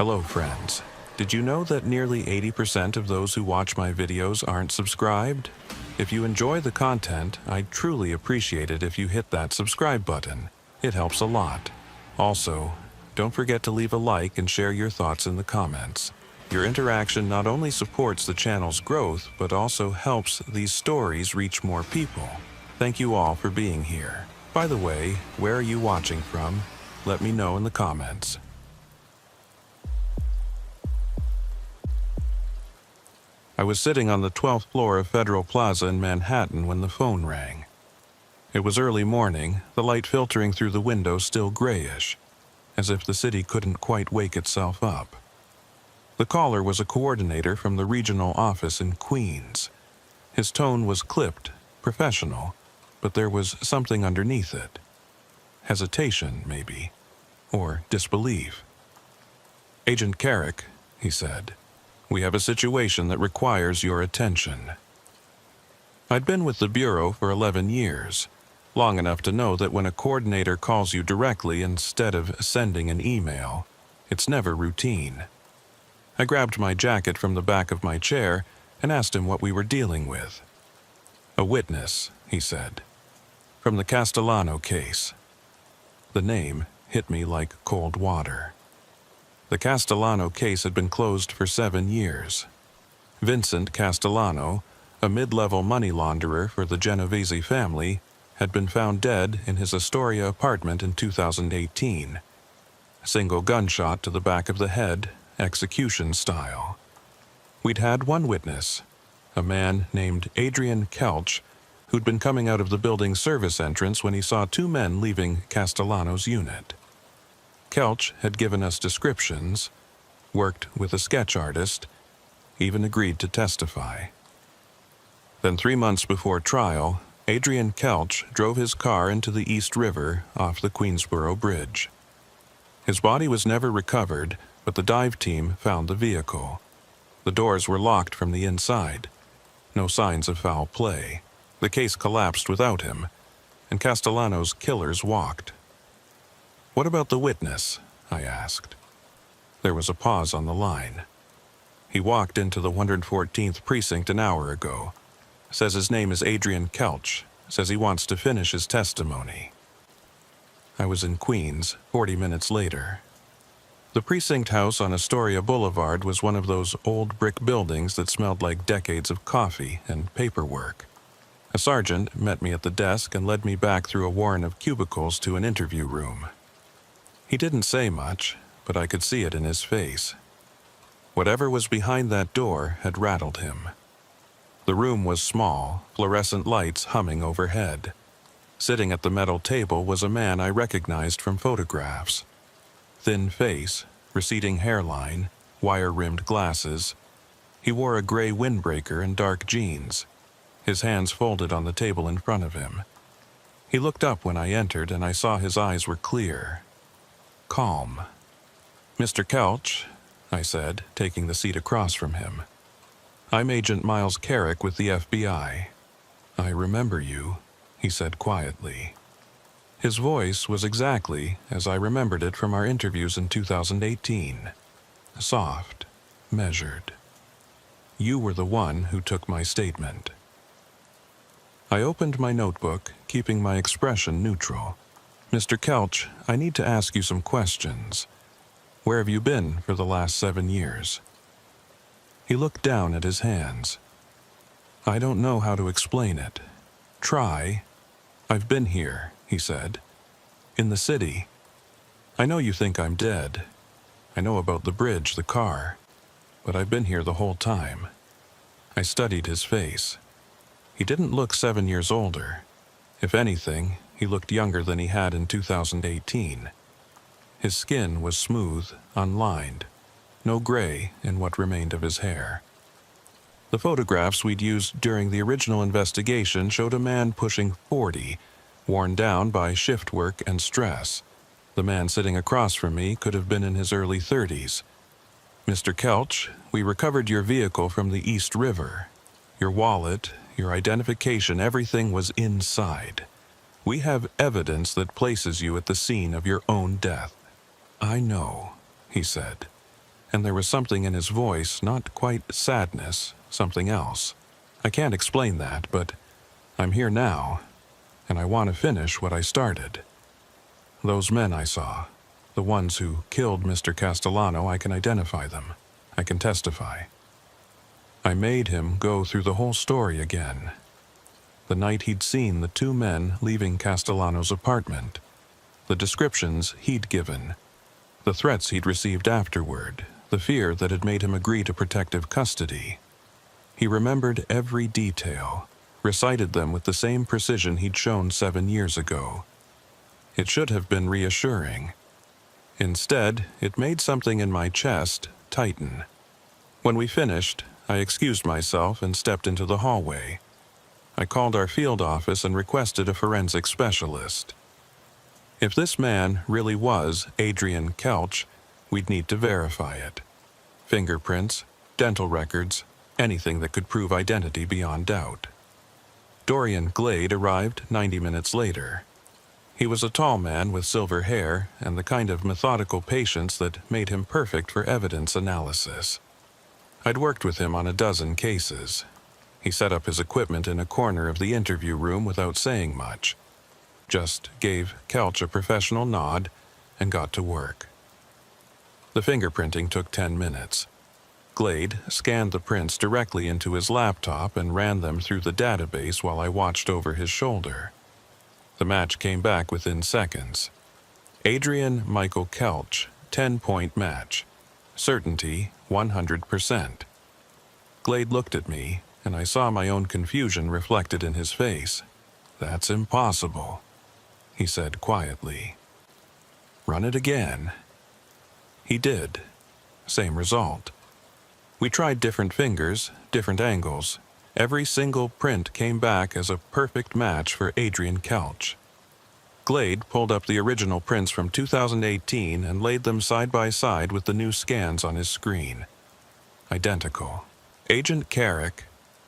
Hello, friends. Did you know that nearly 80% of those who watch my videos aren't subscribed? If you enjoy the content, I'd truly appreciate it if you hit that subscribe button. It helps a lot. Also, don't forget to leave a like and share your thoughts in the comments. Your interaction not only supports the channel's growth, but also helps these stories reach more people. Thank you all for being here. By the way, where are you watching from? Let me know in the comments. I was sitting on the 12th floor of Federal Plaza in Manhattan when the phone rang. It was early morning, the light filtering through the window still grayish, as if the city couldn't quite wake itself up. The caller was a coordinator from the regional office in Queens. His tone was clipped, professional, but there was something underneath it. Hesitation, maybe, or disbelief. "Agent Carrick," he said, "we have a situation that requires your attention." I'd been with the Bureau for 11 years, long enough to know that when a coordinator calls you directly instead of sending an email, it's never routine. I grabbed my jacket from the back of my chair and asked him what we were dealing with. "A witness," he said, "from the Castellano case." The name hit me like cold water. The Castellano case had been closed for 7 years. Vincent Castellano, a mid-level money launderer for the Genovese family, had been found dead in his Astoria apartment in 2018. A single gunshot to the back of the head, execution style. We'd had one witness, a man named Adrian Kelch, who'd been coming out of the building's service entrance when he saw 2 men leaving Castellano's unit. Kelch had given us descriptions, worked with a sketch artist, even agreed to testify. Then 3 months before trial, Adrian Kelch drove his car into the East River off the Queensboro Bridge. His body was never recovered, but the dive team found the vehicle. The doors were locked from the inside. No signs of foul play. The case collapsed without him, and Castellano's killers walked. "What about the witness?" I asked. There was a pause on the line. "He walked into the 114th precinct an hour ago. Says his name is Adrian Kelch. Says he wants to finish his testimony." I was in Queens 40 minutes later. The precinct house on Astoria Boulevard was one of those old brick buildings that smelled like decades of coffee and paperwork. A sergeant met me at the desk and led me back through a warren of cubicles to an interview room. He didn't say much, but I could see it in his face. Whatever was behind that door had rattled him. The room was small, fluorescent lights humming overhead. Sitting at the metal table was a man I recognized from photographs. Thin face, receding hairline, wire-rimmed glasses. He wore a gray windbreaker and dark jeans, his hands folded on the table in front of him. He looked up when I entered, and I saw his eyes were clear, calm. "Mr. Kelch," I said, taking the seat across from him. "I'm Agent Miles Carrick with the FBI. "I remember you," he said quietly. His voice was exactly as I remembered it from our interviews in 2018. Soft, measured. "You were the one who took my statement." I opened my notebook, keeping my expression neutral. "Mr. Kelch, I need to ask you some questions. Where have you been for the last 7 years?" He looked down at his hands. "I don't know how to explain it. Try. I've been here," he said. "In the city. I know you think I'm dead. I know about the bridge, the car. But I've been here the whole time." I studied his face. He didn't look 7 years older. If anything, he looked younger than he had in 2018. His skin was smooth, unlined. No gray in what remained of his hair. The photographs we'd used during the original investigation showed a man pushing 40, worn down by shift work and stress. The man sitting across from me could have been in his early 30s. "Mr. Kelch, we recovered your vehicle from the East River. Your wallet, your identification, everything was inside. We have evidence that places you at the scene of your own death." "I know," he said. and there was something in his voice, not quite sadness, something else. I can't explain that, but I'm here now, and I want to finish what I started. Those men I saw, the ones who killed Mr. Castellano, I can identify them. I can testify. I made him go through the whole story again. The night he'd seen the two men leaving Castellano's apartment, the descriptions he'd given, the threats he'd received afterward, the fear that had made him agree to protective custody. He remembered every detail, recited them with the same precision he'd shown 7 years ago. It should have been reassuring. Instead, it made something in my chest tighten. When we finished, I excused myself and stepped into the hallway. I called our field office and requested a forensic specialist. If this man really was Adrian Kelch, we'd need to verify it. Fingerprints, dental records, anything that could prove identity beyond doubt. Dorian Glade arrived 90 minutes later. He was a tall man with silver hair and the kind of methodical patience that made him perfect for evidence analysis. I'd worked with him on a dozen cases. He set up his equipment in a corner of the interview room without saying much. Just gave Kelch a professional nod and got to work. The fingerprinting took 10 minutes. Glade scanned the prints directly into his laptop and ran them through the database while I watched over his shoulder. The match came back within seconds. Adrian Michael Kelch, 10-point match. Certainty, 100%. Glade looked at me, and I saw my own confusion reflected in his face. "That's impossible," he said quietly. "Run it again." He did. Same result. We tried different fingers, different angles. Every single print came back as a perfect match for Adrian Kelch. Glade pulled up the original prints from 2018 and laid them side by side with the new scans on his screen. Identical. "Agent Carrick,"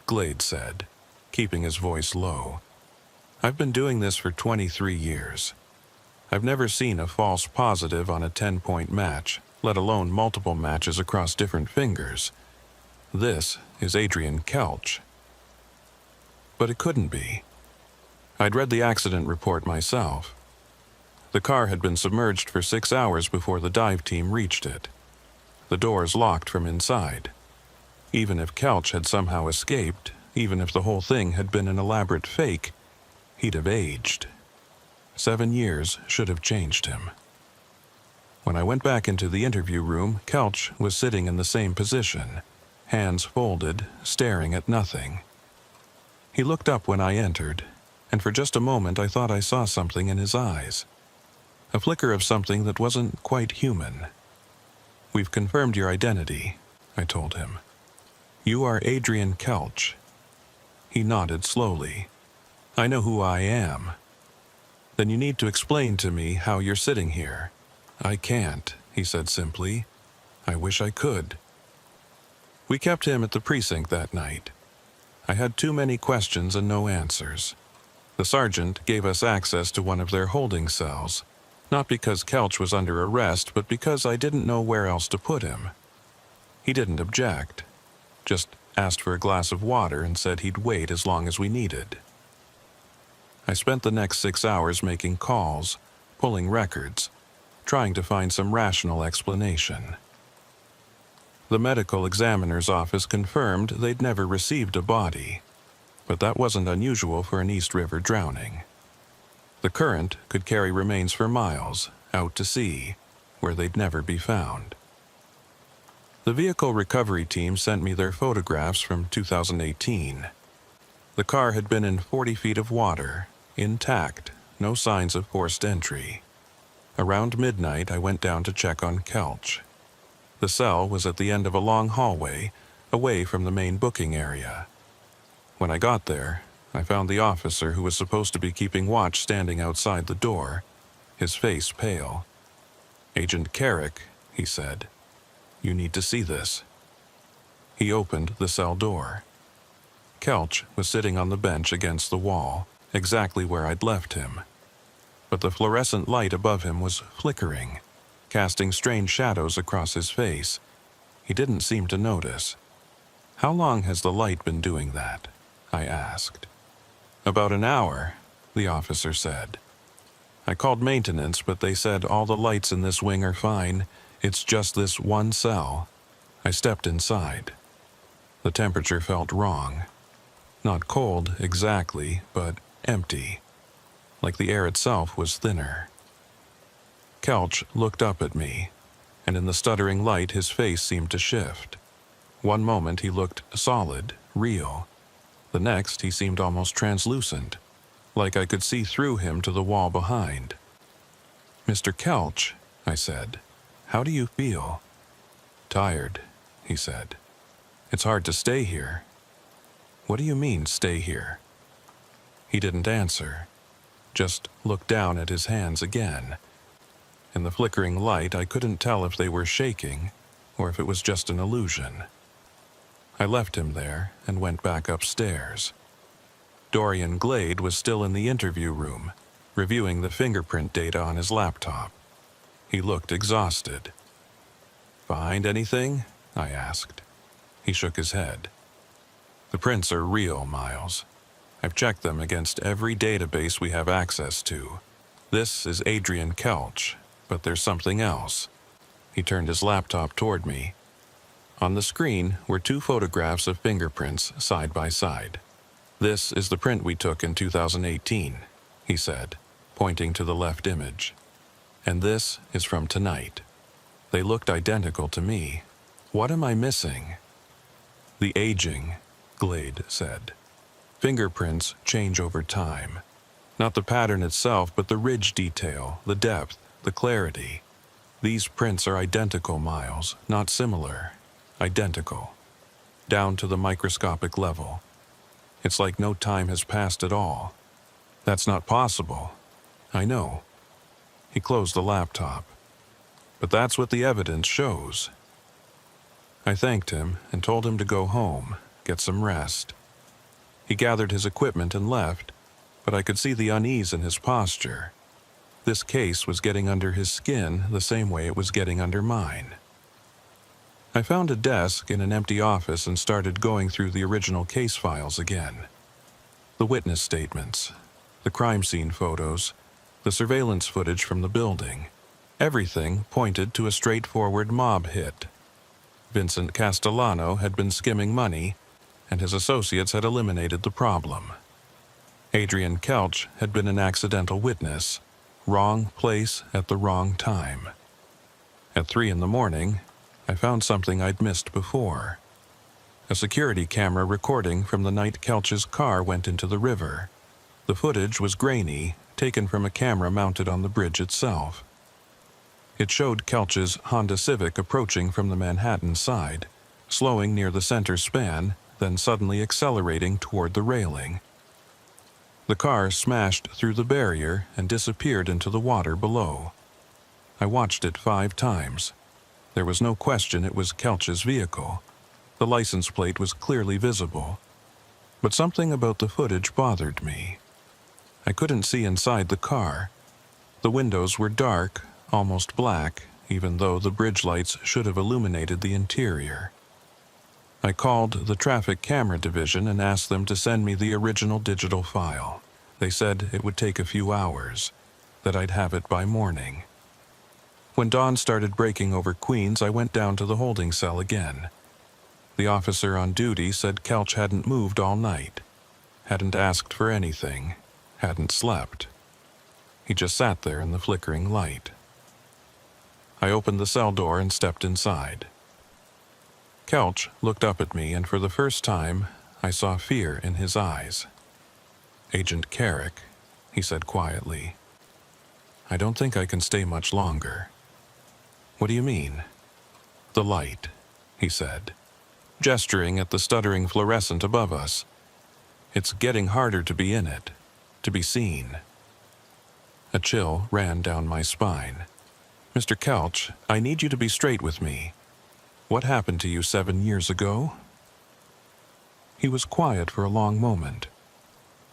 Glade said, keeping his voice low. "I've been doing this for 23 years. I've never seen a false positive on a 10-point match, let alone multiple matches across different fingers. This is Adrian Kelch." But it couldn't be. I'd read the accident report myself. The car had been submerged for 6 hours before the dive team reached it. The doors locked from inside. Even if Kelch had somehow escaped, even if the whole thing had been an elaborate fake, he'd have aged. 7 years should have changed him. When I went back into the interview room, Kelch was sitting in the same position, hands folded, staring at nothing. He looked up when I entered, and for just a moment I thought I saw something in his eyes. A flicker of something that wasn't quite human. "We've confirmed your identity," I told him. "You are Adrian Kelch." He nodded slowly. "I know who I am." "Then you need to explain to me how you're sitting here." "I can't," he said simply. "I wish I could." We kept him at the precinct that night. I had too many questions and no answers. The sergeant gave us access to one of their holding cells, not because Kelch was under arrest, but because I didn't know where else to put him. He didn't object, just asked for a glass of water and said he'd wait as long as we needed. I spent the next 6 hours making calls, pulling records, trying to find some rational explanation. The medical examiner's office confirmed they'd never received a body, but that wasn't unusual for an East River drowning. The current could carry remains for miles, out to sea, where they'd never be found. The vehicle recovery team sent me their photographs from 2018. The car had been in 40 feet of water, intact, no signs of forced entry. Around midnight, I went down to check on Kelch. The cell was at the end of a long hallway, away from the main booking area. When I got there, I found the officer who was supposed to be keeping watch standing outside the door, his face pale. "Agent Carrick," he said, "you need to see this." He opened the cell door. Kelch was sitting on the bench against the wall, exactly where I'd left him. But the fluorescent light above him was flickering, casting strange shadows across his face, He didn't seem to notice. "How long has the light been doing that?" I asked. "About an hour," the officer said. "I called maintenance, but they said all the lights in this wing are fine. It's just this one cell." I stepped inside. The temperature felt wrong. Not cold exactly, but empty. Like the air itself was thinner. Kelch looked up at me, and in the stuttering light his face seemed to shift. One moment he looked solid, real. The next he seemed almost translucent, like I could see through him to the wall behind. "Mr. Kelch," I said, "how do you feel?" "Tired," he said. "It's hard to stay here." "What do you mean, stay here?" He didn't answer, just looked down at his hands again. In the flickering light, I couldn't tell if they were shaking or if it was just an illusion. I left him there and went back upstairs. Dorian Glade was still in the interview room, reviewing the fingerprint data on his laptop. He looked exhausted. "Find anything?" I asked. He shook his head. "The prints are real, Miles. I've checked them against every database we have access to. This is Adrian Kelch, but there's something else." He turned his laptop toward me. On the screen were 2 photographs of fingerprints side by side. "This is the print we took in 2018, he said, pointing to the left image. "And this is from tonight. They looked identical to me. What am I missing?" "The aging," Glade said. "Fingerprints change over time. Not the pattern itself, but the ridge detail, the depth, the clarity. These prints are identical, Miles, not similar. Identical. Down to the microscopic level. It's like no time has passed at all." "That's not possible." "I know." He closed the laptop. "But that's what the evidence shows." I thanked him and told him to go home, get some rest. He gathered his equipment and left, but I could see the unease in his posture. This case was getting under his skin the same way it was getting under mine. I found a desk in an empty office and started going through the original case files again. The witness statements, the crime scene photos, the surveillance footage from the building. Everything pointed to a straightforward mob hit. Vincent Castellano had been skimming money, and his associates had eliminated the problem. Adrian Kelch had been an accidental witness, wrong place at the wrong time. At 3 a.m, I found something I'd missed before. A security camera recording from the night Kelch's car went into the river. The footage was grainy, taken from a camera mounted on the bridge itself. It showed Kelch's Honda Civic approaching from the Manhattan side, slowing near the center span, then suddenly accelerating toward the railing. The car smashed through the barrier and disappeared into the water below. I watched it 5 times. There was no question it was Kelch's vehicle. The license plate was clearly visible. But something about the footage bothered me. I couldn't see inside the car. The windows were dark, almost black, even though the bridge lights should have illuminated the interior. I called the traffic camera division and asked them to send me the original digital file. They said it would take a few hours, that I'd have it by morning. When dawn started breaking over Queens, I went down to the holding cell again. The officer on duty said Kelch hadn't moved all night, hadn't asked for anything, hadn't slept. He just sat there in the flickering light. I opened the cell door and stepped inside. Kelch looked up at me, and for the first time, I saw fear in his eyes. "Agent Carrick," he said quietly, "I don't think I can stay much longer." "What do you mean?" "The light," he said, gesturing at the stuttering fluorescent above us. "It's getting harder to be in it, to be seen." A chill ran down my spine. "Mr. Kelch, I need you to be straight with me. What happened to you 7 years ago?" He was quiet for a long moment.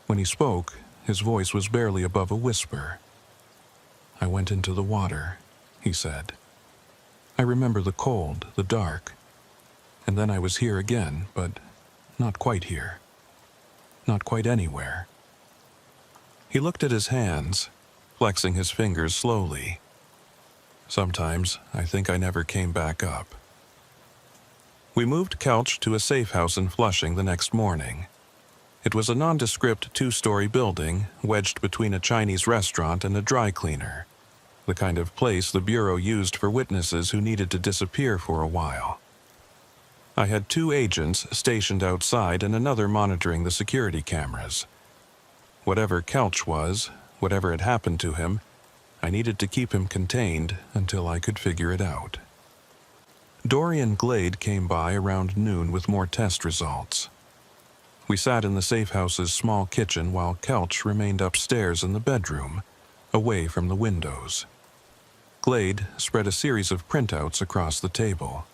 When he spoke, his voice was barely above a whisper. "I went into the water," he said. "I remember the cold, the dark. And then I was here again, but not quite here. Not quite anywhere. He looked at his hands, flexing his fingers slowly. Sometimes I think I never came back up. We moved Couch to a safe house in Flushing the next morning. It was a nondescript 2-story building wedged between a Chinese restaurant and a dry cleaner, the kind of place the Bureau used for witnesses who needed to disappear for a while. I had 2 agents stationed outside and another monitoring the security cameras. Whatever Couch was, whatever had happened to him, I needed to keep him contained until I could figure it out. Dorian Glade came by around noon with more test results. We sat in the safe house's small kitchen while Couch remained upstairs in the bedroom, away from the windows. Glade spread a series of printouts across the table.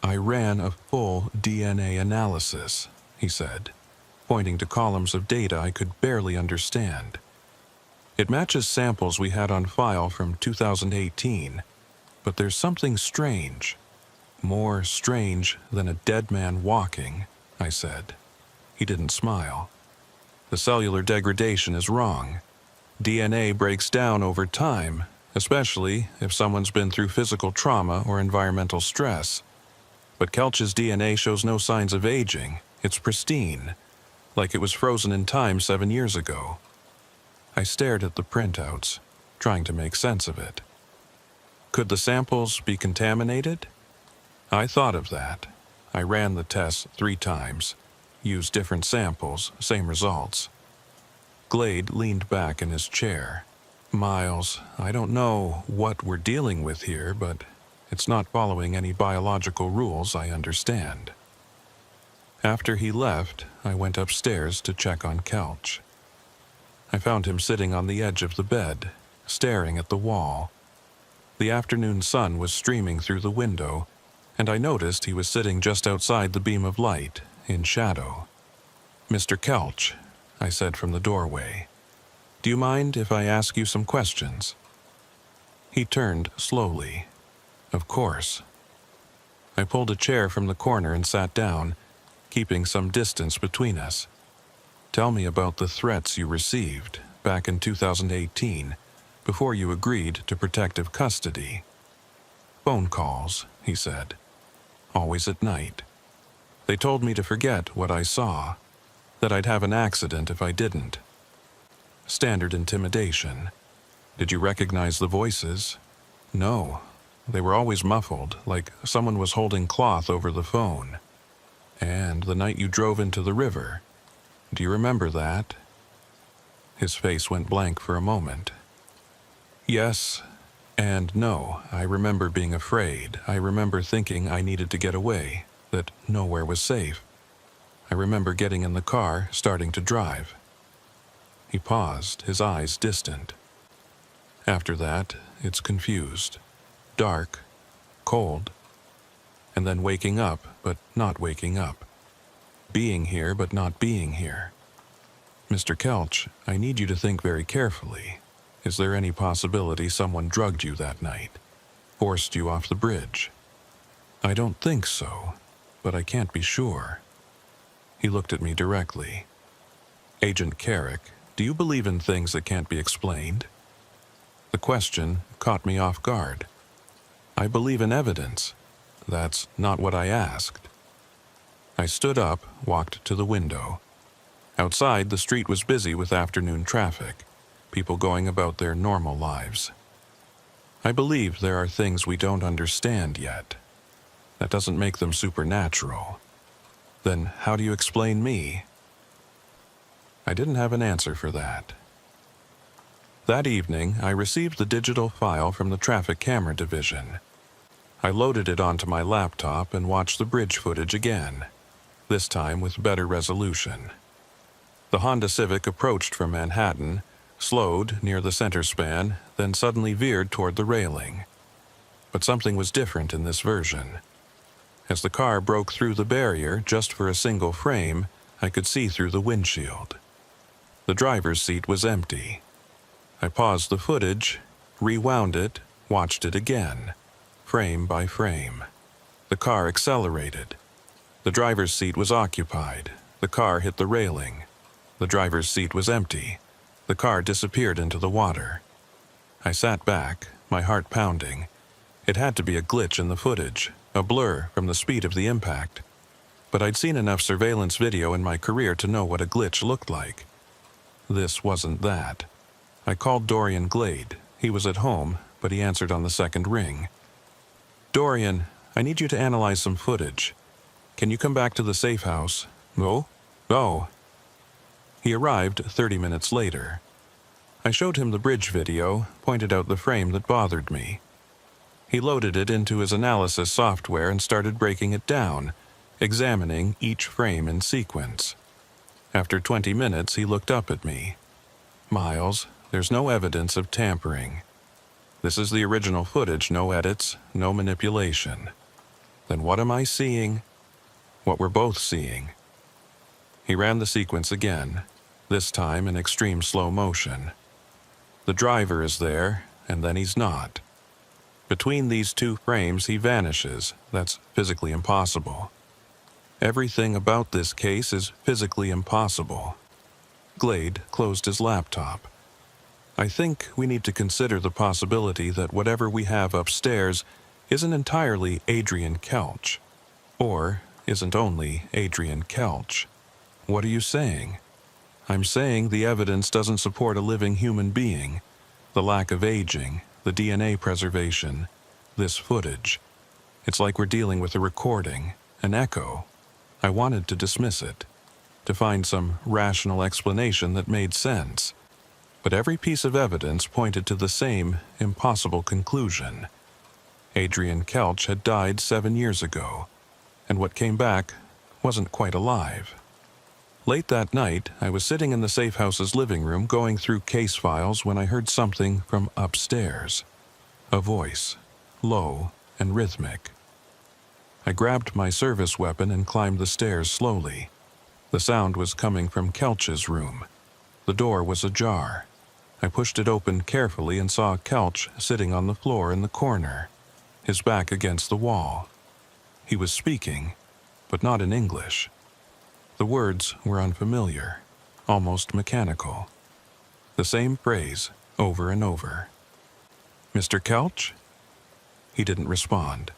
I ran a full DNA analysis, he said, pointing to columns of data I could barely understand. It matches samples we had on file from 2018, but there's something strange. More strange than a dead man walking, I said. He didn't smile. The cellular degradation is wrong. DNA breaks down over time, especially if someone's been through physical trauma or environmental stress. But Couch's DNA shows no signs of aging. It's pristine, like it was frozen in time 7 years ago. I stared at the printouts, trying to make sense of it. Could the samples be contaminated? I thought of that. I ran the tests 3 times, used different samples, same results. Glade leaned back in his chair. Miles, I don't know what we're dealing with here, but it's not following any biological rules I understand. After he left, I went upstairs to check on Couch. I found him sitting on the edge of the bed, staring at the wall. The afternoon sun was streaming through the window, and I noticed he was sitting just outside the beam of light, in shadow. "Mr. Couch," I said from the doorway, "do you mind if I ask you some questions?" He turned slowly. Of course. I pulled a chair from the corner and sat down, keeping some distance between us. "Tell me about the threats you received back in 2018, before you agreed to protective custody." "Phone calls," he said. "Always at night. They told me to forget what I saw, that I'd have an accident if I didn't. Standard intimidation. Did you recognize the voices?" "No. They were always muffled, like someone was holding cloth over the phone. And the night you drove into the river, do you remember that?" His face went blank for a moment. "Yes and no. I remember being afraid. I remember thinking I needed to get away, that nowhere was safe. I remember getting in the car, starting to drive." He paused, his eyes distant. "After that, it's confused. Dark, cold, and then waking up, but not waking up. Being here, but not being here. Mr. Couch, I need you to think very carefully. Is there any possibility someone drugged you that night? Forced you off the bridge?" "I don't think so, but I can't be sure." He looked at me directly. "Agent Carrick, do you believe in things that can't be explained?" The question caught me off guard. "I believe in evidence. That's not what I asked." I stood up, walked to the window. Outside, the street was busy with afternoon traffic, people going about their normal lives. "I believe there are things we don't understand yet. That doesn't make them supernatural. Then how do you explain me?" I didn't have an answer for that. That evening, I received the digital file from the traffic camera division. I loaded it onto my laptop and watched the bridge footage again, this time with better resolution. The Honda Civic approached from Manhattan, slowed near the center span, then suddenly veered toward the railing. But something was different in this version. As the car broke through the barrier just for a single frame, I could see through the windshield. The driver's seat was empty. I paused the footage, rewound it, watched it again, frame by frame. The The car accelerated. The driver's seat was occupied. The car hit the railing. The driver's seat was empty. The car disappeared into the water. I sat back, my heart pounding. It had to be a glitch in the footage, a blur from the speed of the impact. But I'd seen enough surveillance video in my career to know what a glitch looked like. This wasn't that. I called Dorian Glade. He was at home, but he answered on the second ring. "Dorian, I need you to analyze some footage. Can you come back to the safe house?" "Oh? Oh." He arrived 30 minutes later. I showed him the bridge video, pointed out the frame that bothered me. He loaded it into his analysis software and started breaking it down, examining each frame in sequence. After 20 minutes, he looked up at me. "Miles, there's no evidence of tampering. This is the original footage, no edits, no manipulation. Then what am I seeing? What we're both seeing." He ran the sequence again, this time in extreme slow motion. The driver is there, and then he's not. Between these two frames, he vanishes. That's physically impossible. Everything about this case is physically impossible. Glade closed his laptop. "I think we need to consider the possibility that whatever we have upstairs isn't entirely Adrian Kelch, or isn't only Adrian Kelch." "What are you saying?" "I'm saying the evidence doesn't support a living human being. The lack of aging, the DNA preservation, this footage. It's like we're dealing with a recording, an echo. I wanted to dismiss it, to find some rational explanation that made sense. But every piece of evidence pointed to the same impossible conclusion. Adrian Kelch had died 7 years ago, and what came back wasn't quite alive." Late that night, I was sitting in the safe house's living room going through case files when I heard something from upstairs. A voice, low and rhythmic. I grabbed my service weapon and climbed the stairs slowly. The sound was coming from Kelch's room. The door was ajar. I pushed it open carefully and saw Kelch sitting on the floor in the corner, his back against the wall. He was speaking, but not in English. The words were unfamiliar, almost mechanical. The same phrase, over and over. "Mr. Kelch?" He didn't respond,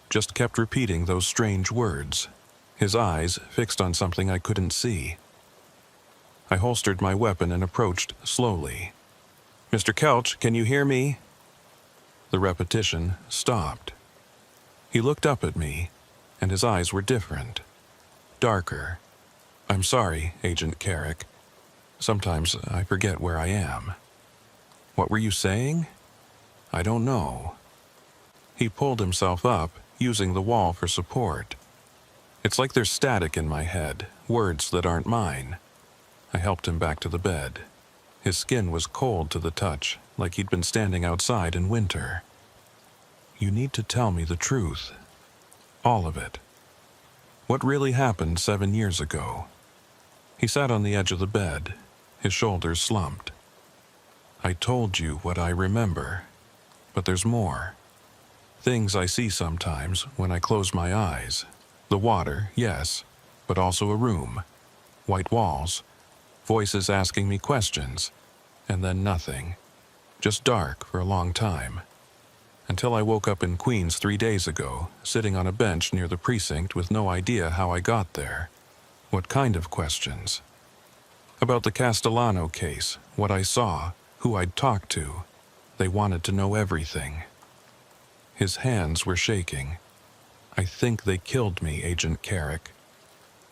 just kept repeating those strange words, his eyes fixed on something I couldn't see. I holstered my weapon and approached slowly. "Mr. Kelch, can you hear me?" The repetition stopped. He looked up at me, and his eyes were different, darker. "I'm sorry, Agent Carrick. Sometimes I forget where I am." "What were you saying?" "I don't know." He pulled himself up, using the wall for support. "It's like there's static in my head, words that aren't mine." I helped him back to the bed. His skin was cold to the touch, like he'd been standing outside in winter. "You need to tell me the truth. All of it. What really happened 7 years ago?" He sat on the edge of the bed, his shoulders slumped. "I told you what I remember, but there's more. Things I see sometimes when I close my eyes. The water, yes, but also a room. White walls, voices asking me questions, and then nothing. Just dark for a long time. Until I woke up in Queens 3 days ago, sitting on a bench near the precinct with no idea how I got there. What kind of questions? About the Castellano case, what I saw, who I'd talked to. They wanted to know everything." His hands were shaking. "I think they killed me, Agent Carrick.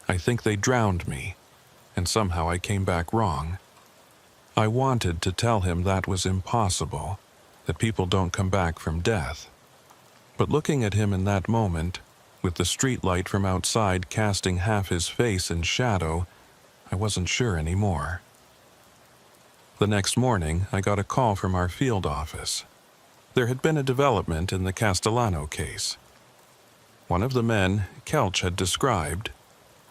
I think they drowned me, and somehow I came back wrong." I wanted to tell him that was impossible, that people don't come back from death. But looking at him in that moment, with the streetlight from outside casting half his face in shadow, I wasn't sure anymore. The next morning, I got a call from our field office. There had been a development in the Castellano case. One of the men Kelch had described,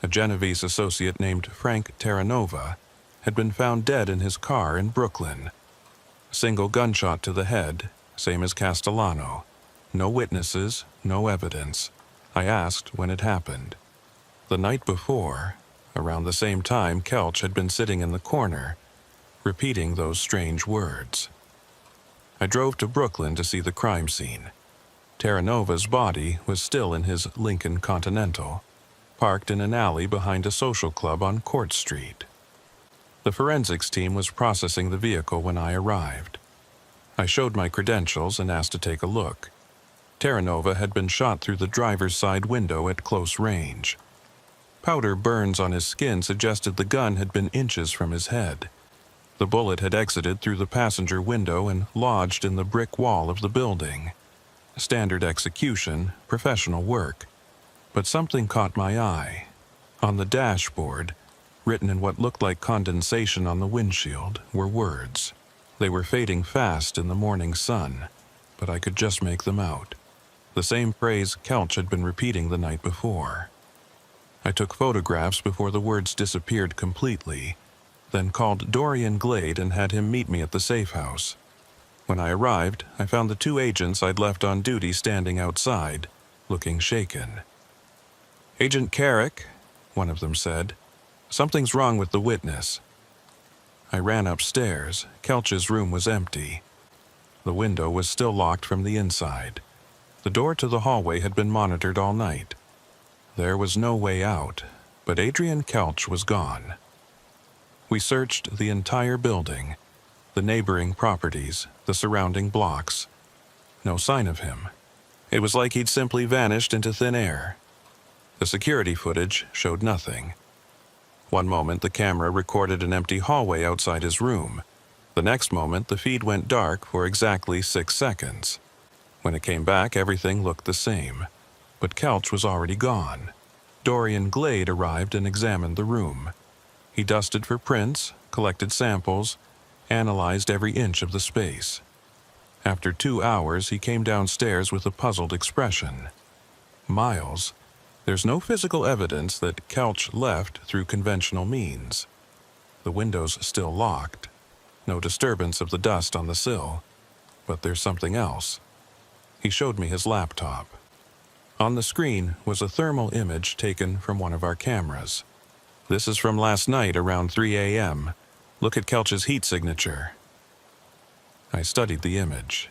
a Genovese associate named Frank Terranova, had been found dead in his car in Brooklyn. Single gunshot to the head, same as Castellano. No witnesses, no evidence. I asked when it happened. The night before, around the same time, Kelch had been sitting in the corner, repeating those strange words. I drove to Brooklyn to see the crime scene. Terranova's body was still in his Lincoln Continental, parked in an alley behind a social club on Court Street. The forensics team was processing the vehicle when I arrived. I showed my credentials and asked to take a look. Terranova had been shot through the driver's side window at close range. Powder burns on his skin suggested the gun had been inches from his head. The bullet had exited through the passenger window and lodged in the brick wall of the building. Standard execution, professional work. But something caught my eye. On the dashboard, written in what looked like condensation on the windshield, were words. They were fading fast in the morning sun, but I could just make them out. The same phrase Kelch had been repeating the night before. I took photographs before the words disappeared completely, then called Dorian Glade and had him meet me at the safe house. When I arrived, I found the 2 agents I'd left on duty standing outside, looking shaken. "Agent Carrick," one of them said, "something's wrong with the witness." I ran upstairs. Kelch's room was empty. The window was still locked from the inside. The door to the hallway had been monitored all night. There was no way out, but Adrian Kelch was gone. We searched the entire building, the neighboring properties, the surrounding blocks. No sign of him. It was like he'd simply vanished into thin air. The security footage showed nothing. One moment the camera recorded an empty hallway outside his room. The next moment the feed went dark for exactly 6 seconds. When it came back, everything looked the same. But Kelch was already gone. Dorian Glade arrived and examined the room. He dusted for prints, collected samples, analyzed every inch of the space. After 2 hours, he came downstairs with a puzzled expression. "Miles, there's no physical evidence that Kelch left through conventional means. The window's still locked. No disturbance of the dust on the sill. But there's something else." He showed me his laptop. On the screen was a thermal image taken from one of our cameras. "This is from last night around 3 a.m. Look at Kelch's heat signature." I studied the image.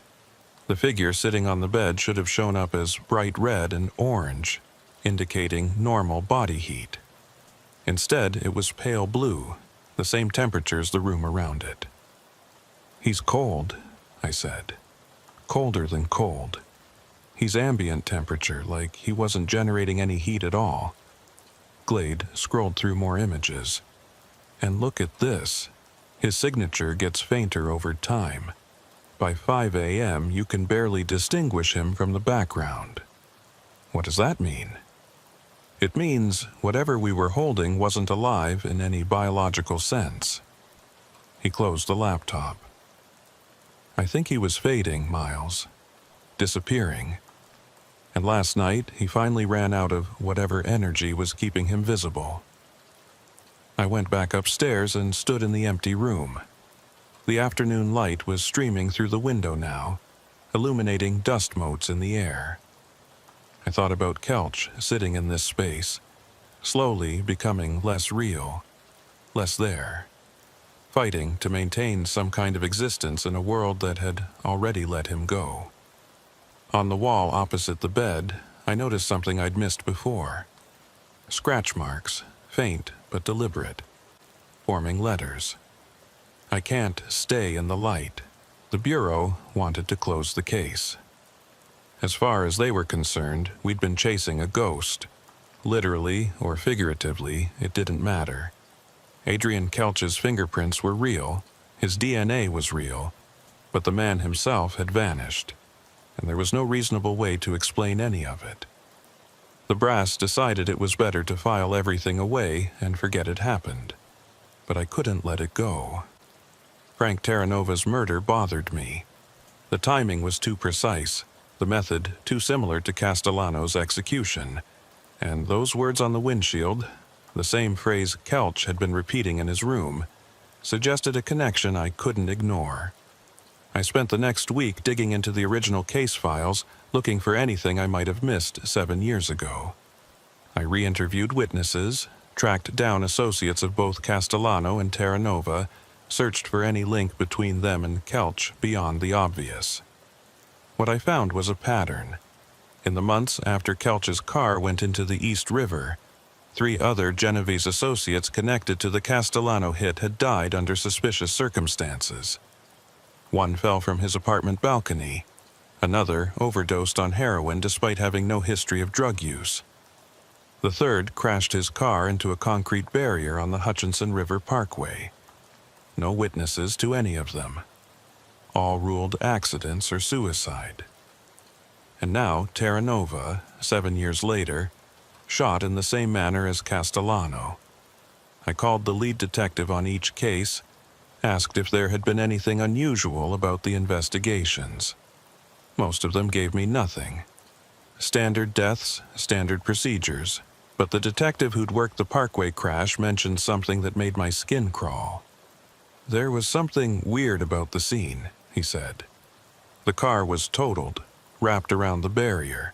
The figure sitting on the bed should have shown up as bright red and orange, indicating normal body heat. Instead, it was pale blue, the same temperature as the room around it. "He's cold," I said. "Colder than cold. He's ambient temperature, like he wasn't generating any heat at all." Glade scrolled through more images. "And look at this. His signature gets fainter over time. By 5 a.m., you can barely distinguish him from the background." "What does that mean?" "It means whatever we were holding wasn't alive in any biological sense." He closed the laptop. "I think he was fading, Miles. Disappearing. And last night, he finally ran out of whatever energy was keeping him visible." I went back upstairs and stood in the empty room. The afternoon light was streaming through the window now, illuminating dust motes in the air. I thought about Kelch sitting in this space, slowly becoming less real, less there, fighting to maintain some kind of existence in a world that had already let him go. On the wall opposite the bed, I noticed something I'd missed before. Scratch marks, faint but deliberate, forming letters. "I can't stay in the light." The Bureau wanted to close the case. As far as they were concerned, we'd been chasing a ghost. Literally or figuratively, it didn't matter. Adrian Kelch's fingerprints were real, his DNA was real, but the man himself had vanished, and there was no reasonable way to explain any of it. The brass decided it was better to file everything away and forget it happened, but I couldn't let it go. Frank Terranova's murder bothered me. The timing was too precise, the method too similar to Castellano's execution, and those words on the windshield, the same phrase Kelch had been repeating in his room, suggested a connection I couldn't ignore. I spent the next week digging into the original case files, looking for anything I might have missed 7 years ago. I re-interviewed witnesses, tracked down associates of both Castellano and Terranova, searched for any link between them and Kelch beyond the obvious. What I found was a pattern. In the months after Kelch's car went into the East River, 3 other Genovese associates connected to the Castellano hit had died under suspicious circumstances. One fell from his apartment balcony. Another overdosed on heroin despite having no history of drug use. The third crashed his car into a concrete barrier on the Hutchinson River Parkway. No witnesses to any of them. All ruled accidents or suicide. And now Terranova, 7 years later, shot in the same manner as Castellano. I called the lead detective on each case, asked if there had been anything unusual about the investigations. Most of them gave me nothing. Standard deaths, standard procedures, but the detective who'd worked the Parkway crash mentioned something that made my skin crawl. There was something weird about the scene, he said. The car was totaled, wrapped around the barrier.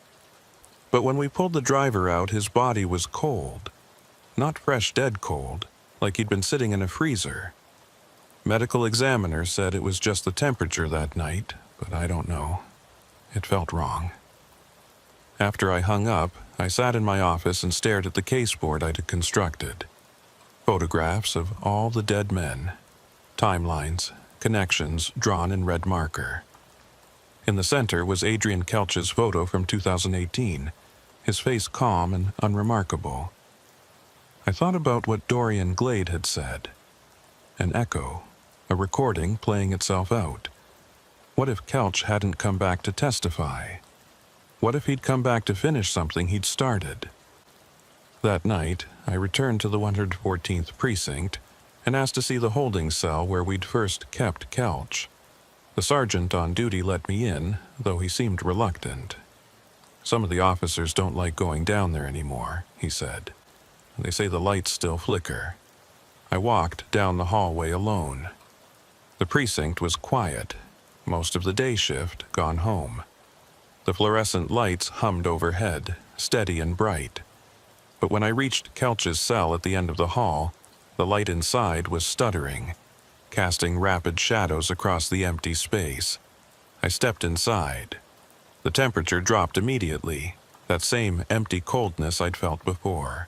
But when we pulled the driver out, his body was cold. Not fresh dead cold, like he'd been sitting in a freezer. Medical examiner said it was just the temperature that night, but I don't know. It felt wrong. After I hung up, I sat in my office and stared at the caseboard I'd constructed. Photographs of all the dead men. Timelines, connections drawn in red marker. In the center was Adrian Kelch's photo from 2018, his face calm and unremarkable. I thought about what Dorian Glade had said. An echo, a recording playing itself out. What if Kelch hadn't come back to testify? What if he'd come back to finish something he'd started? That night, I returned to the 114th precinct and asked to see the holding cell where we'd first kept Kelch. The sergeant on duty let me in, though he seemed reluctant. Some of the officers don't like going down there anymore, he said. They say the lights still flicker. I walked down the hallway alone. The precinct was quiet, most of the day shift gone home. The fluorescent lights hummed overhead, steady and bright. But when I reached Kelch's cell at the end of the hall, the light inside was stuttering, casting rapid shadows across the empty space. I stepped inside. The temperature dropped immediately, that same empty coldness I'd felt before.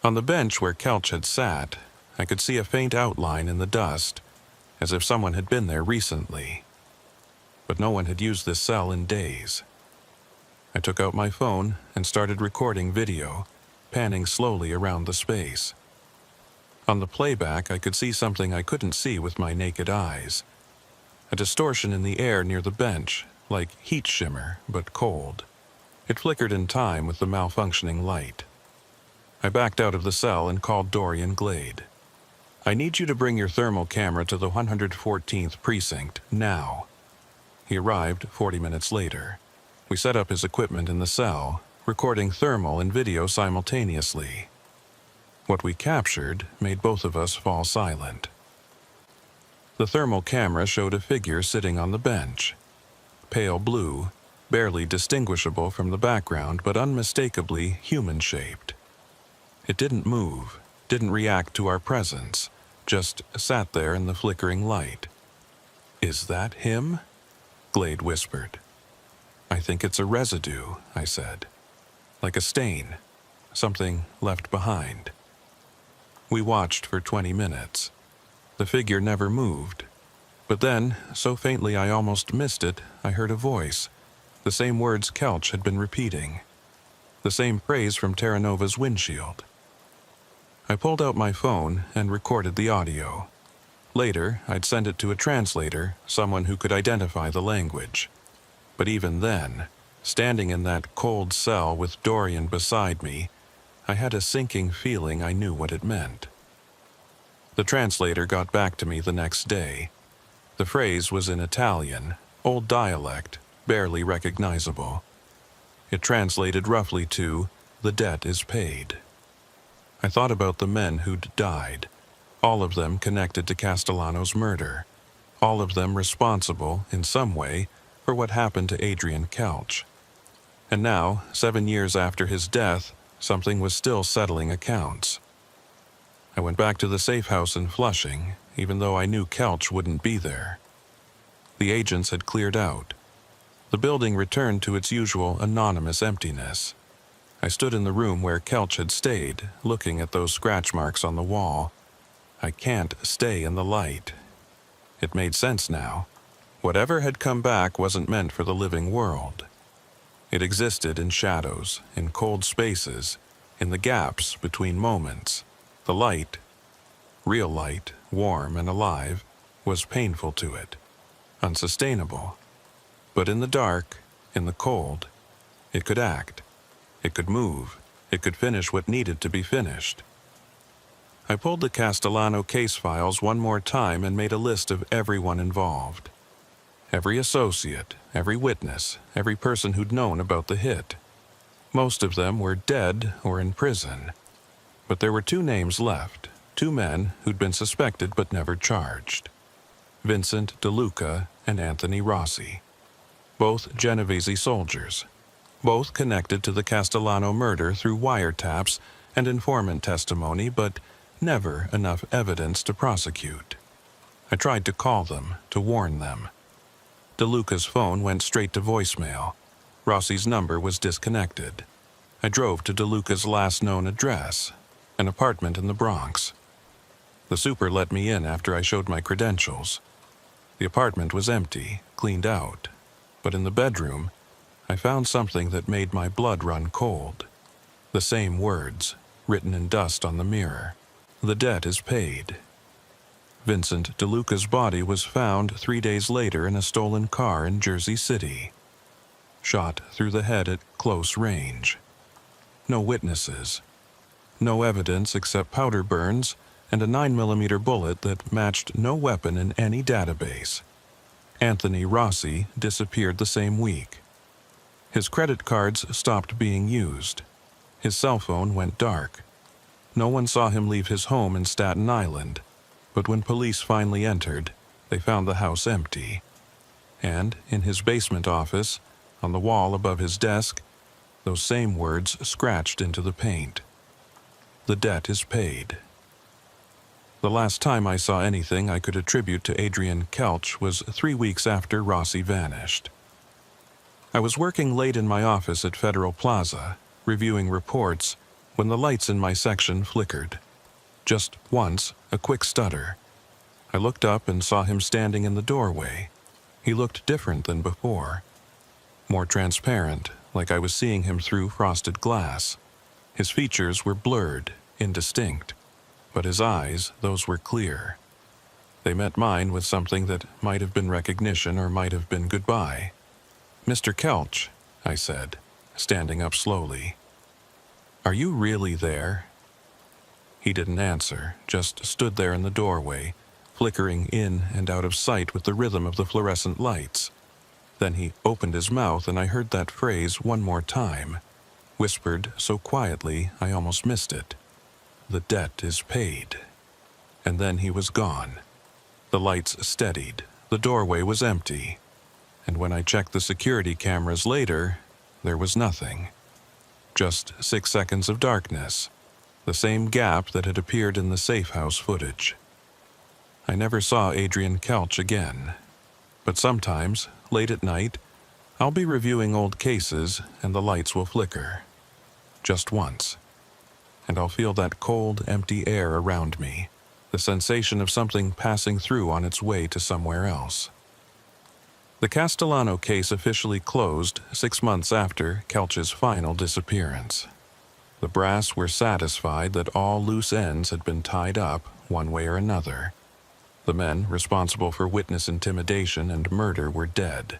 On the bench where Kelch had sat, I could see a faint outline in the dust, as if someone had been there recently. But no one had used this cell in days. I took out my phone and started recording video, panning slowly around the space. On the playback, I could see something I couldn't see with my naked eyes. A distortion in the air near the bench, like heat shimmer, but cold. It flickered in time with the malfunctioning light. I backed out of the cell and called Dorian Glade. I need you to bring your thermal camera to the 114th precinct, now. He arrived 40 minutes later. We set up his equipment in the cell, recording thermal and video simultaneously. What we captured made both of us fall silent. The thermal camera showed a figure sitting on the bench. Pale blue, barely distinguishable from the background, but unmistakably human-shaped. It didn't move, didn't react to our presence, just sat there in the flickering light. "Is that him?" Glade whispered. "I think it's a residue," I said. "Like a stain, something left behind." We watched for 20 minutes. The figure never moved. But then, so faintly I almost missed it, I heard a voice. The same words Kelch had been repeating. The same praise from Terranova's windshield. I pulled out my phone and recorded the audio. Later, I'd send it to a translator, someone who could identify the language. But even then, standing in that cold cell with Dorian beside me, I had a sinking feeling I knew what it meant. The translator got back to me the next day. The phrase was in Italian, old dialect, barely recognizable. It translated roughly to, "The debt is paid." I thought about the men who'd died, all of them connected to Castellano's murder, all of them responsible, in some way, for what happened to Adrian Kelch. And now, 7 years after his death, something was still settling accounts. I went back to the safe house in Flushing, even though I knew Kelch wouldn't be there. The agents had cleared out. The building returned to its usual anonymous emptiness. I stood in the room where Kelch had stayed, looking at those scratch marks on the wall. I can't stay in the light. It made sense now. Whatever had come back wasn't meant for the living world. It existed in shadows, in cold spaces, in the gaps between moments. The light, real light, warm and alive, was painful to it, unsustainable. But in the dark, in the cold, it could act. It could move. It could finish what needed to be finished. I pulled the Castellano case files one more time and made a list of everyone involved. Every associate, every witness, every person who'd known about the hit. Most of them were dead or in prison. But there were 2 names left, 2 men who'd been suspected but never charged. Vincent DeLuca and Anthony Rossi. Both Genovese soldiers. Both connected to the Castellano murder through wiretaps and informant testimony, but never enough evidence to prosecute. I tried to call them, to warn them. DeLuca's phone went straight to voicemail. Rossi's number was disconnected. I drove to DeLuca's last known address, an apartment in the Bronx. The super let me in after I showed my credentials. The apartment was empty, cleaned out, but in the bedroom, I found something that made my blood run cold. The same words, written in dust on the mirror. The debt is paid. Vincent DeLuca's body was found 3 days later in a stolen car in Jersey City. Shot through the head at close range. No witnesses. No evidence except powder burns and a 9mm bullet that matched no weapon in any database. Anthony Rossi disappeared the same week. His credit cards stopped being used. His cell phone went dark. No one saw him leave his home in Staten Island, but when police finally entered, they found the house empty. And in his basement office, on the wall above his desk, those same words scratched into the paint. The debt is paid. The last time I saw anything I could attribute to Adrian Kelch was 3 weeks after Rossi vanished. I was working late in my office at Federal Plaza, reviewing reports, when the lights in my section flickered. Just once, a quick stutter. I looked up and saw him standing in the doorway. He looked different than before. More transparent, like I was seeing him through frosted glass. His features were blurred, indistinct, but his eyes, those were clear. They met mine with something that might have been recognition or might have been goodbye. "Mr. Kelch," I said, standing up slowly. "Are you really there?" He didn't answer, just stood there in the doorway, flickering in and out of sight with the rhythm of the fluorescent lights. Then he opened his mouth and I heard that phrase one more time, whispered so quietly I almost missed it. "The debt is paid." And then he was gone. The lights steadied. The doorway was empty. And when I checked the security cameras later, there was nothing. Just 6 seconds of darkness. The same gap that had appeared in the safe house footage. I never saw Adrian Kelch again. But sometimes, late at night, I'll be reviewing old cases and the lights will flicker. Just once. And I'll feel that cold, empty air around me, the sensation of something passing through on its way to somewhere else. The Castellano case officially closed 6 months after Kelch's final disappearance. The brass were satisfied that all loose ends had been tied up one way or another. The men responsible for witness intimidation and murder were dead.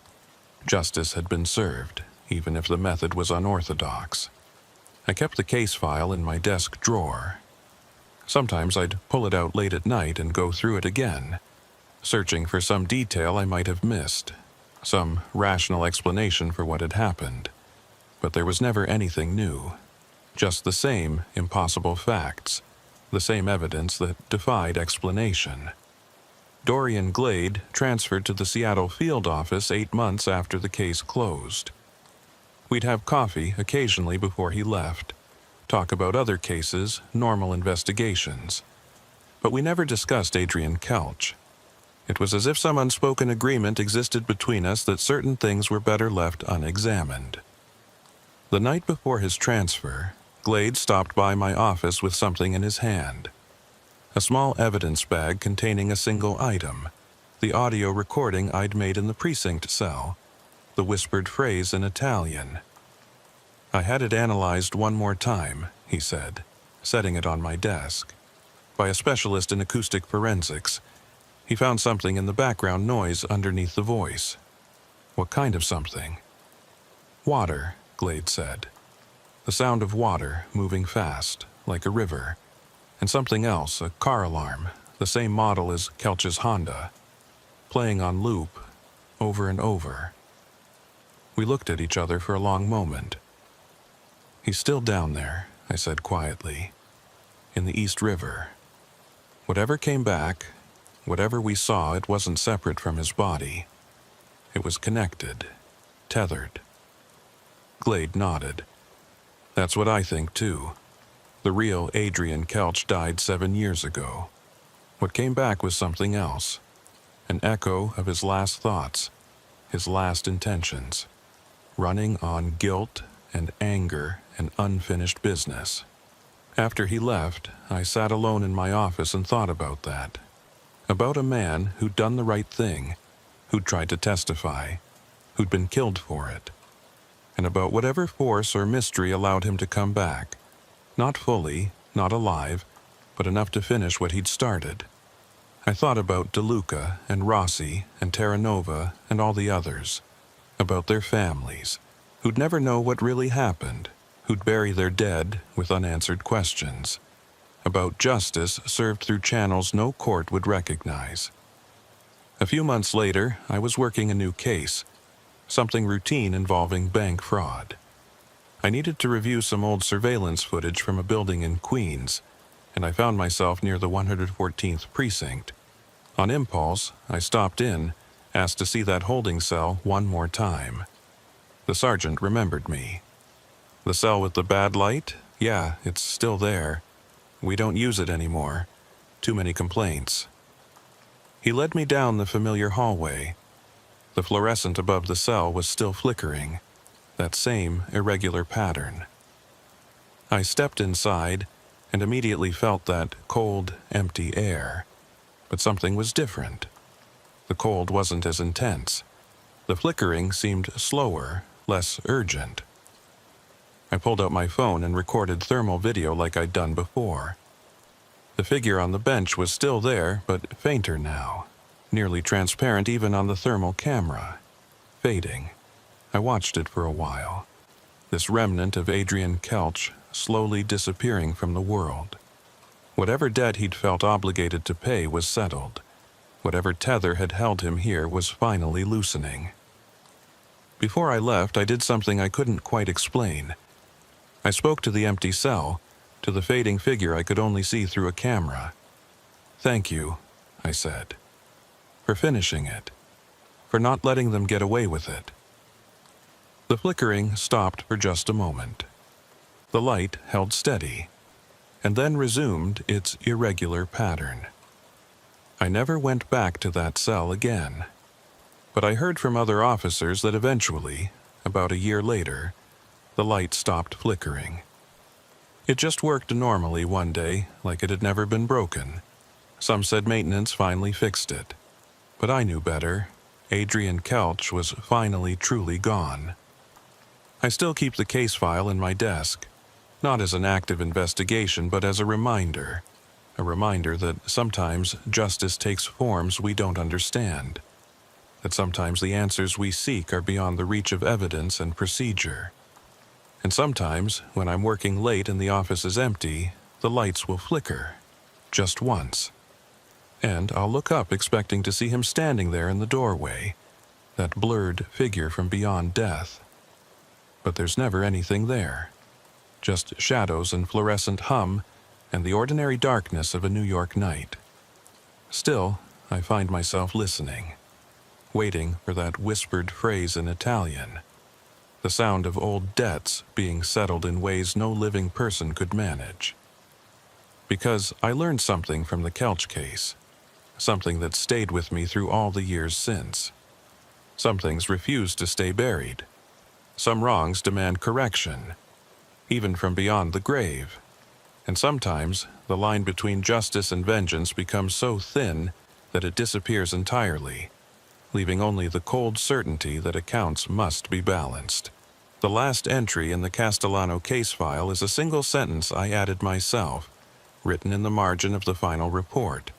Justice had been served, even if the method was unorthodox. I kept the case file in my desk drawer. Sometimes I'd pull it out late at night and go through it again, searching for some detail I might have missed, some rational explanation for what had happened. But there was never anything new. Just the same impossible facts, the same evidence that defied explanation. Dorian Glade transferred to the Seattle field office 8 months after the case closed. We'd have coffee occasionally before he left, talk about other cases, normal investigations. But we never discussed Adrian Kelch. It was as if some unspoken agreement existed between us that certain things were better left unexamined. The night before his transfer, Glade stopped by my office with something in his hand. A small evidence bag containing a single item, the audio recording I'd made in the precinct cell, the whispered phrase in Italian. "I had it analyzed one more time," he said, setting it on my desk. "By a specialist in acoustic forensics. He found something in the background noise underneath the voice." "What kind of something?" "Water," Glade said. "The sound of water moving fast, like a river. And something else, a car alarm, the same model as Kelch's Honda, playing on loop, over and over." We looked at each other for a long moment. "He's still down there," I said quietly, "in the East River. Whatever came back, whatever we saw, it wasn't separate from his body. It was connected, tethered." Glade nodded. "That's what I think, too. The real Adrian Kelch died 7 years ago. What came back was something else, an echo of his last thoughts, his last intentions, running on guilt and anger and unfinished business." After he left, I sat alone in my office and thought about that. About a man who'd done the right thing, who'd tried to testify, who'd been killed for it. And about whatever force or mystery allowed him to come back. Not fully, not alive, but enough to finish what he'd started. I thought about DeLuca and Rossi and Terranova and all the others. About their families, who'd never know what really happened, who'd bury their dead with unanswered questions. About justice served through channels no court would recognize. A few months later, I was working a new case, something routine involving bank fraud. I needed to review some old surveillance footage from a building in Queens, and I found myself near the 114th precinct. On impulse, I stopped in, asked to see that holding cell one more time. The sergeant remembered me. "The cell with the bad light? Yeah, it's still there. We don't use it anymore. Too many complaints." He led me down the familiar hallway. The fluorescent above the cell was still flickering, that same irregular pattern. I stepped inside and immediately felt that cold, empty air. But something was different. The cold wasn't as intense. The flickering seemed slower, less urgent. I pulled out my phone and recorded thermal video like I'd done before. The figure on the bench was still there, but fainter now, nearly transparent even on the thermal camera, fading. I watched it for a while, this remnant of Adrian Kelch slowly disappearing from the world. Whatever debt he'd felt obligated to pay was settled. Whatever tether had held him here was finally loosening. Before I left, I did something I couldn't quite explain. I spoke to the empty cell, to the fading figure I could only see through a camera. "Thank you," I said, "for finishing it, for not letting them get away with it." The flickering stopped for just a moment. The light held steady, and then resumed its irregular pattern. I never went back to that cell again, but I heard from other officers that eventually, about a year later, the light stopped flickering. It just worked normally one day, like it had never been broken. Some said maintenance finally fixed it, but I knew better. Adrian Kelch was finally truly gone. I still keep the case file in my desk, not as an active investigation, but as a reminder that sometimes justice takes forms we don't understand, that sometimes the answers we seek are beyond the reach of evidence and procedure. And sometimes, when I'm working late and the office is empty, the lights will flicker, just once. And I'll look up expecting to see him standing there in the doorway, that blurred figure from beyond death. But there's never anything there. Just shadows and fluorescent hum and the ordinary darkness of a New York night. Still, I find myself listening, waiting for that whispered phrase in Italian, the sound of old debts being settled in ways no living person could manage. Because I learned something from the Kelch case, something that stayed with me through all the years since. Some things refuse to stay buried. Some wrongs demand correction, even from beyond the grave. And sometimes the line between justice and vengeance becomes so thin that it disappears entirely, leaving only the cold certainty that accounts must be balanced. The last entry in the Castellano case file is a single sentence I added myself, written in the margin of the final report.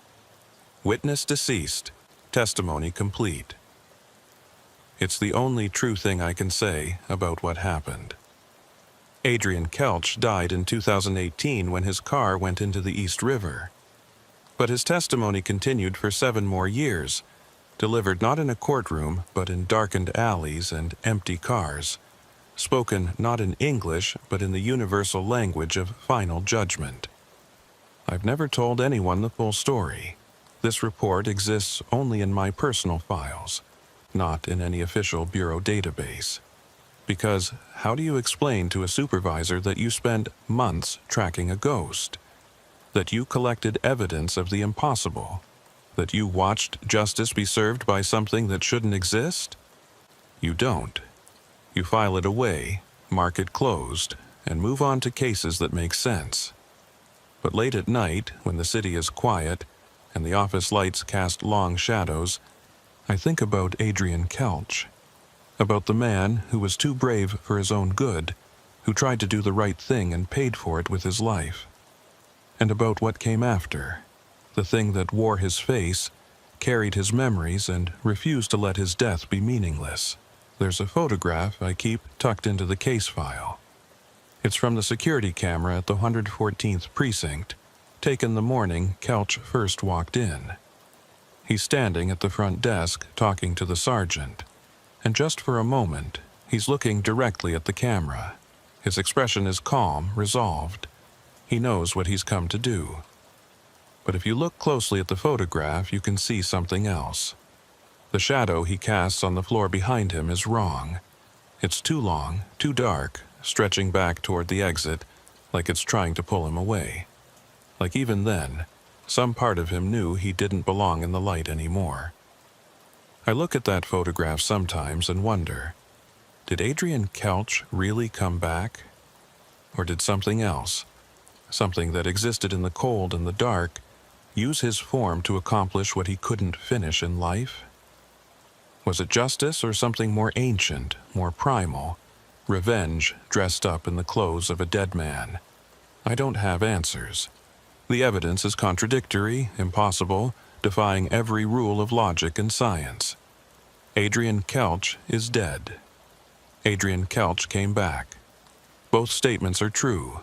Witness deceased, testimony complete. It's the only true thing I can say about what happened. Adrian Kelch died in 2018 when his car went into the East River. But his testimony continued for 7 more years, delivered not in a courtroom but in darkened alleys and empty cars, spoken not in English but in the universal language of final judgment. I've never told anyone the full story. This report exists only in my personal files, not in any official bureau database. Because how do you explain to a supervisor that you spent months tracking a ghost? That you collected evidence of the impossible? That you watched justice be served by something that shouldn't exist? You don't. You file it away, mark it closed, and move on to cases that make sense. But late at night, when the city is quiet and the office lights cast long shadows, I think about Adrian Kelch. About the man who was too brave for his own good, who tried to do the right thing and paid for it with his life. And about what came after, the thing that wore his face, carried his memories, and refused to let his death be meaningless. There's a photograph I keep tucked into the case file. It's from the security camera at the 114th precinct, taken the morning Kelch first walked in. He's standing at the front desk talking to the sergeant. And just for a moment, he's looking directly at the camera. His expression is calm, resolved. He knows what he's come to do. But if you look closely at the photograph, you can see something else. The shadow he casts on the floor behind him is wrong. It's too long, too dark, stretching back toward the exit, like it's trying to pull him away. Like even then, some part of him knew he didn't belong in the light anymore. I look at that photograph sometimes and wonder, did Adrian Kelch really come back? Or did something else, something that existed in the cold and the dark, use his form to accomplish what he couldn't finish in life? Was it justice or something more ancient, more primal, revenge dressed up in the clothes of a dead man? I don't have answers. The evidence is contradictory, impossible, defying every rule of logic and science. Adrian Kelch is dead. Adrian Kelch came back. Both statements are true.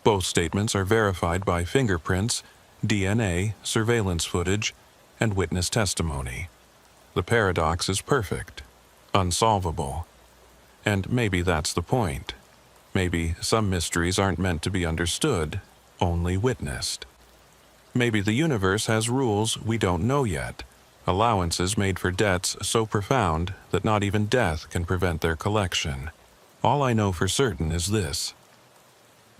Both statements are verified by fingerprints, DNA, surveillance footage, and witness testimony. The paradox is perfect, unsolvable. And maybe that's the point. Maybe some mysteries aren't meant to be understood, only witnessed. Maybe the universe has rules we don't know yet, allowances made for debts so profound that not even death can prevent their collection. All I know for certain is this.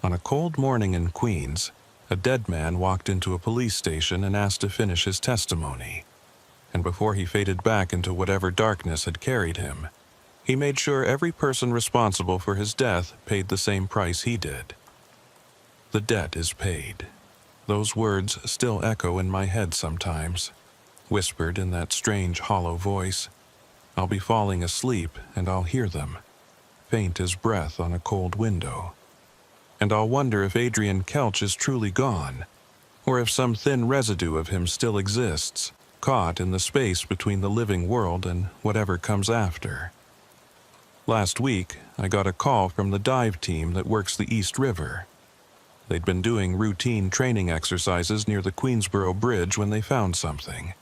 On a cold morning in Queens, a dead man walked into a police station and asked to finish his testimony. And before he faded back into whatever darkness had carried him, he made sure every person responsible for his death paid the same price he did. The debt is paid. Those words still echo in my head sometimes, whispered in that strange hollow voice. I'll be falling asleep and I'll hear them, faint as breath on a cold window. And I'll wonder if Adrian Kelch is truly gone, or if some thin residue of him still exists, caught in the space between the living world and whatever comes after. Last week, I got a call from the dive team that works the East River. They'd been doing routine training exercises near the Queensboro Bridge when they found something.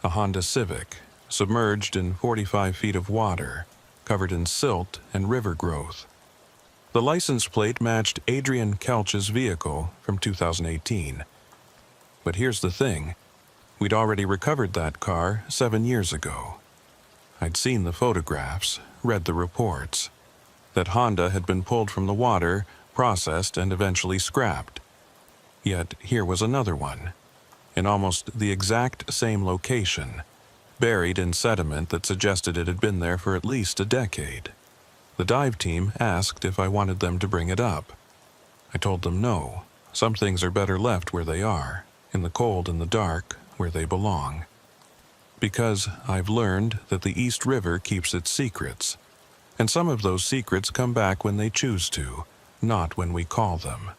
A Honda Civic, submerged in 45 feet of water, covered in silt and river growth. The license plate matched Adrian Kelch's vehicle from 2018. But here's the thing. We'd already recovered that car 7 years ago. I'd seen the photographs, read the reports. That Honda had been pulled from the water, processed, and eventually scrapped. Yet here was another one, in almost the exact same location, buried in sediment that suggested it had been there for at least a decade. The dive team asked if I wanted them to bring it up. I told them no. Some things are better left where they are, in the cold and the dark, where they belong. Because I've learned that the East River keeps its secrets, and some of those secrets come back when they choose to, not when we call them.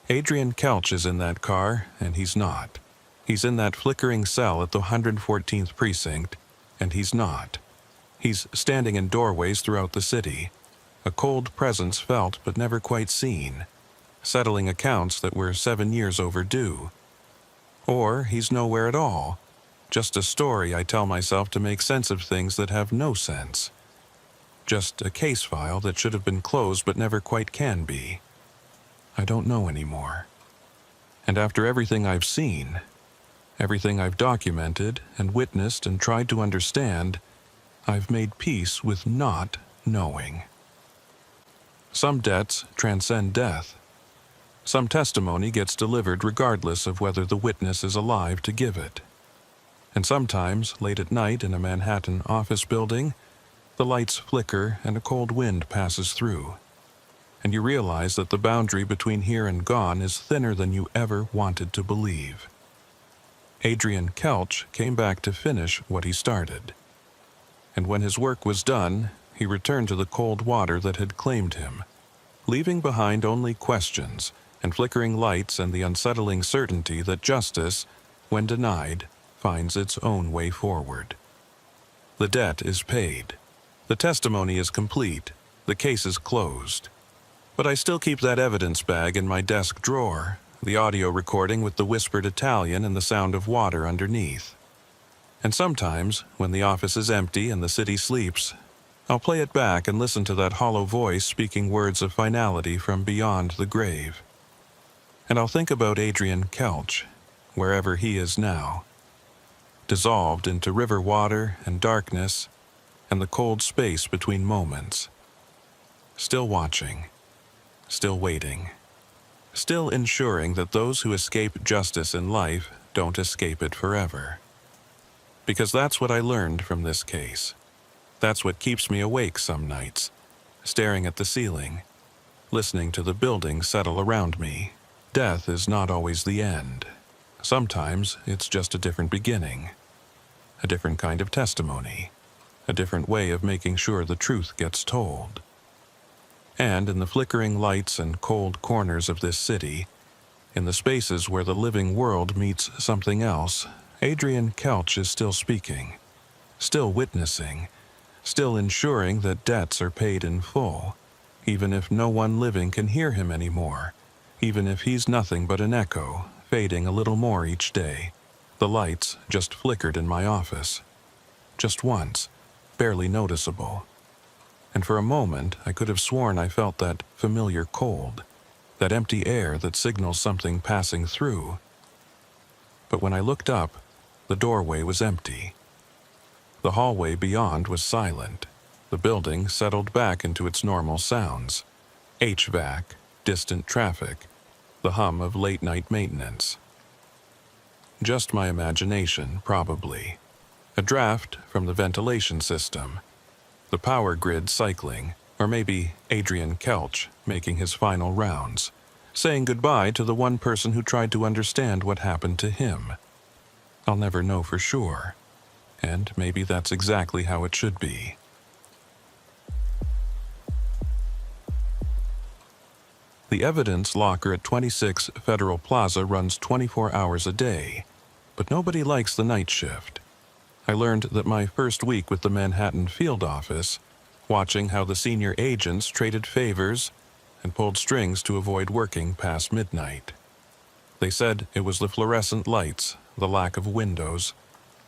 Adrian Kelch is in that car, and he's not. He's in that flickering cell at the 114th precinct, and he's not. He's standing in doorways throughout the city, a cold presence felt but never quite seen, settling accounts that were 7 years overdue. Or he's nowhere at all, just a story I tell myself to make sense of things that have no sense. Just a case file that should have been closed but never quite can be. I don't know anymore. And after everything I've seen, everything I've documented and witnessed and tried to understand, I've made peace with not knowing. Some debts transcend death. Some testimony gets delivered regardless of whether the witness is alive to give it. And sometimes, late at night in a Manhattan office building, the lights flicker and a cold wind passes through, and you realize that the boundary between here and gone is thinner than you ever wanted to believe. Adrian Kelch came back to finish what he started. And when his work was done, he returned to the cold water that had claimed him, leaving behind only questions and flickering lights and the unsettling certainty that justice, when denied, finds its own way forward. The debt is paid. The testimony is complete. The case is closed. But I still keep that evidence bag in my desk drawer, the audio recording with the whispered Italian and the sound of water underneath. And sometimes, when the office is empty and the city sleeps, I'll play it back and listen to that hollow voice speaking words of finality from beyond the grave. And I'll think about Adrian Kelch, wherever he is now, dissolved into river water and darkness and the cold space between moments. Still watching, still waiting, still ensuring that those who escape justice in life don't escape it forever. Because that's what I learned from this case. That's what keeps me awake some nights, staring at the ceiling, listening to the building settle around me. Death is not always the end. Sometimes it's just a different beginning, a different kind of testimony, a different way of making sure the truth gets told. And in the flickering lights and cold corners of this city, in the spaces where the living world meets something else, Adrian Kelch is still speaking, still witnessing, still ensuring that debts are paid in full, even if no one living can hear him anymore, even if he's nothing but an echo, fading a little more each day. The lights just flickered in my office. Just once, barely noticeable. And for a moment, I could have sworn I felt that familiar cold, that empty air that signals something passing through. But when I looked up, the doorway was empty. The hallway beyond was silent. The building settled back into its normal sounds. HVAC, distant traffic, the hum of late-night maintenance. Just my imagination, probably. A draft from the ventilation system. The power grid cycling, or maybe Adrian Kelch making his final rounds, saying goodbye to the one person who tried to understand what happened to him. I'll never know for sure, and maybe that's exactly how it should be. The evidence locker at 26 Federal Plaza runs 24 hours a day, but nobody likes the night shift. I learned that my first week with the Manhattan field office, watching how the senior agents traded favors and pulled strings to avoid working past midnight. They said it was the fluorescent lights, the lack of windows,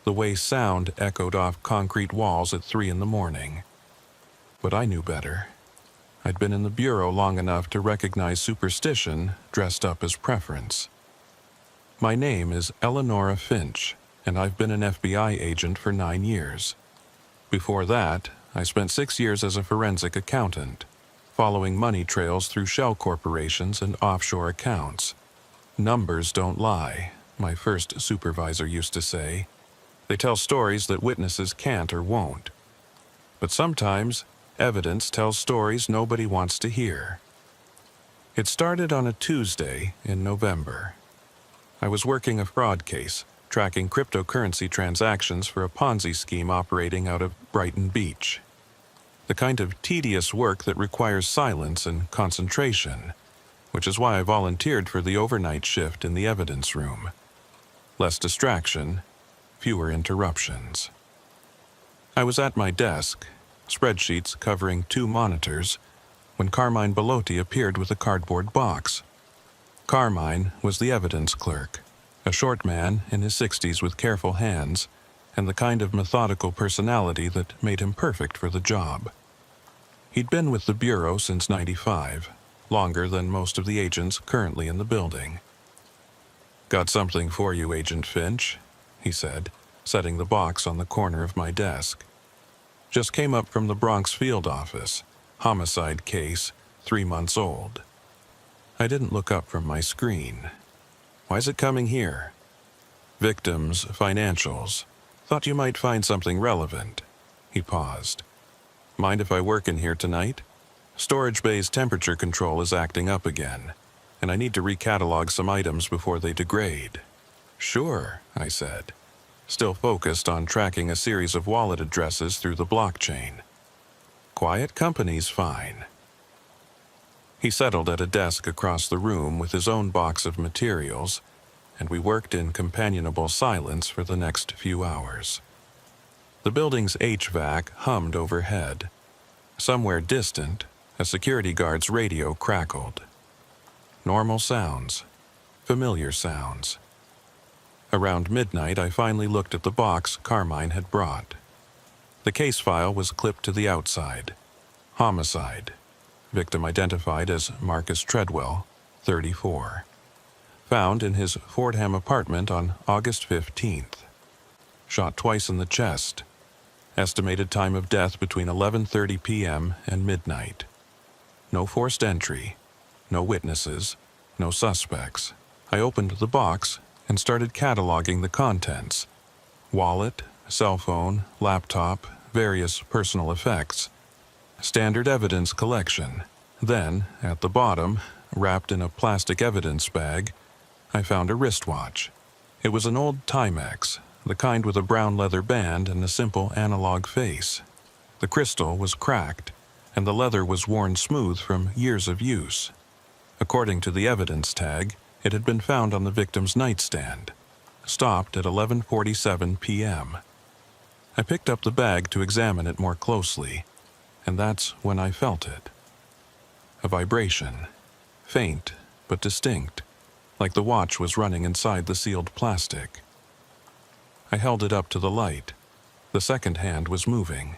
the way sound echoed off concrete walls at 3 a.m. But I knew better. I'd been in the bureau long enough to recognize superstition dressed up as preference. My name is Eleonora Finch, and I've been an FBI agent for 9 years. Before that, I spent 6 years as a forensic accountant, following money trails through shell corporations and offshore accounts. Numbers don't lie, my first supervisor used to say. They tell stories that witnesses can't or won't. But sometimes, evidence tells stories nobody wants to hear. It started on a Tuesday in November. I was working a fraud case, tracking cryptocurrency transactions for a Ponzi scheme operating out of Brighton Beach. The kind of tedious work that requires silence and concentration, which is why I volunteered for the overnight shift in the evidence room. Less distraction, fewer interruptions. I was at my desk, spreadsheets covering 2 monitors, when Carmine Bellotti appeared with a cardboard box. Carmine was the evidence clerk, a short man in his 60s with careful hands and the kind of methodical personality that made him perfect for the job. He'd been with the Bureau since '95, longer than most of the agents currently in the building. "Got something for you, Agent Finch," he said, setting the box on the corner of my desk. "Just came up from the Bronx field office. Homicide case, 3 months old." I didn't look up from my screen. "Why's it coming here?" "Victims, financials. Thought you might find something relevant." He paused. "Mind if I work in here tonight? Storage bay's temperature control is acting up again, and I need to recatalog some items before they degrade." "Sure," I said, still focused on tracking a series of wallet addresses through the blockchain. "Quiet company's fine." He settled at a desk across the room with his own box of materials, and we worked in companionable silence for the next few hours. The building's HVAC hummed overhead. Somewhere distant, a security guard's radio crackled. Normal sounds, familiar sounds. Around midnight, I finally looked at the box Carmine had brought. The case file was clipped to the outside. Homicide. Victim identified as Marcus Treadwell, 34. Found in his Fordham apartment on August 15th. Shot twice in the chest. Estimated time of death between 11:30 p.m. and midnight. No forced entry. No witnesses. No suspects. I opened the box and started cataloging the contents. Wallet, cell phone, laptop, various personal effects. Standard evidence collection. Then, at the bottom, wrapped in a plastic evidence bag, I found a wristwatch. It was an old Timex, the kind with a brown leather band and a simple analog face. The crystal was cracked, and the leather was worn smooth from years of use. According to the evidence tag, it had been found on the victim's nightstand, stopped at 11:47 p.m. I picked up the bag to examine it more closely, and that's when I felt it. A vibration, faint but distinct, like the watch was running inside the sealed plastic. I held it up to the light. The second hand was moving.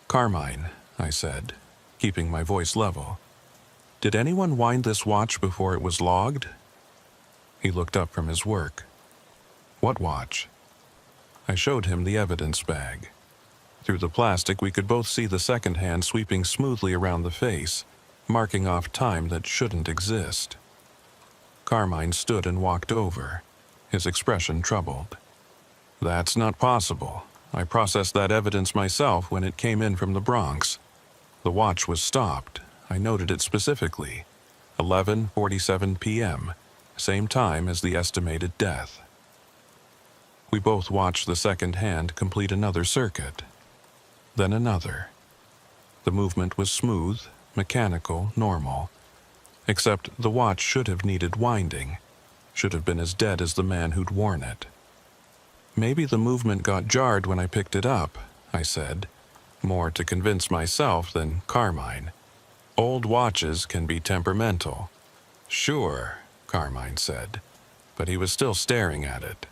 "Carmine," I said, keeping my voice level, "did anyone wind this watch before it was logged?" He looked up from his work. "What watch?" I showed him the evidence bag. Through the plastic, we could both see the second hand sweeping smoothly around the face, marking off time that shouldn't exist. Carmine stood and walked over, his expression troubled. "That's not possible. I processed that evidence myself when it came in from the Bronx. The watch was stopped. I noted it specifically. 11:47 p.m., same time as the estimated death." We both watched the second hand complete another circuit. Then another. The movement was smooth, mechanical, normal. Except the watch should have needed winding, should have been as dead as the man who'd worn it. "Maybe the movement got jarred when I picked it up," I said, more to convince myself than Carmine. "Old watches can be temperamental." "Sure," Carmine said, but he was still staring at it.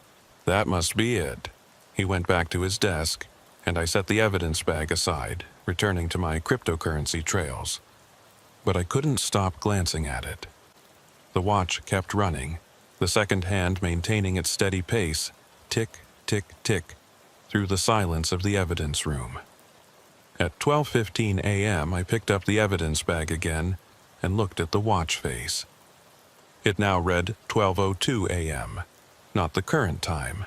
"That must be it." He went back to his desk, and I set the evidence bag aside, returning to my cryptocurrency trails. But I couldn't stop glancing at it. The watch kept running, the second hand maintaining its steady pace, tick, tick, tick, through the silence of the evidence room. At 12:15 a.m., I picked up the evidence bag again and looked at the watch face. It now read 12:02 a.m., not the current time.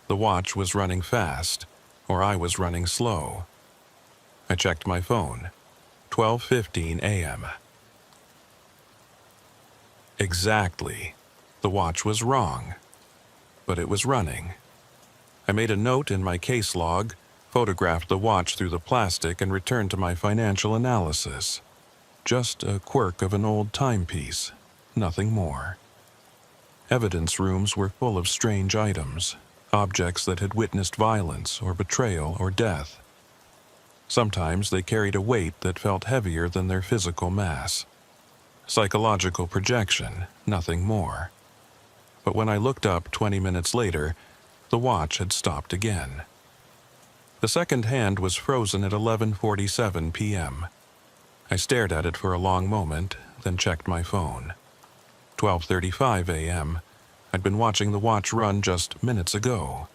The watch was running fast, or I was running slow. I checked my phone. 12:15 a.m. Exactly. The watch was wrong, but it was running. I made a note in my case log, photographed the watch through the plastic, and returned to my financial analysis. Just a quirk of an old timepiece, nothing more. Evidence rooms were full of strange items, objects that had witnessed violence or betrayal or death. Sometimes they carried a weight that felt heavier than their physical mass. Psychological projection, nothing more. But when I looked up 20 minutes later, the watch had stopped again. The second hand was frozen at 11:47 p.m. I stared at it for a long moment, then checked my phone. 12:35 a.m. I'd been watching the watch run just minutes ago.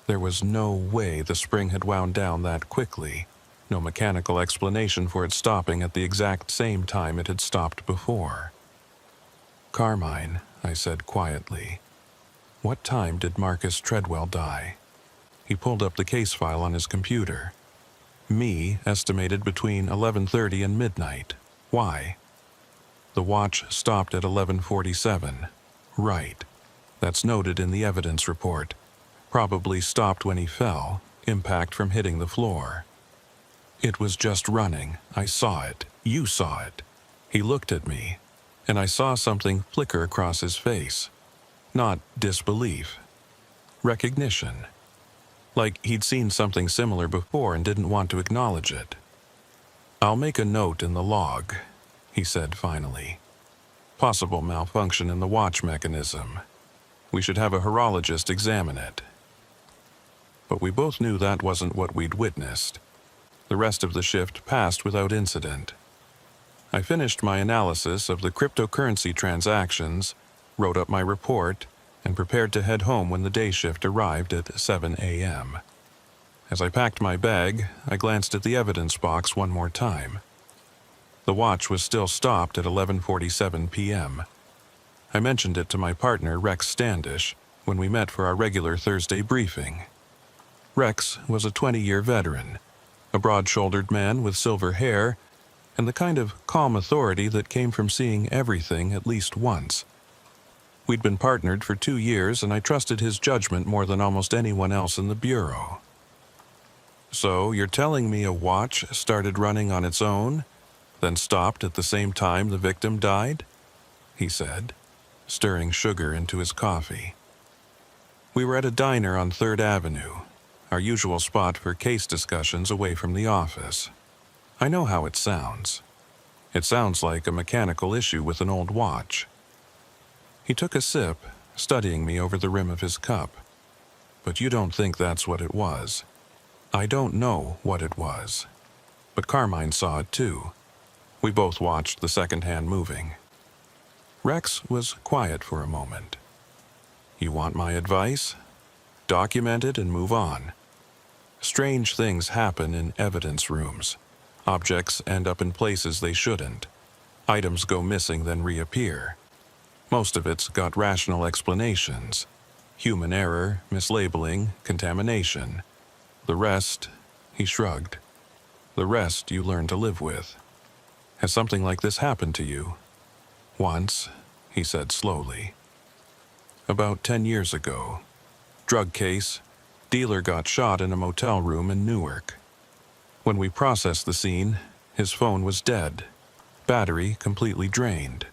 There was no way the spring had wound down that quickly, no mechanical explanation for it stopping at the exact same time it had stopped before. "Carmine," I said quietly, "what time did Marcus Treadwell die?" He pulled up the case file on his computer. Me estimated between 11:30 and midnight. Why? The watch stopped at 11:47. Right. That's noted in the evidence report. Probably stopped when he fell, impact from hitting the floor. It was just running. I saw it. You saw it. He looked at me, and I saw something flicker across his face. Not disbelief. Recognition. Like he'd seen something similar before and didn't want to acknowledge it. "I'll make a note in the log," he said finally. "Possible malfunction in the watch mechanism. We should have a horologist examine it." But we both knew that wasn't what we'd witnessed. The rest of the shift passed without incident. I finished my analysis of the cryptocurrency transactions, wrote up my report, and prepared to head home when the day shift arrived at 7 a.m. As I packed my bag, I glanced at the evidence box one more time. The watch was still stopped at 11:47 p.m. I mentioned it to my partner, Rex Standish, when we met for our regular Thursday briefing. Rex was a 20-year veteran, a broad-shouldered man with silver hair, and the kind of calm authority that came from seeing everything at least once. We'd been partnered for 2 years, and I trusted his judgment more than almost anyone else in the Bureau. "So, you're telling me a watch started running on its own, then stopped at the same time the victim died?" he said, stirring sugar into his coffee. We were at a diner on 3rd Avenue, our usual spot for case discussions away from the office. I know how it sounds. It sounds like a mechanical issue with an old watch. He took a sip, studying me over the rim of his cup. "But you don't think that's what it was?" "I don't know what it was. But Carmine saw it too. We both watched the second hand moving." Rex was quiet for a moment. "You want my advice? Document it and move on. Strange things happen in evidence rooms. Objects end up in places they shouldn't. Items go missing then reappear. Most of it's got rational explanations. Human error, mislabeling, contamination. The rest," he shrugged, "the rest you learn to live with. Has something like this happened to you?" "Once," he said slowly. "About 10 years ago. Drug case. Dealer got shot in a motel room in Newark. When we processed the scene, his phone was dead. Battery completely drained.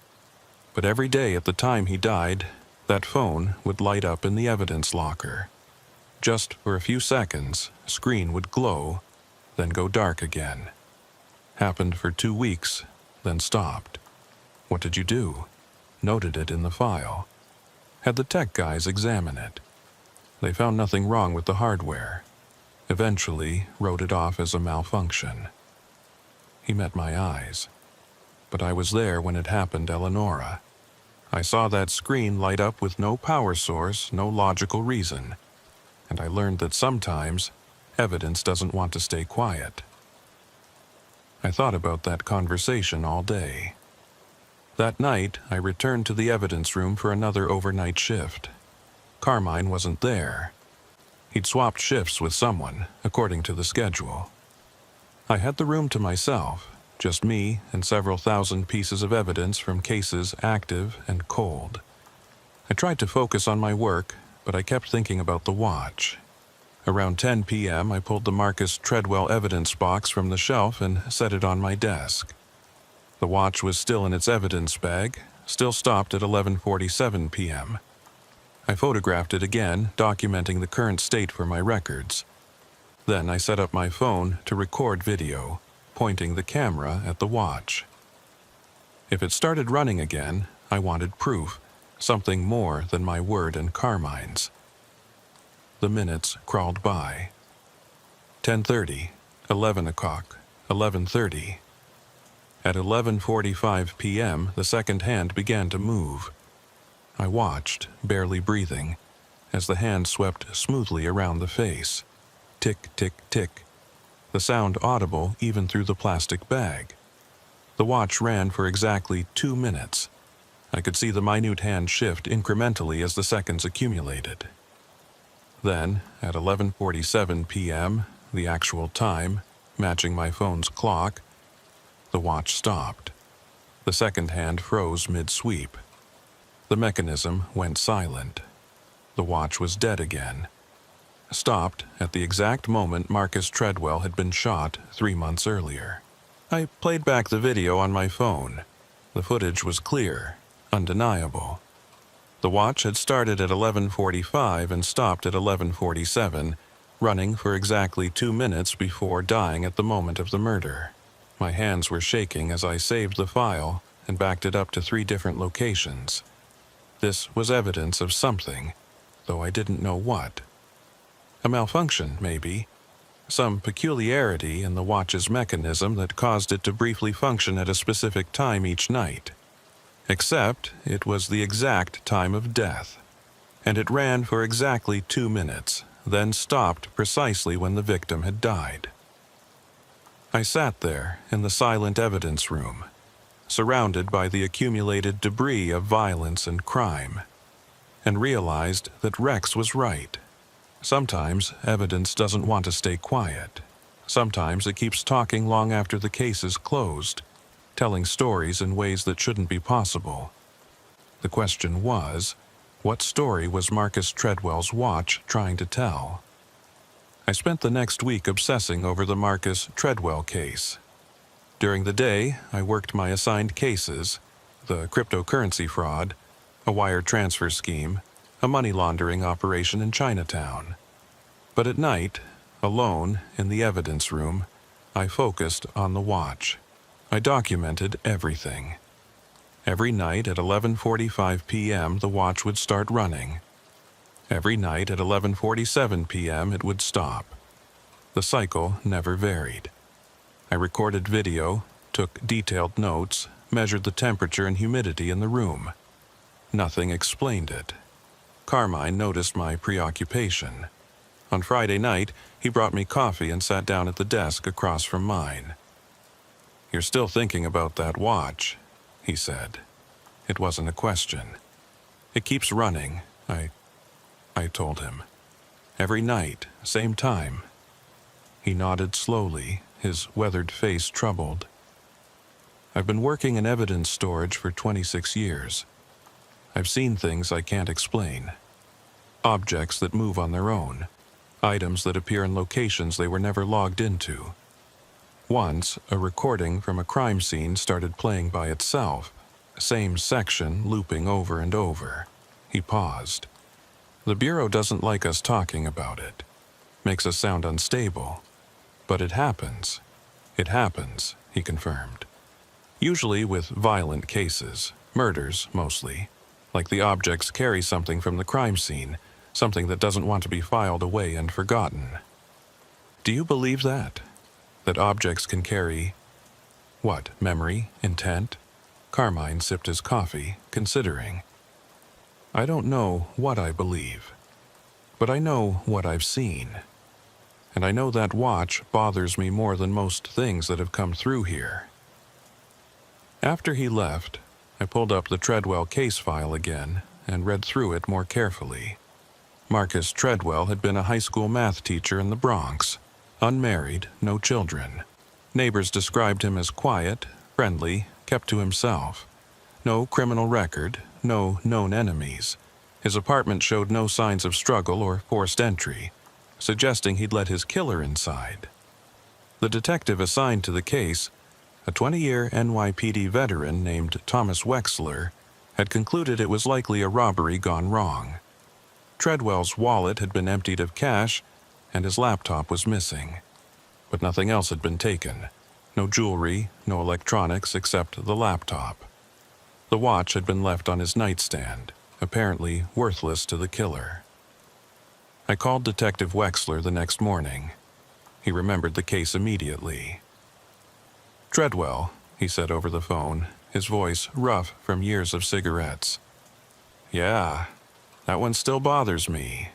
But every day at the time he died, that phone would light up in the evidence locker. Just for a few seconds, screen would glow, then go dark again. Happened for 2 weeks, then stopped. What did you do?" "Noted it in the file. Had the tech guys examine it. They found nothing wrong with the hardware. Eventually wrote it off as a malfunction." He met my eyes. "But I was there when it happened, Eleonora. I saw that screen light up with no power source, no logical reason, and I learned that sometimes evidence doesn't want to stay quiet. I thought about that conversation all day. That night, I returned to the evidence room for another overnight shift. Carmine wasn't there. He'd swapped shifts with someone, according to the schedule. I had the room to myself, just me and several thousand pieces of evidence from cases active and cold. I tried to focus on my work, but I kept thinking about the watch. Around 10 p.m., I pulled the Marcus Treadwell evidence box from the shelf and set it on my desk. The watch was still in its evidence bag, still stopped at 11:47 p.m. I photographed it again, documenting the current state for my records. Then I set up my phone to record video, pointing the camera at the watch. If it started running again, I wanted proof, something more than my word and Carmine's. The minutes crawled by. 10:30, 11 o'clock, 11:30. At 11:45 p.m., the second hand began to move. I watched, barely breathing, as the hand swept smoothly around the face. Tick, tick, tick. The sound audible even through the plastic bag. The watch ran for exactly 2 minutes. I could see the minute hand shift incrementally as the seconds accumulated. Then, at 11:47 p.m., the actual time, matching my phone's clock, the watch stopped. The second hand froze mid-sweep. The mechanism went silent. The watch was dead again. Stopped at the exact moment Marcus Treadwell had been shot 3 months earlier. I played back the video on my phone. The footage was clear, undeniable. The watch had started at 11:45 and stopped at 11:47, running for exactly 2 minutes before dying at the moment of the murder. My hands were shaking as I saved the file and backed it up to 3 different locations. This was evidence of something, though I didn't know what. A malfunction, maybe. Some peculiarity in the watch's mechanism that caused it to briefly function at a specific time each night. Except it was the exact time of death, and it ran for exactly 2 minutes, then stopped precisely when the victim had died. I sat there in the silent evidence room, surrounded by the accumulated debris of violence and crime, and realized that Rex was right. Sometimes evidence doesn't want to stay quiet. Sometimes it keeps talking long after the case is closed, telling stories in ways that shouldn't be possible. The question was, what story was Marcus Treadwell's watch trying to tell? I spent the next week obsessing over the Marcus Treadwell case. During the day, I worked my assigned cases, the cryptocurrency fraud, a wire transfer scheme, a money laundering operation in Chinatown. But at night, alone in the evidence room, I focused on the watch. I documented everything. Every night at 11:45 p.m., the watch would start running. Every night at 11:47 p.m., it would stop. The cycle never varied. I recorded video, took detailed notes, measured the temperature and humidity in the room. Nothing explained it. Carmine noticed my preoccupation. On Friday night, he brought me coffee and sat down at the desk across from mine. "You're still thinking about that watch," he said. It wasn't a question. "It keeps running," I told him. "Every night, same time." He nodded slowly, his weathered face troubled. "I've been working in evidence storage for 26 years. I've seen things I can't explain. Objects that move on their own. Items that appear in locations they were never logged into. Once, a recording from a crime scene started playing by itself, same section looping over and over." He paused. "The Bureau doesn't like us talking about it. Makes us sound unstable. But it happens. It happens," he confirmed. "Usually with violent cases, murders mostly. Like the objects carry something from the crime scene, something that doesn't want to be filed away and forgotten." "Do you believe that? That objects can carry, what, memory, intent?" Carmine sipped his coffee, considering. I don't know what I believe, but I know what I've seen. And I know that watch bothers me more than most things that have come through here. After he left, I pulled up the Treadwell case file again and read through it more carefully. Marcus Treadwell had been a high school math teacher in the Bronx, unmarried, no children. Neighbors described him as quiet, friendly, kept to himself. No criminal record, no known enemies. His apartment showed no signs of struggle or forced entry, suggesting he'd let his killer inside. The detective assigned to the case, a 20-year NYPD veteran named Thomas Wexler, had concluded it was likely a robbery gone wrong. Treadwell's wallet had been emptied of cash, and his laptop was missing. But nothing else had been taken. No jewelry, no electronics except the laptop. The watch had been left on his nightstand, apparently worthless to the killer. I called Detective Wexler the next morning. He remembered the case immediately. "Treadwell," he said over the phone, his voice rough from years of cigarettes. "Yeah, that one still bothers me.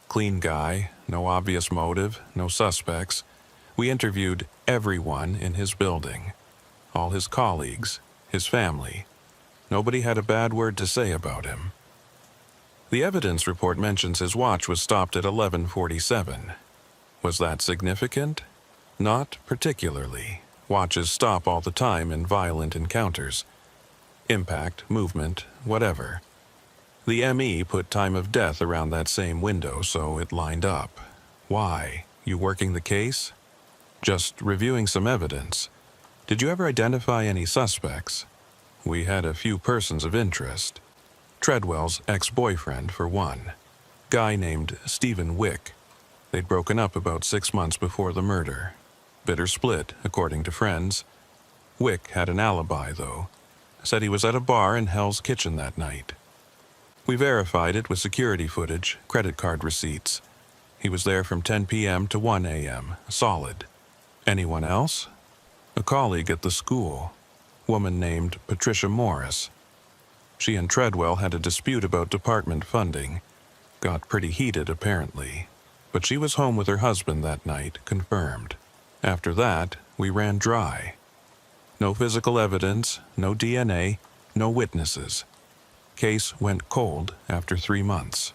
Clean guy, no obvious motive, no suspects. We interviewed everyone in his building. All his colleagues, his family. Nobody had a bad word to say about him. The evidence report mentions his watch was stopped at 11:47. Was that significant? Not particularly. Watches stop all the time in violent encounters. Impact, movement, whatever. The ME put time of death around that same window, so it lined up. Why? You working the case? Just reviewing some evidence. Did you ever identify any suspects? We had a few persons of interest. Treadwell's ex-boyfriend, for one. Guy named Stephen Wick. They'd broken up about 6 months before the murder. Bitter split, according to friends. Wick had an alibi, though. Said he was at a bar in Hell's Kitchen that night. We verified it with security footage, credit card receipts. He was there from 10 p.m. to 1 a.m., solid. Anyone else? A colleague at the school. Woman named Patricia Morris. She and Treadwell had a dispute about department funding. Got pretty heated, apparently. But she was home with her husband that night, confirmed. After that, we ran dry. No physical evidence, no DNA, no witnesses. Case went cold after 3 months.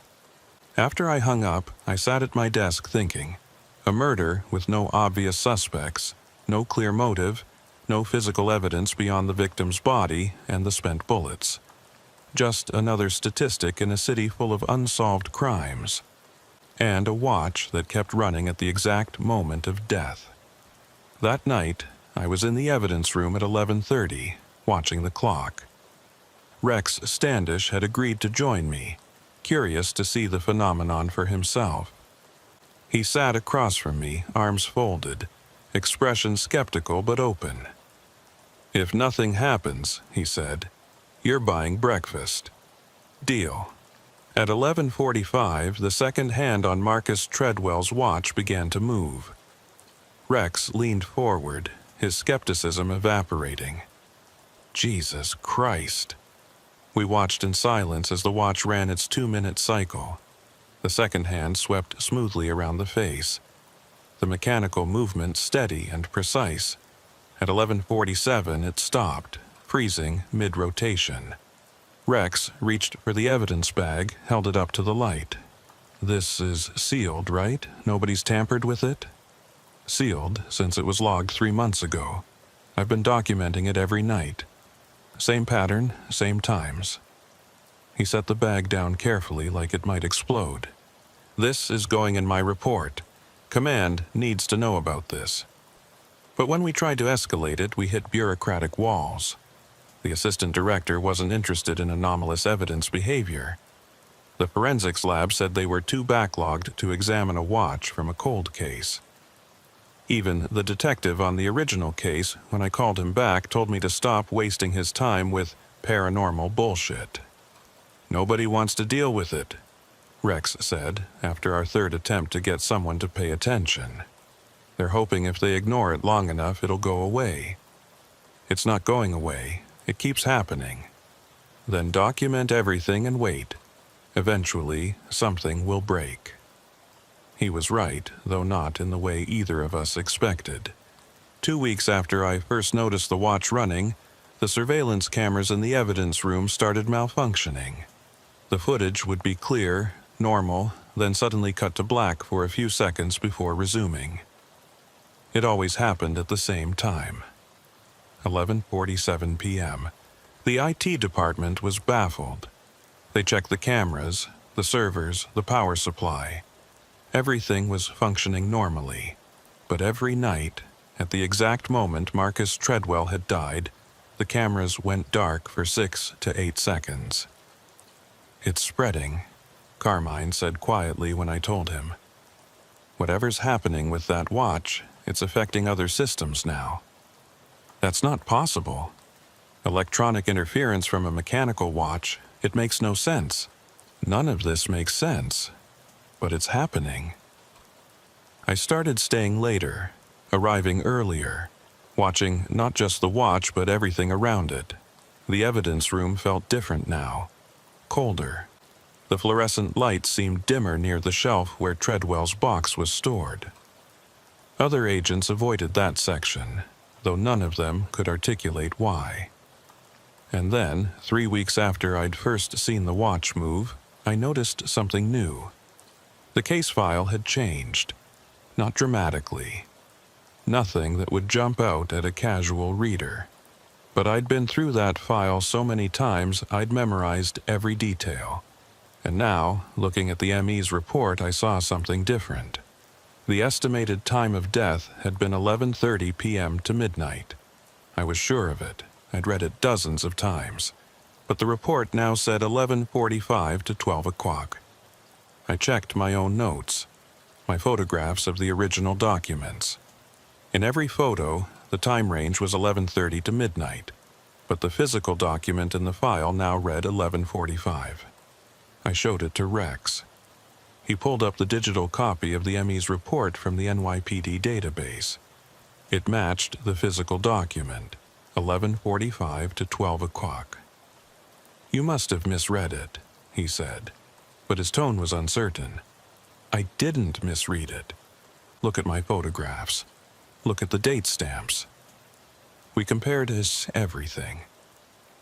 After I hung up, I sat at my desk thinking. A murder with no obvious suspects, no clear motive, no physical evidence beyond the victim's body and the spent bullets. Just another statistic in a city full of unsolved crimes. And a watch that kept running at the exact moment of death. That night, I was in the evidence room at 11:30, watching the clock. Rex Standish had agreed to join me, curious to see the phenomenon for himself. He sat across from me, arms folded, expression skeptical but open. "If nothing happens," he said, "you're buying breakfast. Deal." At 11:45, the second hand on Marcus Treadwell's watch began to move. Rex leaned forward, his skepticism evaporating. Jesus Christ. We watched in silence as the watch ran its 2-minute cycle. The second hand swept smoothly around the face. The mechanical movement steady and precise. At 11:47, it stopped, freezing mid-rotation. Rex reached for the evidence bag, held it up to the light. "This is sealed, right? Nobody's tampered with it?" "Sealed, since it was logged 3 months ago. I've been documenting it every night. Same pattern, same times." He set the bag down carefully like it might explode. "This is going in my report. Command needs to know about this." But when we tried to escalate it, we hit bureaucratic walls. The assistant director wasn't interested in anomalous evidence behavior. The forensics lab said they were too backlogged to examine a watch from a cold case. Even the detective on the original case, when I called him back, told me to stop wasting his time with paranormal bullshit. "Nobody wants to deal with it," Rex said, after our third attempt to get someone to pay attention. "They're hoping if they ignore it long enough, it'll go away. It's not going away. It keeps happening. Then document everything and wait. Eventually, something will break. He was right, though not in the way either of us expected. 2 weeks after I first noticed the watch running, the surveillance cameras in the evidence room started malfunctioning. The footage would be clear, normal, then suddenly cut to black for a few seconds before resuming. It always happened at the same time. 11:47 p.m. The IT department was baffled. They checked the cameras, the servers, the power supply. Everything was functioning normally, but every night, at the exact moment Marcus Treadwell had died, the cameras went dark for 6 to 8 seconds. "It's spreading," Carmine said quietly when I told him. "Whatever's happening with that watch, it's affecting other systems now." "That's not possible. Electronic interference from a mechanical watch, it makes no sense. None of this makes sense. But it's happening." I started staying later, arriving earlier, watching not just the watch but everything around it. The evidence room felt different now, colder. The fluorescent light seemed dimmer near the shelf where Treadwell's box was stored. Other agents avoided that section, though none of them could articulate why. And then, 3 weeks after I'd first seen the watch move, I noticed something new. The case file had changed, not dramatically. Nothing that would jump out at a casual reader. But I'd been through that file so many times I'd memorized every detail. And now, looking at the ME's report, I saw something different. The estimated time of death had been 11:30 p.m. to midnight. I was sure of it. I'd read it dozens of times. But the report now said 11:45 to 12 o'clock. I checked my own notes, my photographs of the original documents. In every photo, the time range was 11:30 to midnight, but the physical document in the file now read 11:45. I showed it to Rex. He pulled up the digital copy of the ME's report from the NYPD database. It matched the physical document, 11:45 to 12 o'clock. "You must have misread it," he said, but his tone was uncertain. "I didn't misread it. Look at my photographs. Look at the date stamps." We compared everything.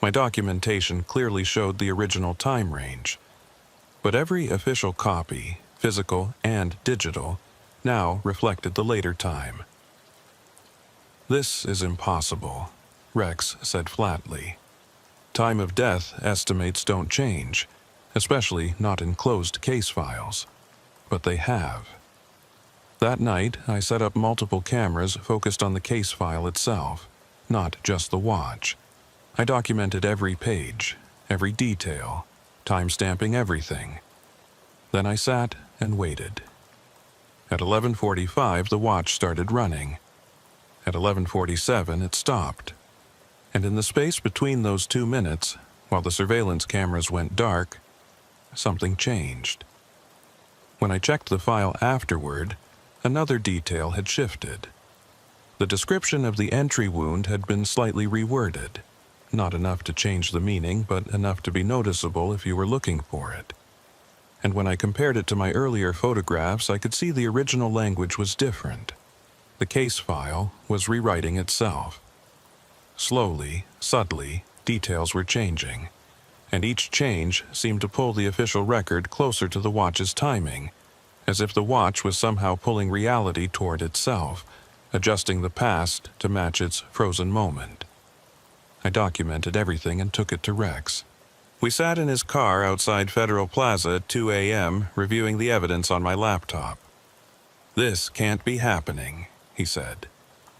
My documentation clearly showed the original time range, but every official copy, physical and digital, now reflected the later time. "This is impossible," Rex said flatly. "Time of death estimates don't change, especially not in closed case files. But they have." That night, I set up multiple cameras focused on the case file itself, not just the watch. I documented every page, every detail, timestamping everything. Then I sat and waited. At 11:45, the watch started running. At 11:47, it stopped. And in the space between those 2 minutes, while the surveillance cameras went dark, something changed. When I checked the file afterward, another detail had shifted. The description of the entry wound had been slightly reworded, not enough to change the meaning, but enough to be noticeable if you were looking for it. And when I compared it to my earlier photographs, I could see the original language was different. The case file was rewriting itself. Slowly, subtly, details were changing, and each change seemed to pull the official record closer to the watch's timing, as if the watch was somehow pulling reality toward itself, adjusting the past to match its frozen moment. I documented everything and took it to Rex. We sat in his car outside Federal Plaza at 2 a.m., reviewing the evidence on my laptop. "This can't be happening," he said,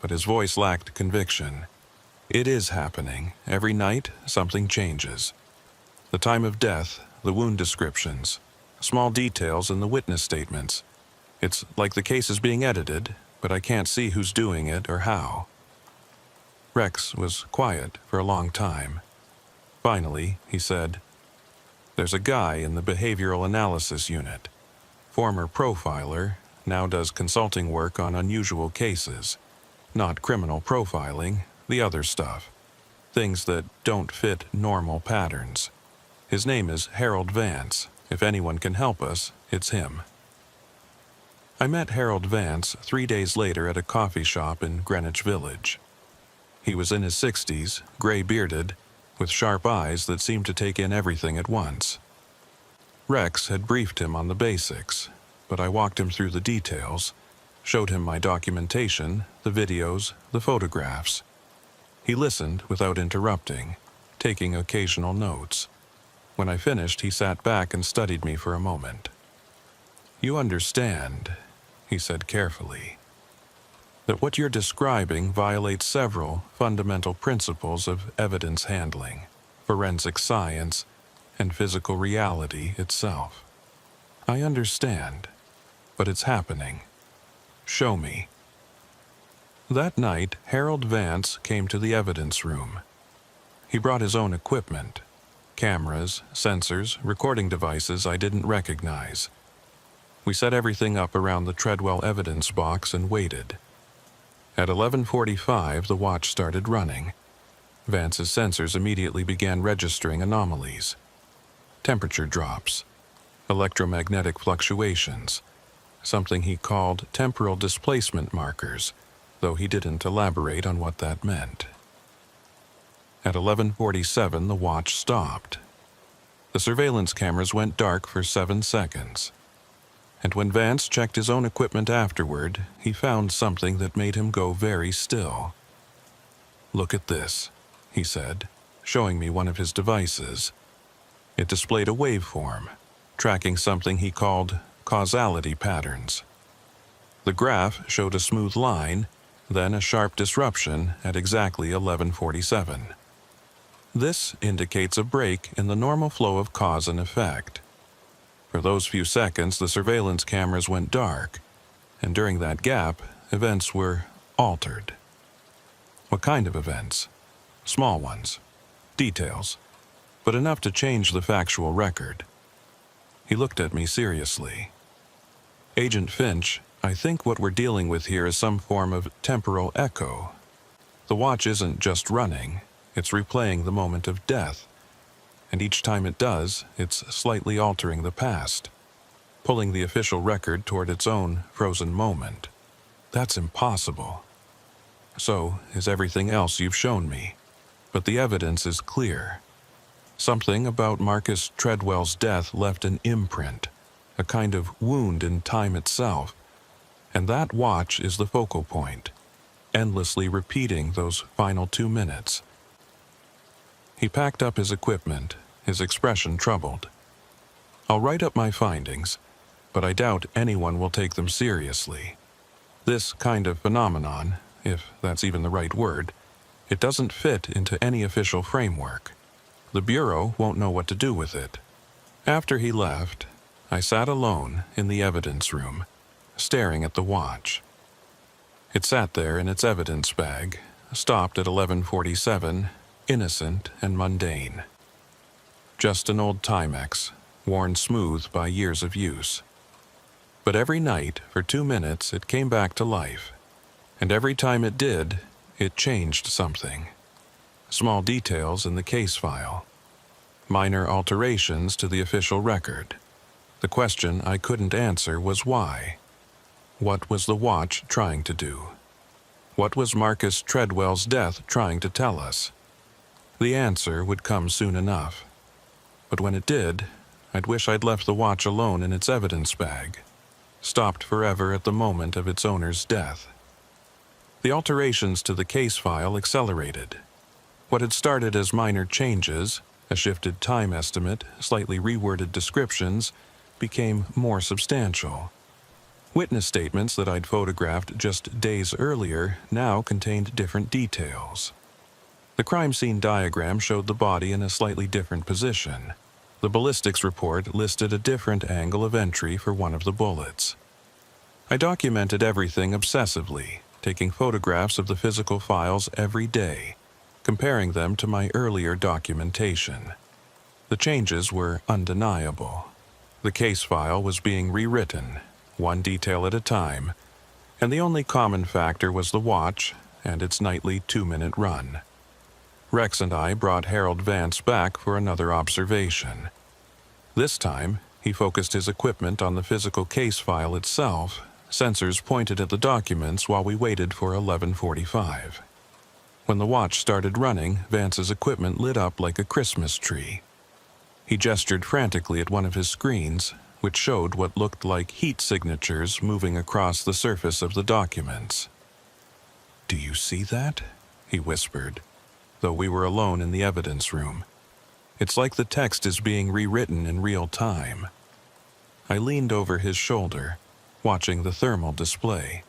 but his voice lacked conviction. "It is happening. Every night, something changes. The time of death, the wound descriptions, small details in the witness statements. It's like the case is being edited, but I can't see who's doing it or how." Rex was quiet for a long time. Finally, he said, "There's a guy in the behavioral analysis unit. Former profiler, now does consulting work on unusual cases. Not criminal profiling, the other stuff. Things that don't fit normal patterns. His name is Harold Vance. If anyone can help us, it's him. I met Harold Vance 3 days later at a coffee shop in Greenwich Village. He was in his 60s, gray-bearded, with sharp eyes that seemed to take in everything at once. Rex had briefed him on the basics, but I walked him through the details, showed him my documentation, the videos, the photographs. He listened without interrupting, taking occasional notes. When I finished, he sat back and studied me for a moment. "You understand," he said carefully, "that what you're describing violates several fundamental principles of evidence handling, forensic science, and physical reality itself. I understand, but it's happening. Show me." That night, Harold Vance came to the evidence room. He brought his own equipment: cameras, sensors, recording devices I didn't recognize. We set everything up around the Treadwell evidence box and waited. At 11:45, the watch started running. Vance's sensors immediately began registering anomalies: temperature drops, electromagnetic fluctuations, something he called temporal displacement markers, though he didn't elaborate on what that meant. At 11:47, the watch stopped. The surveillance cameras went dark for 7 seconds. And when Vance checked his own equipment afterward, he found something that made him go very still. "Look at this," he said, showing me one of his devices. It displayed a waveform, tracking something he called causality patterns. The graph showed a smooth line, then a sharp disruption at exactly 11:47. This indicates a break in the normal flow of cause and effect. For those few seconds, the surveillance cameras went dark, and during that gap, events were altered. What kind of events? Small ones. Details. But enough to change the factual record. He looked at me seriously. "Agent Finch, I think what we're dealing with here is some form of temporal echo. The watch isn't just running, it's replaying the moment of death. And each time it does, it's slightly altering the past, pulling the official record toward its own frozen moment. That's impossible. So is everything else you've shown me. But the evidence is clear. Something about Marcus Treadwell's death left an imprint, a kind of wound in time itself. And that watch is the focal point, endlessly repeating those final 2 minutes." He packed up his equipment, his expression troubled. "I'll write up my findings, but I doubt anyone will take them seriously. This kind of phenomenon, if that's even the right word, it doesn't fit into any official framework. The Bureau won't know what to do with it." After he left, I sat alone in the evidence room, staring at the watch. It sat there in its evidence bag, stopped at 11:47, innocent and mundane. Just an old Timex, worn smooth by years of use. But every night, for 2 minutes, it came back to life. And every time it did, it changed something. Small details in the case file. Minor alterations to the official record. The question I couldn't answer was why. What was the watch trying to do? What was Marcus Treadwell's death trying to tell us? The answer would come soon enough. But when it did, I'd wish I'd left the watch alone in its evidence bag, stopped forever at the moment of its owner's death. The alterations to the case file accelerated. What had started as minor changes, a shifted time estimate, slightly reworded descriptions, became more substantial. Witness statements that I'd photographed just days earlier now contained different details. The crime scene diagram showed the body in a slightly different position. The ballistics report listed a different angle of entry for one of the bullets. I documented everything obsessively, taking photographs of the physical files every day, comparing them to my earlier documentation. The changes were undeniable. The case file was being rewritten, one detail at a time, and the only common factor was the watch and its nightly 2-minute run. Rex and I brought Harold Vance back for another observation. This time, He focused his equipment on the physical case file itself, sensors pointed at the documents while we waited for 11:45. When the watch started running, Vance's equipment lit up like a Christmas tree. He gestured frantically at one of his screens, which showed what looked like heat signatures moving across the surface of the documents. "Do you see that?" he whispered, though we were alone in the evidence room. "It's like the text is being rewritten in real time." I leaned over his shoulder, watching the thermal display.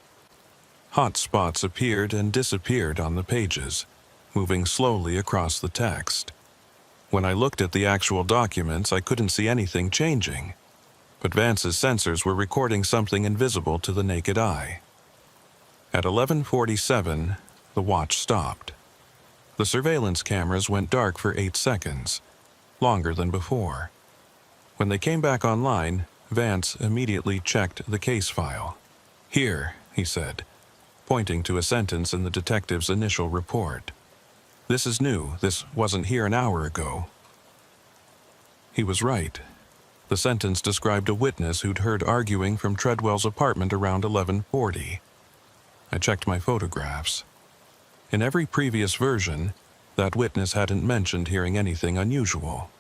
Hot spots appeared and disappeared on the pages, moving slowly across the text. When I looked at the actual documents, I couldn't see anything changing, but Vance's sensors were recording something invisible to the naked eye. At 11:47, the watch stopped. The surveillance cameras went dark for 8 seconds, longer than before. When they came back online, Vance immediately checked the case file. "Here," he said, pointing to a sentence in the detective's initial report. "This is new. This wasn't here an hour ago." He was right. The sentence described a witness who'd heard arguing from Treadwell's apartment around 11:40. I checked my photographs. In every previous version, that witness hadn't mentioned hearing anything unusual.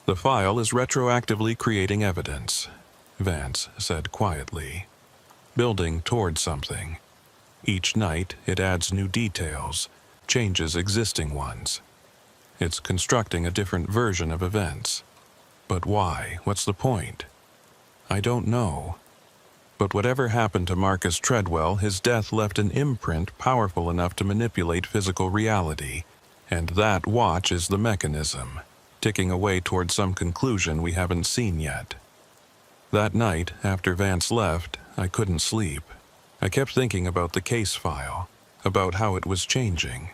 "The file is retroactively creating evidence," Vance said quietly, "building toward something. Each night, it adds new details, changes existing ones. It's constructing a different version of events. But why? What's the point? I don't know. But whatever happened to Marcus Treadwell, his death left an imprint powerful enough to manipulate physical reality, and that watch is the mechanism, ticking away toward some conclusion we haven't seen yet." That night, after Vance left, I couldn't sleep. I kept thinking about the case file, about how it was changing.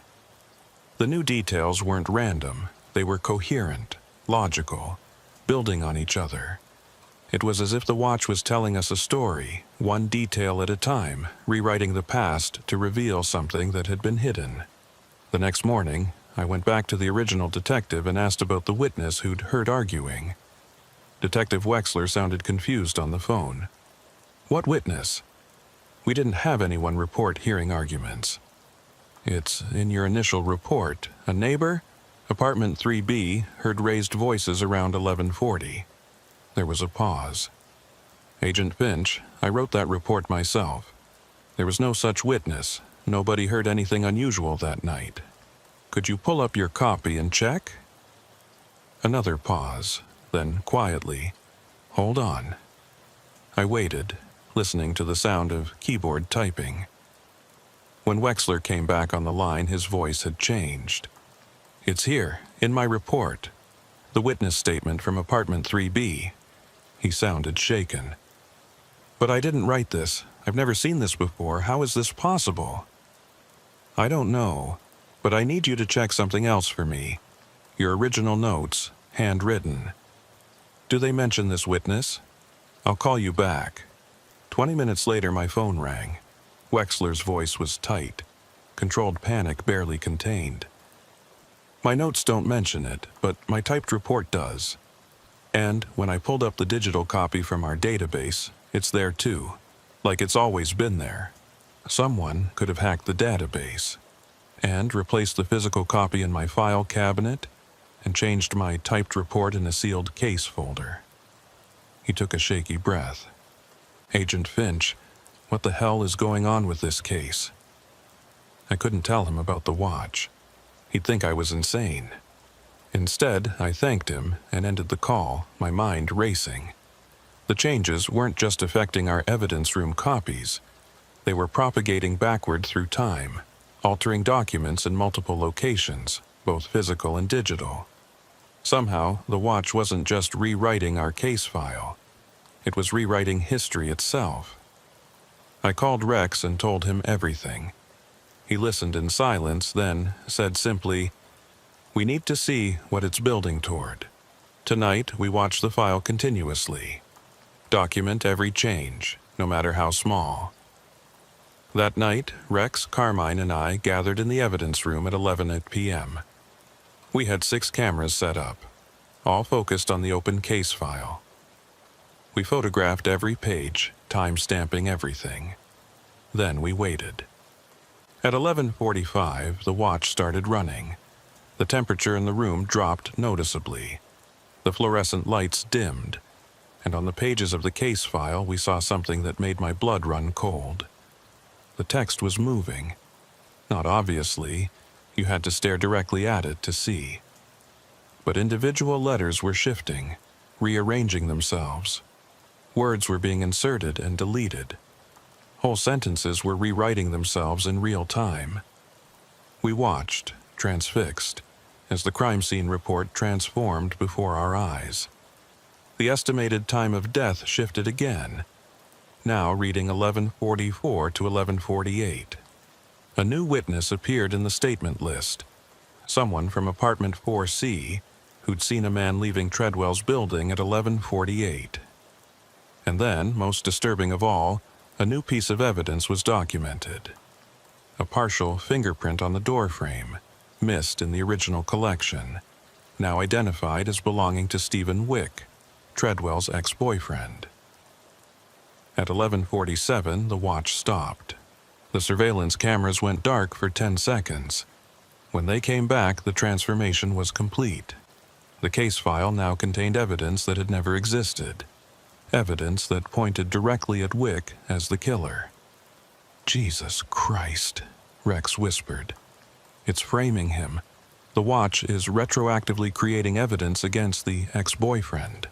The new details weren't random. They were coherent, logical, building on each other. It was as if the watch was telling us a story, one detail at a time, rewriting the past to reveal something that had been hidden. The next morning, I went back to the original detective and asked about the witness who'd heard arguing. Detective Wexler sounded confused on the phone. "What witness?" "We didn't have anyone report hearing arguments." "It's in your initial report. A neighbor? Apartment 3B heard raised voices around 11:40. There was a pause. "Agent Finch, I wrote that report myself. There was no such witness. Nobody heard anything unusual that night. Could you pull up your copy and check?" Another pause, then quietly, "Hold on." I waited, listening to the sound of keyboard typing. When Wexler came back on the line, his voice had changed. "It's here, in my report. The witness statement from apartment 3B. He sounded shaken. "But I didn't write this. I've never seen this before. How is this possible?" "I don't know, but I need you to check something else for me. Your original notes, handwritten. Do they mention this witness? I'll call you back." 20 minutes later, my phone rang. Wexler's voice was tight, controlled panic barely contained. "My notes don't mention it, but my typed report does. And when I pulled up the digital copy from our database, it's there too, like it's always been there. Someone could have hacked the database and replaced the physical copy in my file cabinet and changed my typed report in a sealed case folder." He took a shaky breath. "Agent Finch, what the hell is going on with this case?" I couldn't tell him about the watch. He'd think I was insane. Instead, I thanked him and ended the call, my mind racing. The changes weren't just affecting our evidence room copies. They were propagating backward through time, altering documents in multiple locations, both physical and digital. Somehow, the watch wasn't just rewriting our case file. It was rewriting history itself. I called Rex and told him everything. He listened in silence, then said simply, "We need to see what it's building toward. Tonight, we watch the file continuously. Document every change, no matter how small." That night, Rex, Carmine, and I gathered in the evidence room at 11 p.m. We had 6 cameras set up, all focused on the open case file. We photographed every page, time-stamping everything. Then we waited. At 11:45, the watch started running. The temperature in the room dropped noticeably. The fluorescent lights dimmed, and on the pages of the case file we saw something that made my blood run cold. The text was moving. Not obviously, you had to stare directly at it to see. But individual letters were shifting, rearranging themselves. Words were being inserted and deleted. Whole sentences were rewriting themselves in real time. We watched, transfixed, as the crime scene report transformed before our eyes. The estimated time of death shifted again, now reading 11:44 to 11:48. A new witness appeared in the statement list, someone from apartment 4C who'd seen a man leaving Treadwell's building at 11:48. And then, most disturbing of all, a new piece of evidence was documented. A partial fingerprint on the doorframe, missed in the original collection, now identified as belonging to Stephen Wick, Treadwell's ex-boyfriend. At 11:47, the watch stopped. The surveillance cameras went dark for 10 seconds. When they came back, the transformation was complete. The case file now contained evidence that had never existed. Evidence that pointed directly at Wick as the killer. "Jesus Christ," Rex whispered. "It's framing him. The watch is retroactively creating evidence against the ex-boyfriend."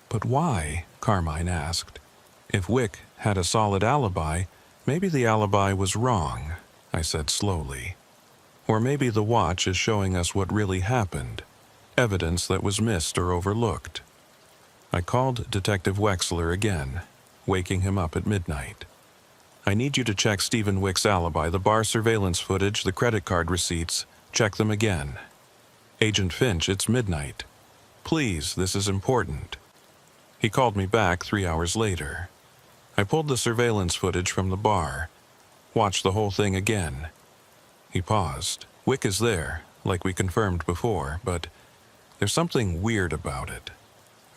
"But why?" Carmine asked. "If Wick had a solid alibi, maybe the alibi was wrong," I said slowly. "Or maybe the watch is showing us what really happened, evidence that was missed or overlooked." I called Detective Wexler again, waking him up at midnight. "I need you to check Stephen Wick's alibi, the bar surveillance footage, the credit card receipts. Check them again. Agent Finch, it's midnight. Please, this is important." He called me back 3 hours later. I pulled the surveillance footage from the bar, watched the whole thing again. He paused. "Wick is there, like we confirmed before, but there's something weird about it.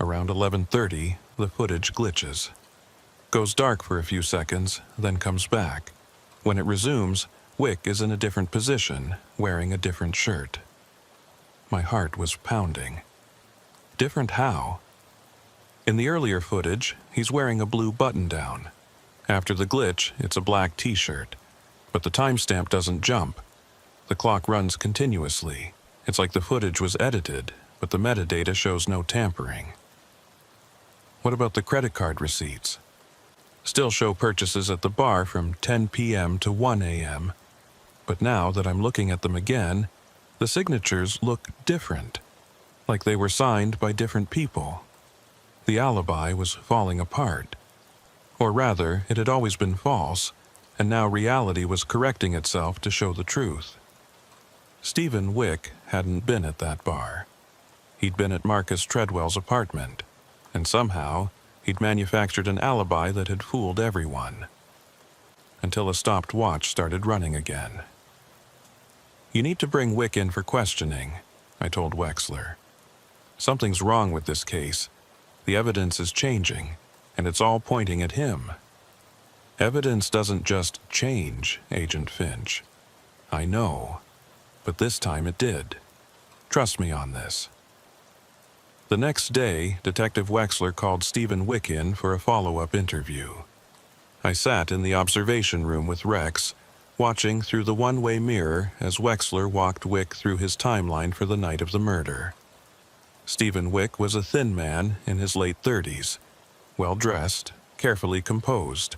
Around 11:30, the footage glitches. Goes dark for a few seconds, then comes back. When it resumes, Wick is in a different position, wearing a different shirt." My heart was pounding. Different how? In the earlier footage, he's wearing a blue button-down. After the glitch, it's a black t-shirt. But the timestamp doesn't jump. The clock runs continuously. It's like the footage was edited, but the metadata shows no tampering. What about the credit card receipts? Still show purchases at the bar from 10 p.m. to 1 a.m. But now that I'm looking at them again, the signatures look different, like they were signed by different people. The alibi was falling apart. Or rather, it had always been false, and now reality was correcting itself to show the truth. Stephen Wick hadn't been at that bar. He'd been at Marcus Treadwell's apartment, and somehow he'd manufactured an alibi that had fooled everyone. Until a stopped watch started running again. "You need to bring Wick in for questioning," I told Wexler. "Something's wrong with this case. The evidence is changing, and it's all pointing at him." "Evidence doesn't just change, Agent Finch. I know, but this time it did. Trust me on this." The next day, Detective Wexler called Stephen Wick in for a follow-up interview. I sat in the observation room with Rex, watching through the one-way mirror as Wexler walked Wick through his timeline for the night of the murder. Stephen Wick was a thin man in his late 30s, well-dressed, carefully composed.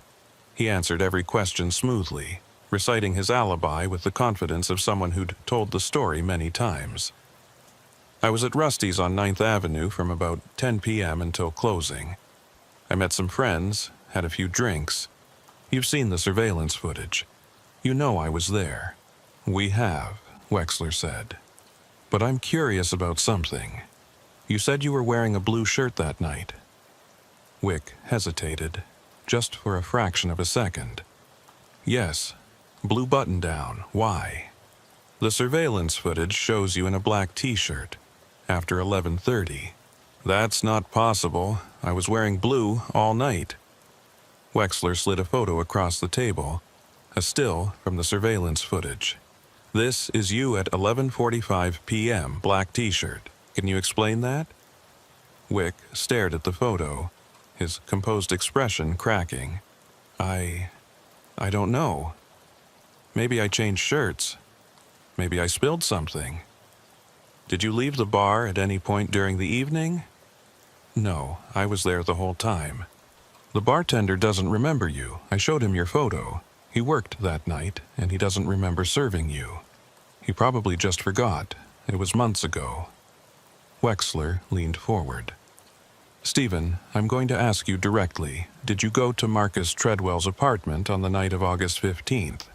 He answered every question smoothly, reciting his alibi with the confidence of someone who'd told the story many times. I was at Rusty's on 9th Avenue from about 10 p.m. until closing. I met some friends, had a few drinks. You've seen the surveillance footage. You know I was there. "We have," Wexler said. "But I'm curious about something. You said you were wearing a blue shirt that night." Wick hesitated, just for a fraction of a second. "Yes, blue button-down. Why?" "The surveillance footage shows you in a black t-shirt. After 11:30. "That's not possible," I was wearing blue all night." Wexler slid a photo across the table, a still from the surveillance footage. "This is you at 11:45 p.m., black t-shirt. Can you explain that?" Wick stared at the photo, his composed expression cracking. I don't know. Maybe I changed shirts. Maybe I spilled something." "Did you leave the bar at any point during the evening?" "No, I was there the whole time." "The bartender doesn't remember you. I showed him your photo. He worked that night, and he doesn't remember serving you. He probably just forgot. It was months ago." Wexler leaned forward. "Stephen, I'm going to ask you directly. Did you go to Marcus Treadwell's apartment on the night of August 15th?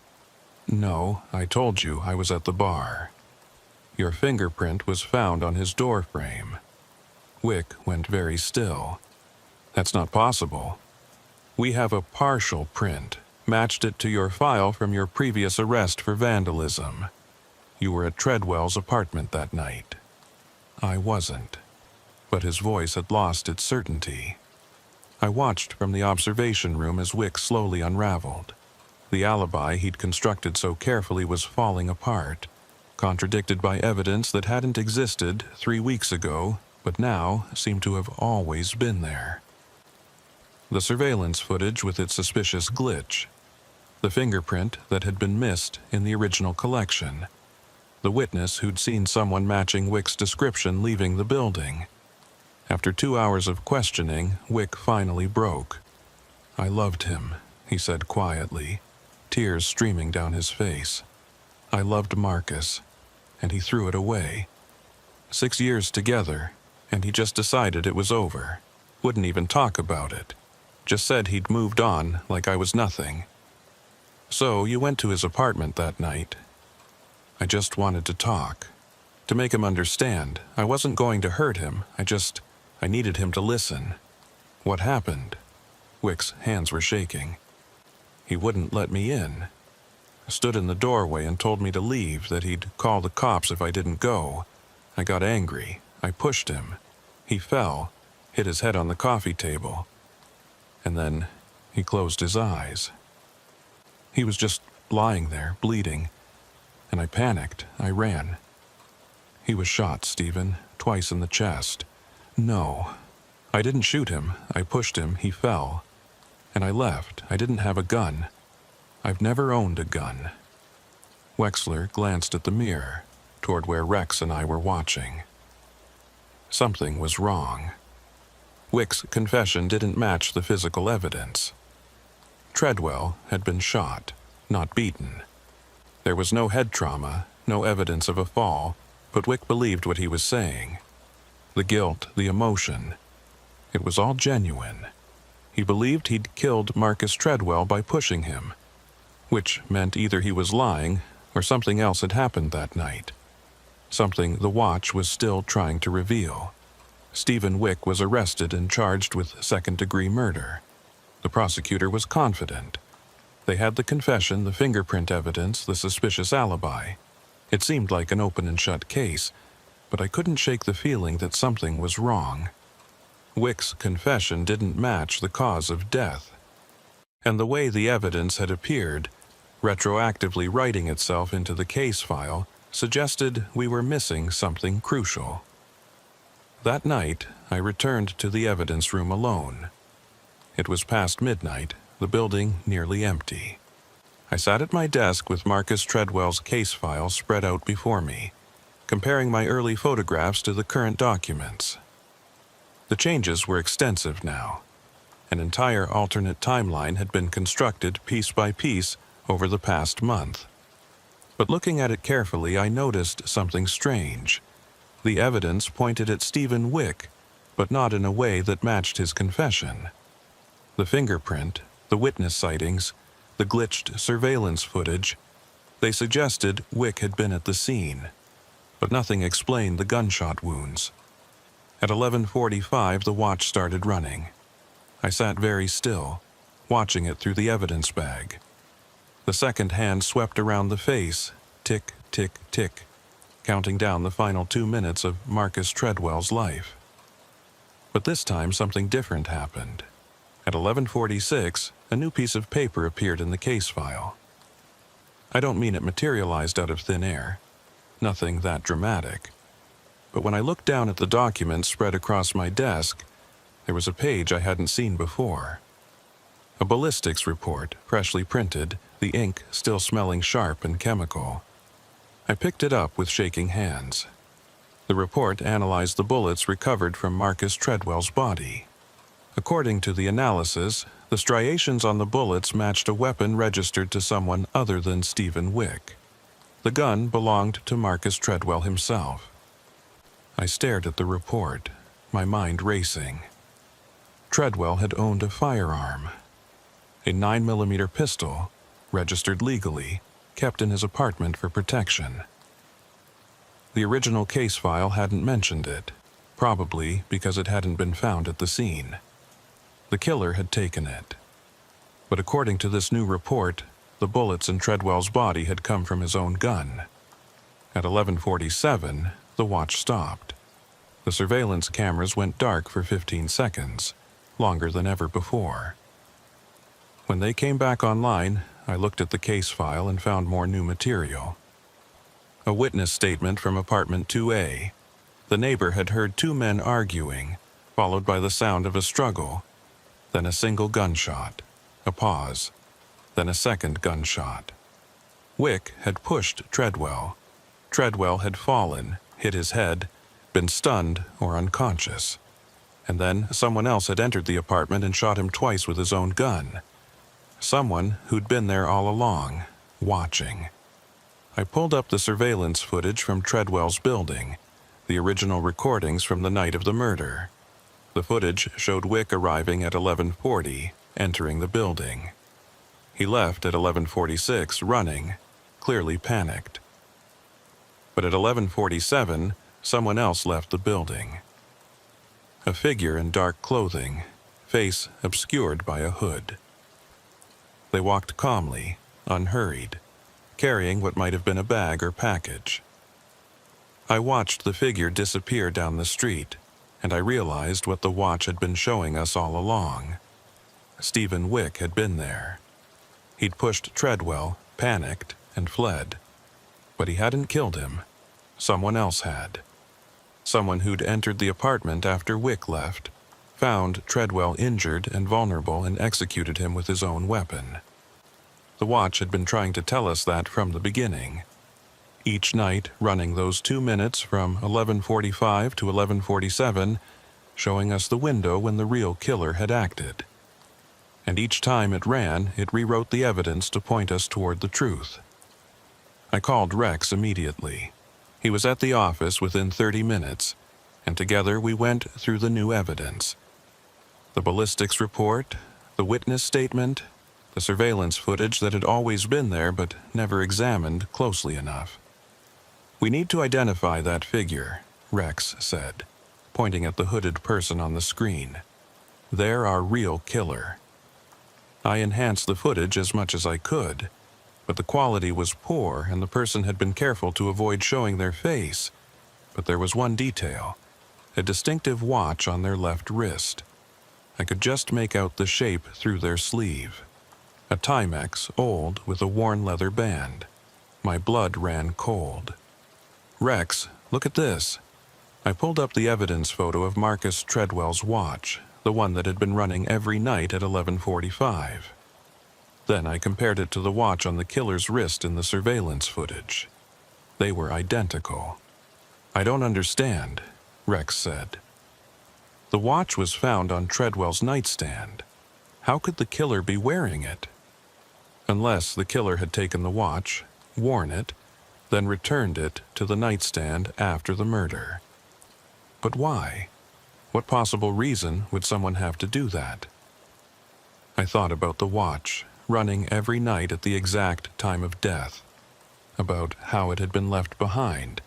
"No, I told you I was at the bar." "Your fingerprint was found on his door frame." Wick went very still. "That's not possible. We have a partial print, matched it to your file from your previous arrest for vandalism. You were at Treadwell's apartment that night." "I wasn't." But his voice had lost its certainty. I watched from the observation room as Wick slowly unraveled. The alibi he'd constructed so carefully was falling apart, contradicted by evidence that hadn't existed 3 weeks ago, but now seemed to have always been there. The surveillance footage with its suspicious glitch. The fingerprint that had been missed in the original collection. The witness who'd seen someone matching Wick's description leaving the building. After 2 hours of questioning, Wick finally broke. "I loved him," he said quietly, tears streaming down his face. "I loved Marcus, and he threw it away. 6 years together, and he just decided it was over. Wouldn't even talk about it. Just said he'd moved on like I was nothing. So you went to his apartment that night." "I just wanted to talk. To make him understand. I wasn't going to hurt him. I needed him to listen." "What happened?" Wick's hands were shaking. "He wouldn't let me in. Stood in the doorway and told me to leave, that he'd call the cops if I didn't go. I got angry. I pushed him. He fell, hit his head on the coffee table. And then he closed his eyes. He was just lying there, bleeding. And I panicked. I ran. He was shot, Stephen, twice in the chest. No, I didn't shoot him. I pushed him. He fell. And I left. I didn't have a gun. I've never owned a gun." Wexler glanced at the mirror, toward where Rex and I were watching. Something was wrong. Wick's confession didn't match the physical evidence. Treadwell had been shot, not beaten. There was no head trauma, no evidence of a fall, but Wick believed what he was saying. The guilt, the emotion. It was all genuine. He believed he'd killed Marcus Treadwell by pushing him, which meant either he was lying or something else had happened that night. Something the watch was still trying to reveal. Stephen Wick was arrested and charged with second-degree murder. The prosecutor was confident. They had the confession, the fingerprint evidence, the suspicious alibi. It seemed like an open and shut case, but I couldn't shake the feeling that something was wrong. Wick's confession didn't match the cause of death. And the way the evidence had appeared, retroactively writing itself into the case file, suggested we were missing something crucial. That night, I returned to the evidence room alone. It was past midnight, the building nearly empty. I sat at my desk with Marcus Treadwell's case file spread out before me, comparing my early photographs to the current documents. The changes were extensive now. An entire alternate timeline had been constructed piece by piece over the past month. But looking at it carefully, I noticed something strange. The evidence pointed at Stephen Wick, but not in a way that matched his confession. The fingerprint, the witness sightings, the glitched surveillance footage, they suggested Wick had been at the scene, but nothing explained the gunshot wounds. At 11:45, the watch started running. I sat very still, watching it through the evidence bag. The second hand swept around the face, tick, tick, tick, counting down the final 2 minutes of Marcus Treadwell's life. But this time something different happened. At 11:46, a new piece of paper appeared in the case file. I don't mean it materialized out of thin air. Nothing that dramatic. But when I looked down at the document spread across my desk, there was a page I hadn't seen before. A ballistics report, freshly printed, the ink still smelling sharp and chemical. I picked it up with shaking hands. The report analyzed the bullets recovered from Marcus Treadwell's body. According to the analysis, the striations on the bullets matched a weapon registered to someone other than Stephen Wick. The gun belonged to Marcus Treadwell himself. I stared at the report, my mind racing. Treadwell had owned a firearm. A 9mm pistol, registered legally, kept in his apartment for protection. The original case file hadn't mentioned it, probably because it hadn't been found at the scene. The killer had taken it. But according to this new report, the bullets in Treadwell's body had come from his own gun. At 11:47, the watch stopped. The surveillance cameras went dark for 15 seconds, longer than ever before. When they came back online, I looked at the case file and found more new material. A witness statement from apartment 2A. The neighbor had heard two men arguing, followed by the sound of a struggle, then a single gunshot, a pause, then a second gunshot. Wick had pushed Treadwell. Treadwell had fallen, hit his head, been stunned or unconscious. And then someone else had entered the apartment and shot him twice with his own gun. Someone who'd been there all along, watching. I pulled up the surveillance footage from Treadwell's building, the original recordings from the night of the murder. The footage showed Wick arriving at 11:40, entering the building. He left at 11:46, running, clearly panicked. But at 11:47, someone else left the building. A figure in dark clothing, face obscured by a hood. They walked calmly, unhurried, carrying what might have been a bag or package. I watched the figure disappear down the street, and I realized what the watch had been showing us all along. Stephen Wick had been there. He'd pushed Treadwell, panicked, and fled. But he hadn't killed him. Someone else had. Someone who'd entered the apartment after Wick left, found Treadwell injured and vulnerable and executed him with his own weapon. The watch had been trying to tell us that from the beginning. Each night running those 2 minutes from 11:45 to 11:47, showing us the window when the real killer had acted. And each time it ran, it rewrote the evidence to point us toward the truth. I called Rex immediately. He was at the office within 30 minutes, and together we went through the new evidence. The ballistics report, the witness statement, the surveillance footage that had always been there but never examined closely enough. "We need to identify that figure," Rex said, pointing at the hooded person on the screen. "They're our real killer." I enhanced the footage as much as I could, but the quality was poor and the person had been careful to avoid showing their face. But there was one detail, a distinctive watch on their left wrist. I could just make out the shape through their sleeve. A Timex, old, with a worn leather band. My blood ran cold. "Rex, look at this." I pulled up the evidence photo of Marcus Treadwell's watch, the one that had been running every night at 11:45. Then I compared it to the watch on the killer's wrist in the surveillance footage. They were identical. "I don't understand," Rex said. "The watch was found on Treadwell's nightstand. How could the killer be wearing it? Unless the killer had taken the watch, worn it, then returned it to the nightstand after the murder. But why? What possible reason would someone have to do that?" I thought about the watch, running every night at the exact time of death, about how it had been left behind,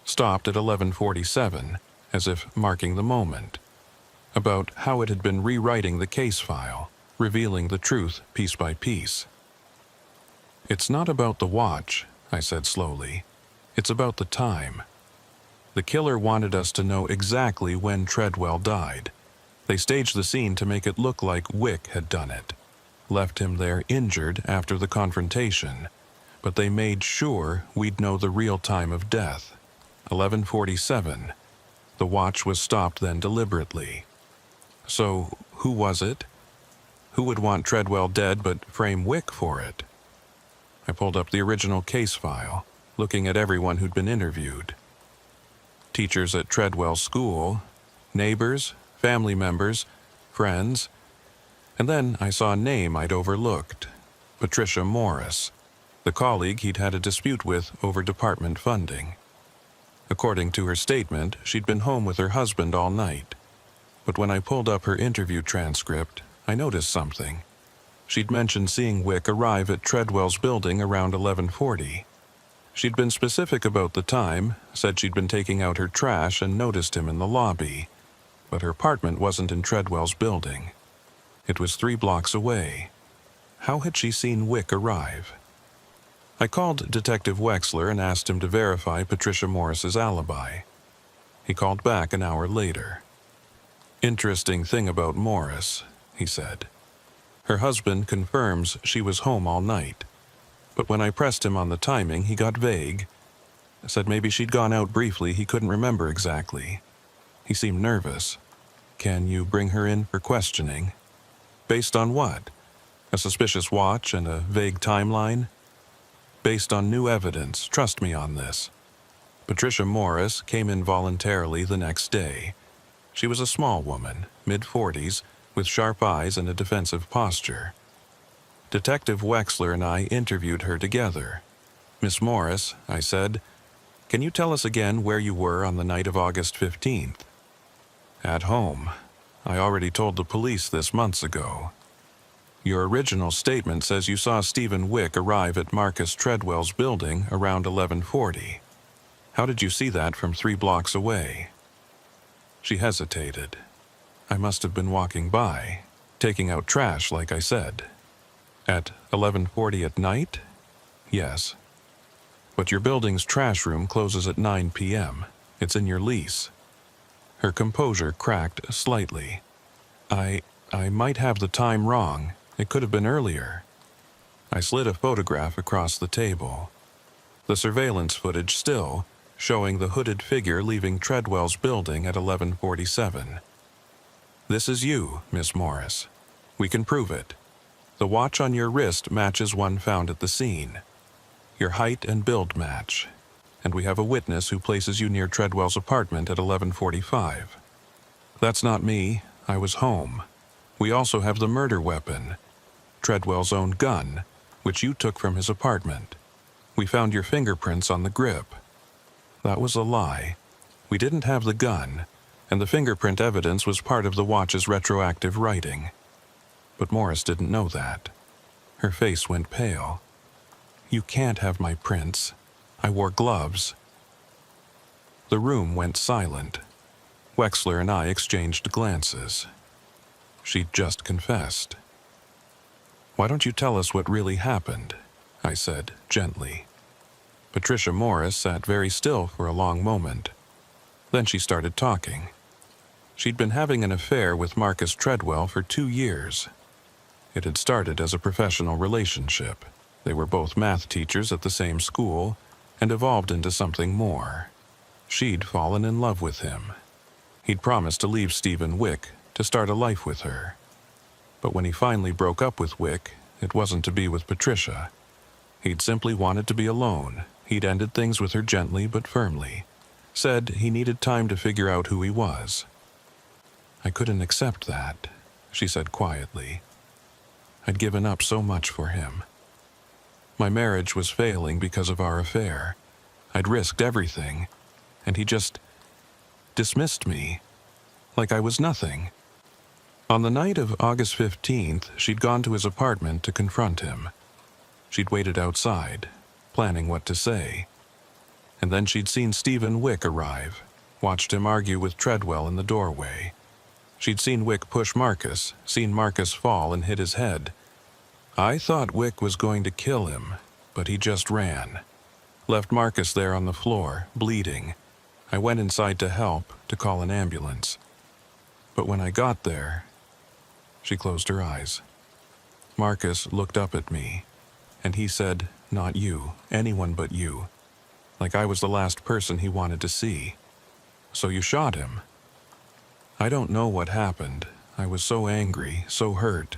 stopped at 11:47, as if marking the moment, about how it had been rewriting the case file, revealing the truth piece by piece. "It's not about the watch," I said slowly. "It's about the time. The killer wanted us to know exactly when Treadwell died, They staged the scene to make it look like Wick had done it, left him there injured after the confrontation, but they made sure we'd know the real time of death, 11:47. The watch was stopped then deliberately. So, who was it? Who would want Treadwell dead but frame Wick for it? I pulled up the original case file, looking at everyone who'd been interviewed. Teachers at Treadwell's school, neighbors, family members, friends, and then I saw a name I'd overlooked, Patricia Morris, the colleague he'd had a dispute with over department funding. According to her statement, she'd been home with her husband all night. But when I pulled up her interview transcript, I noticed something. She'd mentioned seeing Wick arrive at Treadwell's building around 11:40. She'd been specific about the time, said she'd been taking out her trash and noticed him in the lobby. But her apartment wasn't in Treadwell's building. It was 3 blocks away. How had she seen Wick arrive? I called Detective Wexler and asked him to verify Patricia Morris's alibi. He called back an hour later. "Interesting thing about Morris," he said. "Her husband confirms she was home all night. But when I pressed him on the timing, he got vague. Said maybe she'd gone out briefly, he couldn't remember exactly. He seemed nervous. Can you bring her in for questioning?" "Based on what? A suspicious watch and a vague timeline?" "Based on new evidence, trust me on this. Patricia Morris came in voluntarily the next day. She was a small woman, mid-40s, with sharp eyes and a defensive posture. Detective Wexler and I interviewed her together. 'Miss Morris,' I said, 'can you tell us again where you were on the night of August 15th?' "At home. I already told the police this months ago." "Your original statement says you saw Stephen Wick arrive at Marcus Treadwell's building around 11:40. How did you see that from 3 blocks away?" She hesitated. "I must have been walking by, taking out trash like I said." "At 11:40 at night?" "Yes." "But your building's trash room closes at 9 p.m. It's in your lease." Her composure cracked slightly. I might have the time wrong. It could have been earlier." I slid a photograph across the table. The surveillance footage still, showing the hooded figure leaving Treadwell's building at 11:47. "This is you, Miss Morris. We can prove it. The watch on your wrist matches one found at the scene. Your height and build match. And we have a witness who places you near Treadwell's apartment at 11:45. That's not me. I was home. We also have the murder weapon, Treadwell's own gun, which you took from his apartment. We found your fingerprints on the grip. That was a lie. We didn't have the gun, and the fingerprint evidence was part of the watch's retroactive writing. But Morris didn't know that. Her face went pale. "You can't have my prints. I wore gloves." The room went silent. Wexler and I exchanged glances. She'd just confessed. "Why don't you tell us what really happened?" I said gently. Patricia Morris sat very still for a long moment. Then she started talking. She'd been having an affair with Marcus Treadwell for 2 years. It had started as a professional relationship. They were both math teachers at the same school and evolved into something more. She'd fallen in love with him. He'd promised to leave Stephen Wick to start a life with her. But when he finally broke up with Wick, it wasn't to be with Patricia. He'd simply wanted to be alone. He'd ended things with her gently but firmly. Said he needed time to figure out who he was. "I couldn't accept that," she said quietly. "I'd given up so much for him. My marriage was failing because of our affair. I'd risked everything, and he just dismissed me, like I was nothing." On the night of August 15th, she'd gone to his apartment to confront him. She'd waited outside, planning what to say. And then she'd seen Stephen Wick arrive, watched him argue with Treadwell in the doorway. She'd seen Wick push Marcus, seen Marcus fall and hit his head. "I thought Wick was going to kill him, but he just ran. Left Marcus there on the floor, bleeding. I went inside to help, to call an ambulance. But when I got there, she closed her eyes. Marcus looked up at me, and he said, "Not you, anyone but you," like I was the last person he wanted to see. "So you shot him?" I don't know what happened. I was so angry, so hurt.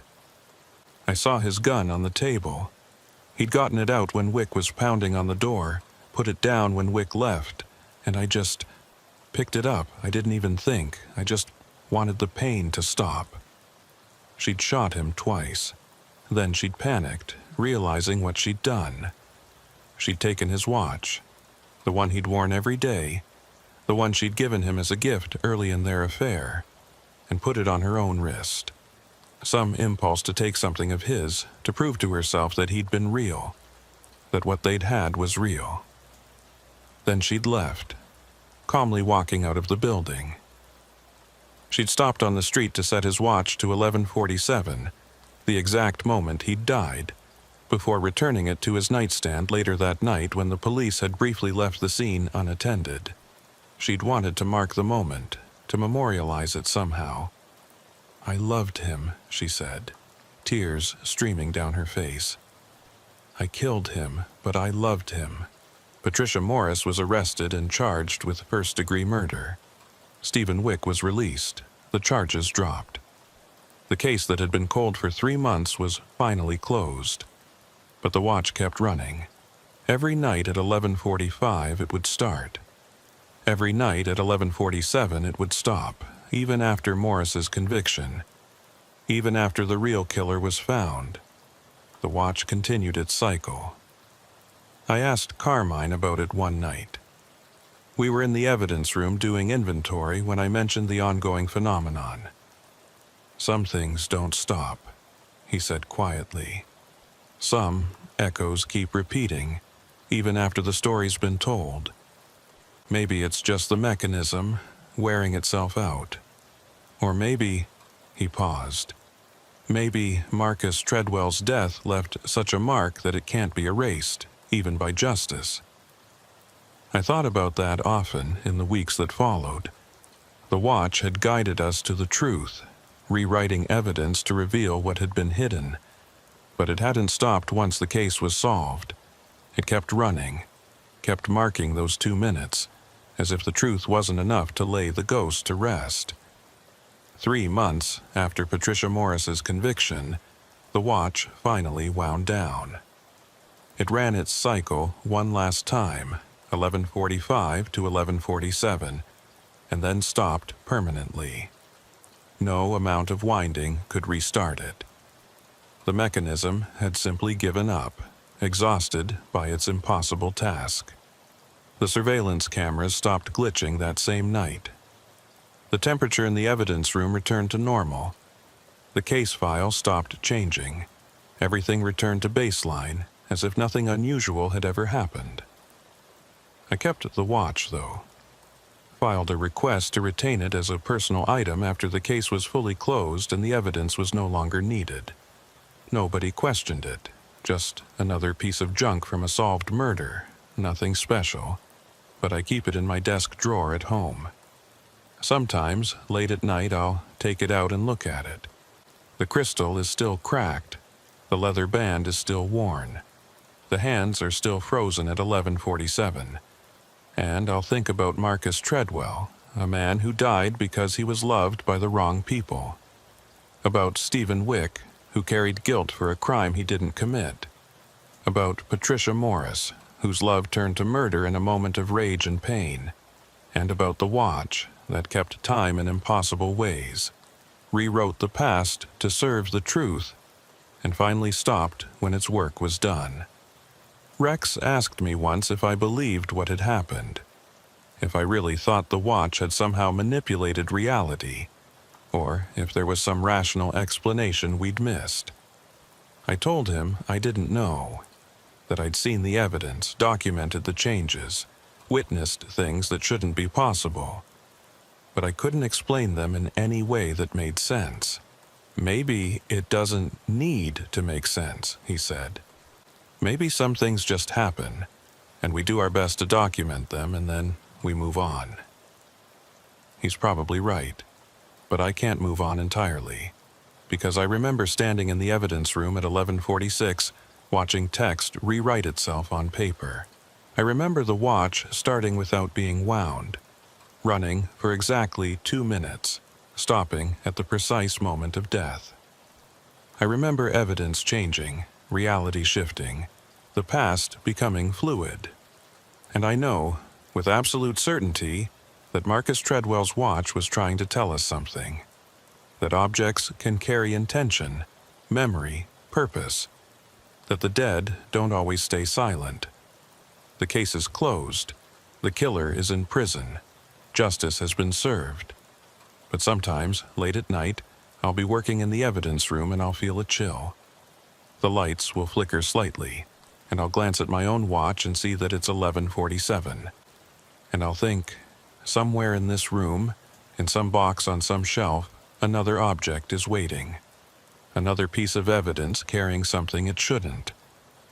I saw his gun on the table. He'd gotten it out when Wick was pounding on the door, put it down when Wick left, and I just picked it up. I didn't even think. I just wanted the pain to stop. She'd shot him twice. Then she'd panicked, realizing what she'd done. She'd taken his watch, the one he'd worn every day, the one she'd given him as a gift early in their affair, and put it on her own wrist. Some impulse to take something of his, to prove to herself that he'd been real, that what they'd had was real. Then she'd left, calmly walking out of the building. She'd stopped on the street to set his watch to 11:47, the exact moment he'd died, before returning it to his nightstand later that night when the police had briefly left the scene unattended. She'd wanted to mark the moment, to memorialize it somehow. "I loved him," she said, tears streaming down her face. "I killed him, but I loved him." Patricia Morris was arrested and charged with first-degree murder. Stephen Wick was released. The charges dropped. The case that had been cold for 3 months was finally closed. But the watch kept running. Every night at 11:45 it would start. Every night at 11:47 it would stop, even after Morris's conviction. Even after the real killer was found. The watch continued its cycle. I asked Carmine about it one night. We were in the evidence room doing inventory when I mentioned the ongoing phenomenon. "Some things don't stop," he said quietly. "Some echoes keep repeating, even after the story's been told. Maybe it's just the mechanism wearing itself out. Or maybe," he paused, "maybe Marcus Treadwell's death left such a mark that it can't be erased, even by justice." I thought about that often in the weeks that followed. The watch had guided us to the truth, rewriting evidence to reveal what had been hidden. But it hadn't stopped once the case was solved. It kept running, kept marking those 2 minutes, as if the truth wasn't enough to lay the ghost to rest. 3 months after Patricia Morris's conviction, the watch finally wound down. It ran its cycle one last time, 11:45 to 11:47, and then stopped permanently. No amount of winding could restart it. The mechanism had simply given up, exhausted by its impossible task. The surveillance cameras stopped glitching that same night. The temperature in the evidence room returned to normal. The case file stopped changing. Everything returned to baseline, as if nothing unusual had ever happened. I kept the watch, though. Filed a request to retain it as a personal item after the case was fully closed and the evidence was no longer needed. Nobody questioned it. Just another piece of junk from a solved murder. Nothing special. But I keep it in my desk drawer at home. Sometimes, late at night, I'll take it out and look at it. The crystal is still cracked. The leather band is still worn. The hands are still frozen at 11:47. And I'll think about Marcus Treadwell, a man who died because he was loved by the wrong people. About Stephen Wick, who carried guilt for a crime he didn't commit. About Patricia Morris, whose love turned to murder in a moment of rage and pain. And about the watch that kept time in impossible ways, rewrote the past to serve the truth, and finally stopped when its work was done. Rex asked me once if I believed what had happened, if I really thought the watch had somehow manipulated reality, or if there was some rational explanation we'd missed. I told him I didn't know, that I'd seen the evidence, documented the changes, witnessed things that shouldn't be possible, but I couldn't explain them in any way that made sense. "Maybe it doesn't need to make sense," he said. "Maybe some things just happen, and we do our best to document them, and then we move on." He's probably right. but I can't move on entirely, because I remember standing in the evidence room at 11:46, watching text rewrite itself on paper. I remember the watch starting without being wound, running for exactly 2 minutes, stopping at the precise moment of death. I remember evidence changing, reality shifting, the past becoming fluid. And I know, with absolute certainty, that Marcus Treadwell's watch was trying to tell us something. That objects can carry intention, memory, purpose. That the dead don't always stay silent. The case is closed. The killer is in prison. Justice has been served. But sometimes, late at night, I'll be working in the evidence room and I'll feel a chill. The lights will flicker slightly, and I'll glance at my own watch and see that it's 11:47. And I'll think, somewhere in this room, in some box on some shelf, another object is waiting. Another piece of evidence carrying something it shouldn't.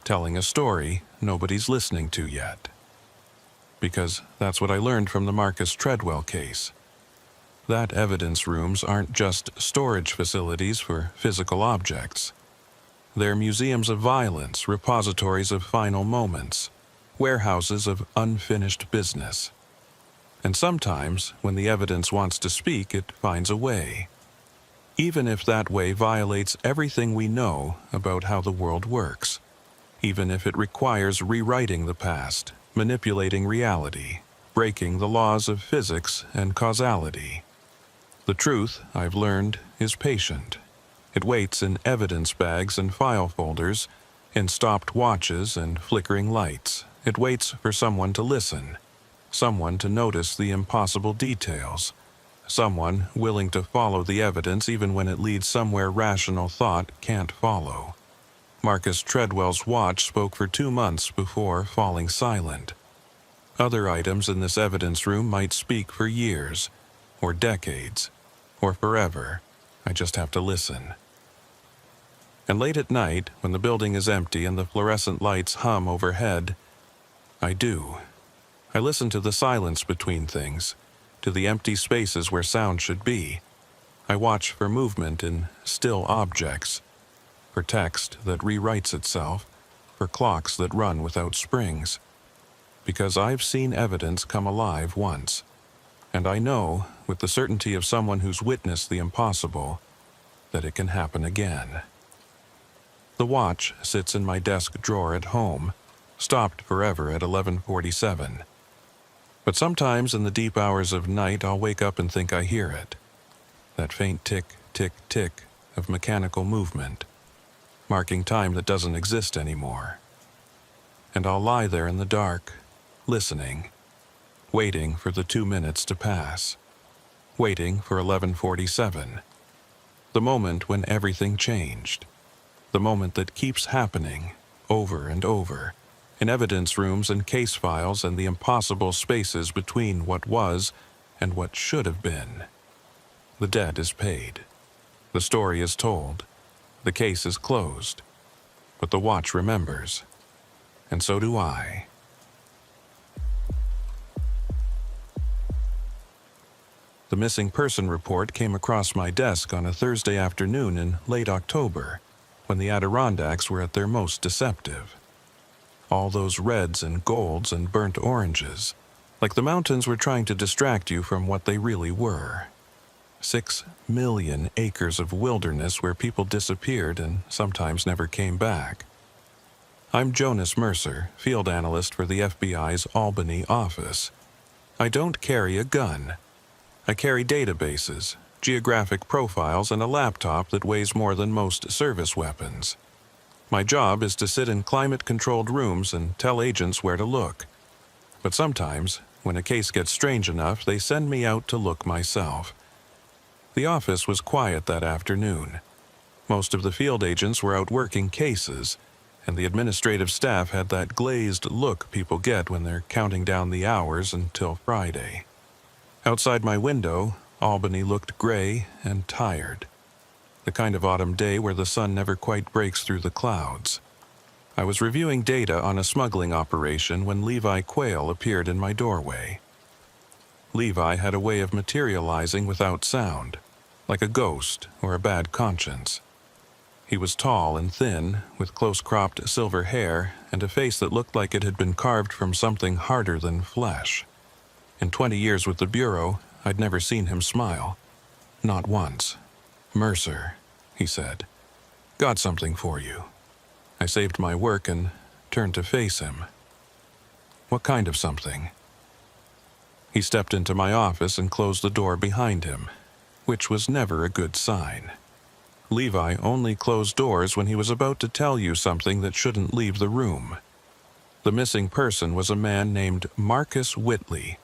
Telling a story nobody's listening to yet. Because that's what I learned from the Marcus Treadwell case. That evidence rooms aren't just storage facilities for physical objects. They're museums of violence, repositories of final moments, warehouses of unfinished business. And sometimes, when the evidence wants to speak, it finds a way. Even if that way violates everything we know about how the world works. Even if it requires rewriting the past, manipulating reality, breaking the laws of physics and causality. The truth, I've learned, is patient. It waits in evidence bags and file folders, in stopped watches and flickering lights. It waits for someone to listen, someone to notice the impossible details, someone willing to follow the evidence even when it leads somewhere rational thought can't follow. Marcus Treadwell's watch spoke for 2 months before falling silent. Other items in this evidence room might speak for years, or decades, or forever. I just have to listen. And late at night, when the building is empty and the fluorescent lights hum overhead, I do. I listen to the silence between things, to the empty spaces where sound should be. I watch for movement in still objects, for text that rewrites itself, for clocks that run without springs. Because I've seen evidence come alive once, and I know, with the certainty of someone who's witnessed the impossible, that it can happen again. The watch sits in my desk drawer at home, stopped forever at 11:47. But sometimes in the deep hours of night I'll wake up and think I hear it. That faint tick, tick, tick of mechanical movement, marking time that doesn't exist anymore. And I'll lie there in the dark, listening, waiting for the 2 minutes to pass, waiting for 11:47, the moment when everything changed, the moment that keeps happening over and over, in evidence rooms and case files and the impossible spaces between what was and what should have been. The debt is paid. The story is told. The case is closed. But the watch remembers. And so do I. The missing person report came across my desk on a Thursday afternoon in late October, when the Adirondacks were at their most deceptive. All those reds and golds and burnt oranges, like the mountains were trying to distract you from what they really were. 6 million acres of wilderness where people disappeared and sometimes never came back. I'm Jonas Mercer, field analyst for the FBI's Albany office. I don't carry a gun. I carry databases, geographic profiles, and a laptop that weighs more than most service weapons. My job is to sit in climate-controlled rooms and tell agents where to look. But sometimes, when a case gets strange enough, they send me out to look myself. The office was quiet that afternoon. Most of the field agents were out working cases, and the administrative staff had that glazed look people get when they're counting down the hours until Friday. Outside my window, Albany looked gray and tired. The kind of autumn day where the sun never quite breaks through the clouds. I was reviewing data on a smuggling operation when Levi Quayle appeared in my doorway. Levi had a way of materializing without sound, like a ghost or a bad conscience. He was tall and thin, with close-cropped silver hair and a face that looked like it had been carved from something harder than flesh. In 20 years with the Bureau, I'd never seen him smile. Not once. "Mercer," he said. "Got something for you." I saved my work and turned to face him. "What kind of something?" He stepped into my office and closed the door behind him, which was never a good sign. Levi only closed doors when he was about to tell you something that shouldn't leave the room. The missing person was a man named Marcus Whitley,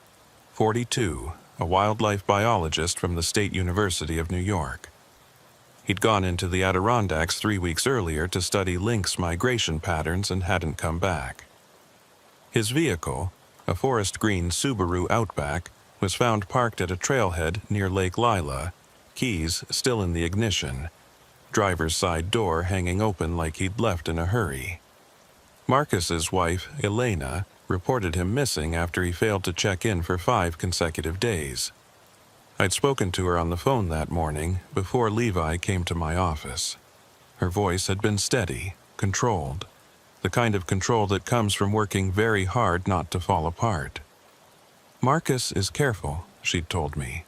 42, a wildlife biologist from the State University of New York. He'd gone into the Adirondacks 3 weeks earlier to study lynx migration patterns and hadn't come back. His vehicle, a forest green Subaru Outback, was found parked at a trailhead near Lake Lila, keys still in the ignition, driver's side door hanging open like he'd left in a hurry. Marcus's wife, Elena, reported him missing after he failed to check in for 5 consecutive days. I'd spoken to her on the phone that morning before Levi came to my office. Her voice had been steady, controlled, the kind of control that comes from working very hard not to fall apart. "Marcus is careful," she'd told me.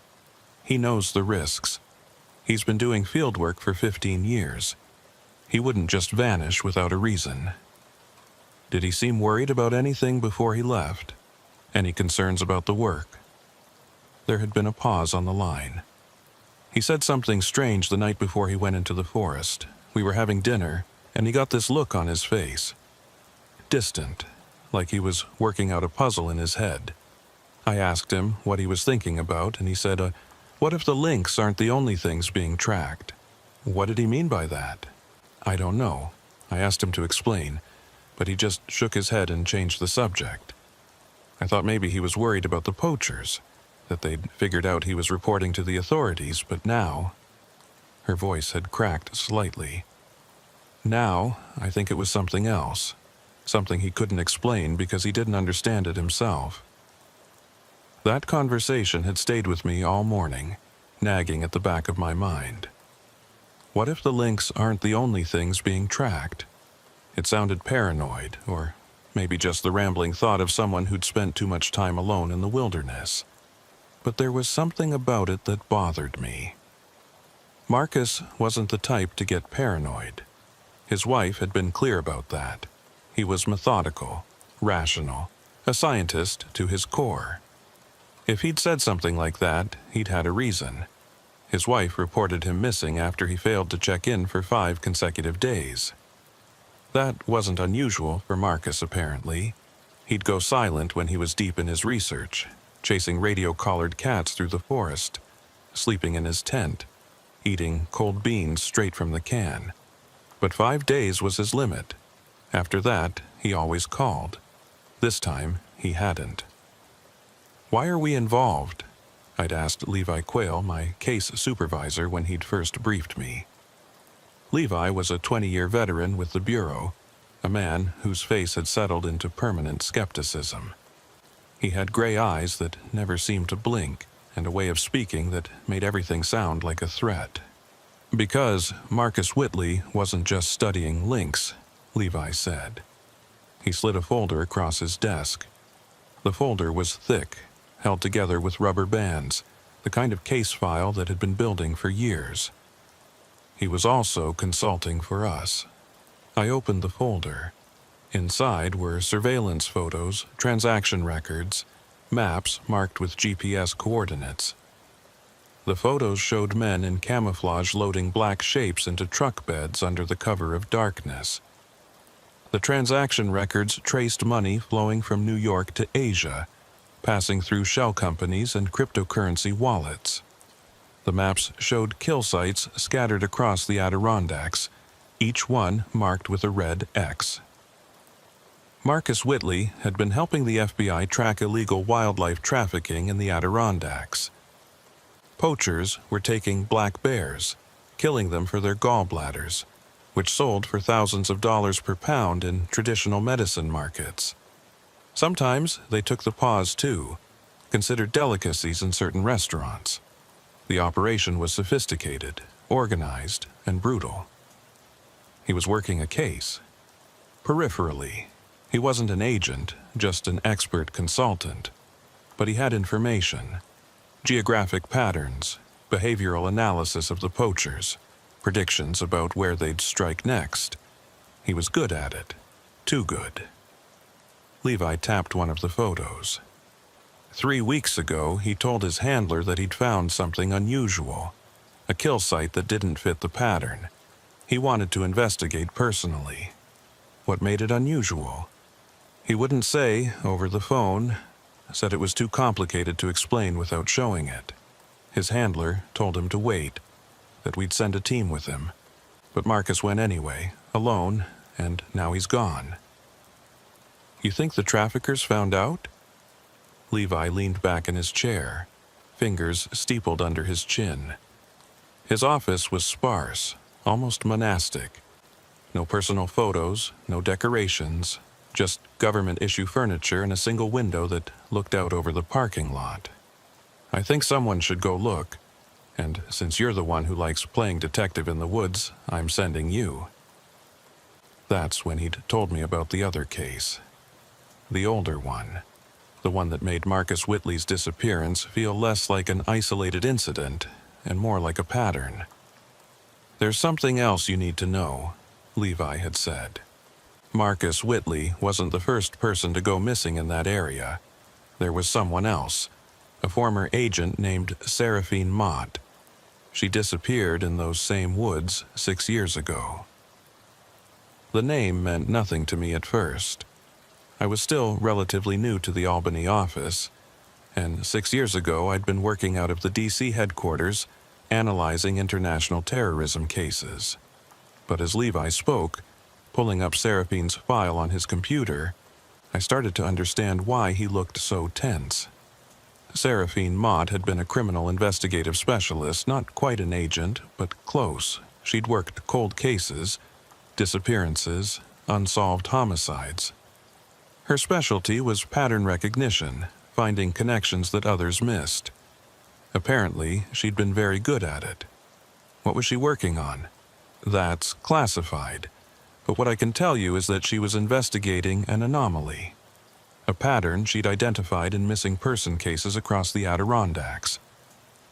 "He knows the risks. He's been doing field work for 15 years. He wouldn't just vanish without a reason." "Did he seem worried about anything before he left? Any concerns about the work?" There had been a pause on the line. "He said something strange the night before he went into the forest. We were having dinner, and he got this look on his face. Distant, like he was working out a puzzle in his head. I asked him what he was thinking about, and he said, what if the lynx aren't the only things being tracked?" "What did he mean by that?" "I don't know. I asked him to explain, but he just shook his head and changed the subject. I thought maybe he was worried about the poachers, that they'd figured out he was reporting to the authorities, but now—" Her voice had cracked slightly. "Now, I think it was something else, something he couldn't explain because he didn't understand it himself." That conversation had stayed with me all morning, nagging at the back of my mind. What if the lynx aren't the only things being tracked? It sounded paranoid, or maybe just the rambling thought of someone who'd spent too much time alone in the wilderness. But there was something about it that bothered me. Marcus wasn't the type to get paranoid. His wife had been clear about that. He was methodical, rational, a scientist to his core. If he'd said something like that, he'd had a reason. His wife reported him missing after he failed to check in for 5 consecutive days. That wasn't unusual for Marcus, apparently. He'd go silent when he was deep in his research, chasing radio-collared cats through the forest, sleeping in his tent, eating cold beans straight from the can. But 5 days was his limit. After that, he always called. This time, he hadn't. "Why are we involved?" I'd asked Levi Quayle, my case supervisor, when he'd first briefed me. Levi was a 20-year veteran with the Bureau, a man whose face had settled into permanent skepticism. He had gray eyes that never seemed to blink, and a way of speaking that made everything sound like a threat. "Because Marcus Whitley wasn't just studying lynx," Levi said. He slid a folder across his desk. The folder was thick, held together with rubber bands, the kind of case file that had been building for years. He was also consulting for us. I opened the folder. Inside were surveillance photos, transaction records, maps marked with GPS coordinates. The photos showed men in camouflage loading black shapes into truck beds under the cover of darkness. The transaction records traced money flowing from New York to Asia, passing through shell companies and cryptocurrency wallets. The maps showed kill sites scattered across the Adirondacks, each one marked with a red X. Marcus Whitley had been helping the FBI track illegal wildlife trafficking in the Adirondacks. Poachers were taking black bears, killing them for their gallbladders, which sold for thousands of dollars per pound in traditional medicine markets. Sometimes they took the paws too, considered delicacies in certain restaurants. The operation was sophisticated, organized, and brutal. He was working a case. Peripherally, he wasn't an agent, just an expert consultant. But he had information, geographic patterns, behavioral analysis of the poachers, predictions about where they'd strike next. He was good at it. Too good. Levi tapped one of the photos. 3 weeks ago, he told his handler that he'd found something unusual, a kill site that didn't fit the pattern. He wanted to investigate personally. What made it unusual? He wouldn't say over the phone, said it was too complicated to explain without showing it. His handler told him to wait, that we'd send a team with him. But Marcus went anyway, alone, and now he's gone. You think the traffickers found out? Levi leaned back in his chair, fingers steepled under his chin. His office was sparse, almost monastic. No personal photos, no decorations, just government-issue furniture and a single window that looked out over the parking lot. I think someone should go look, and since you're the one who likes playing detective in the woods, I'm sending you. That's when he'd told me about the other case. The older one. The one that made Marcus Whitley's disappearance feel less like an isolated incident and more like a pattern. There's something else you need to know, Levi had said. Marcus Whitley wasn't the first person to go missing in that area. There was someone else, a former agent named Seraphine Mott. She disappeared in those same woods 6 years ago. The name meant nothing to me at first. I was still relatively new to the Albany office, and 6 years ago I'd been working out of the D.C. headquarters, analyzing international terrorism cases. But as Levi spoke, pulling up Seraphine's file on his computer, I started to understand why he looked so tense. Seraphine Mott had been a criminal investigative specialist, not quite an agent, but close. She'd worked cold cases, disappearances, unsolved homicides. Her specialty was pattern recognition, finding connections that others missed. Apparently, she'd been very good at it. What was she working on? That's classified. But what I can tell you is that she was investigating an anomaly. A pattern she'd identified in missing person cases across the Adirondacks.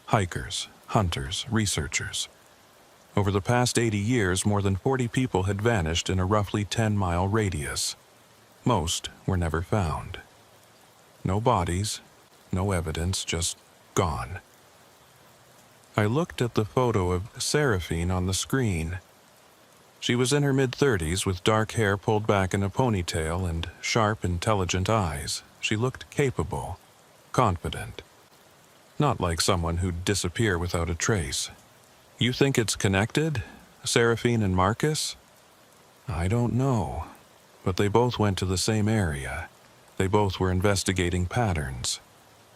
Hikers, hunters, researchers. Over the past 80 years, more than 40 people had vanished in a roughly 10-mile radius. Most were never found. No bodies, no evidence, just gone. I looked at the photo of Seraphine on the screen. She was in her mid-30s with dark hair pulled back in a ponytail and sharp, intelligent eyes. She looked capable, confident. Not like someone who'd disappear without a trace. You think it's connected? Seraphine and Marcus? I don't know. But they both went to the same area. They both were investigating patterns.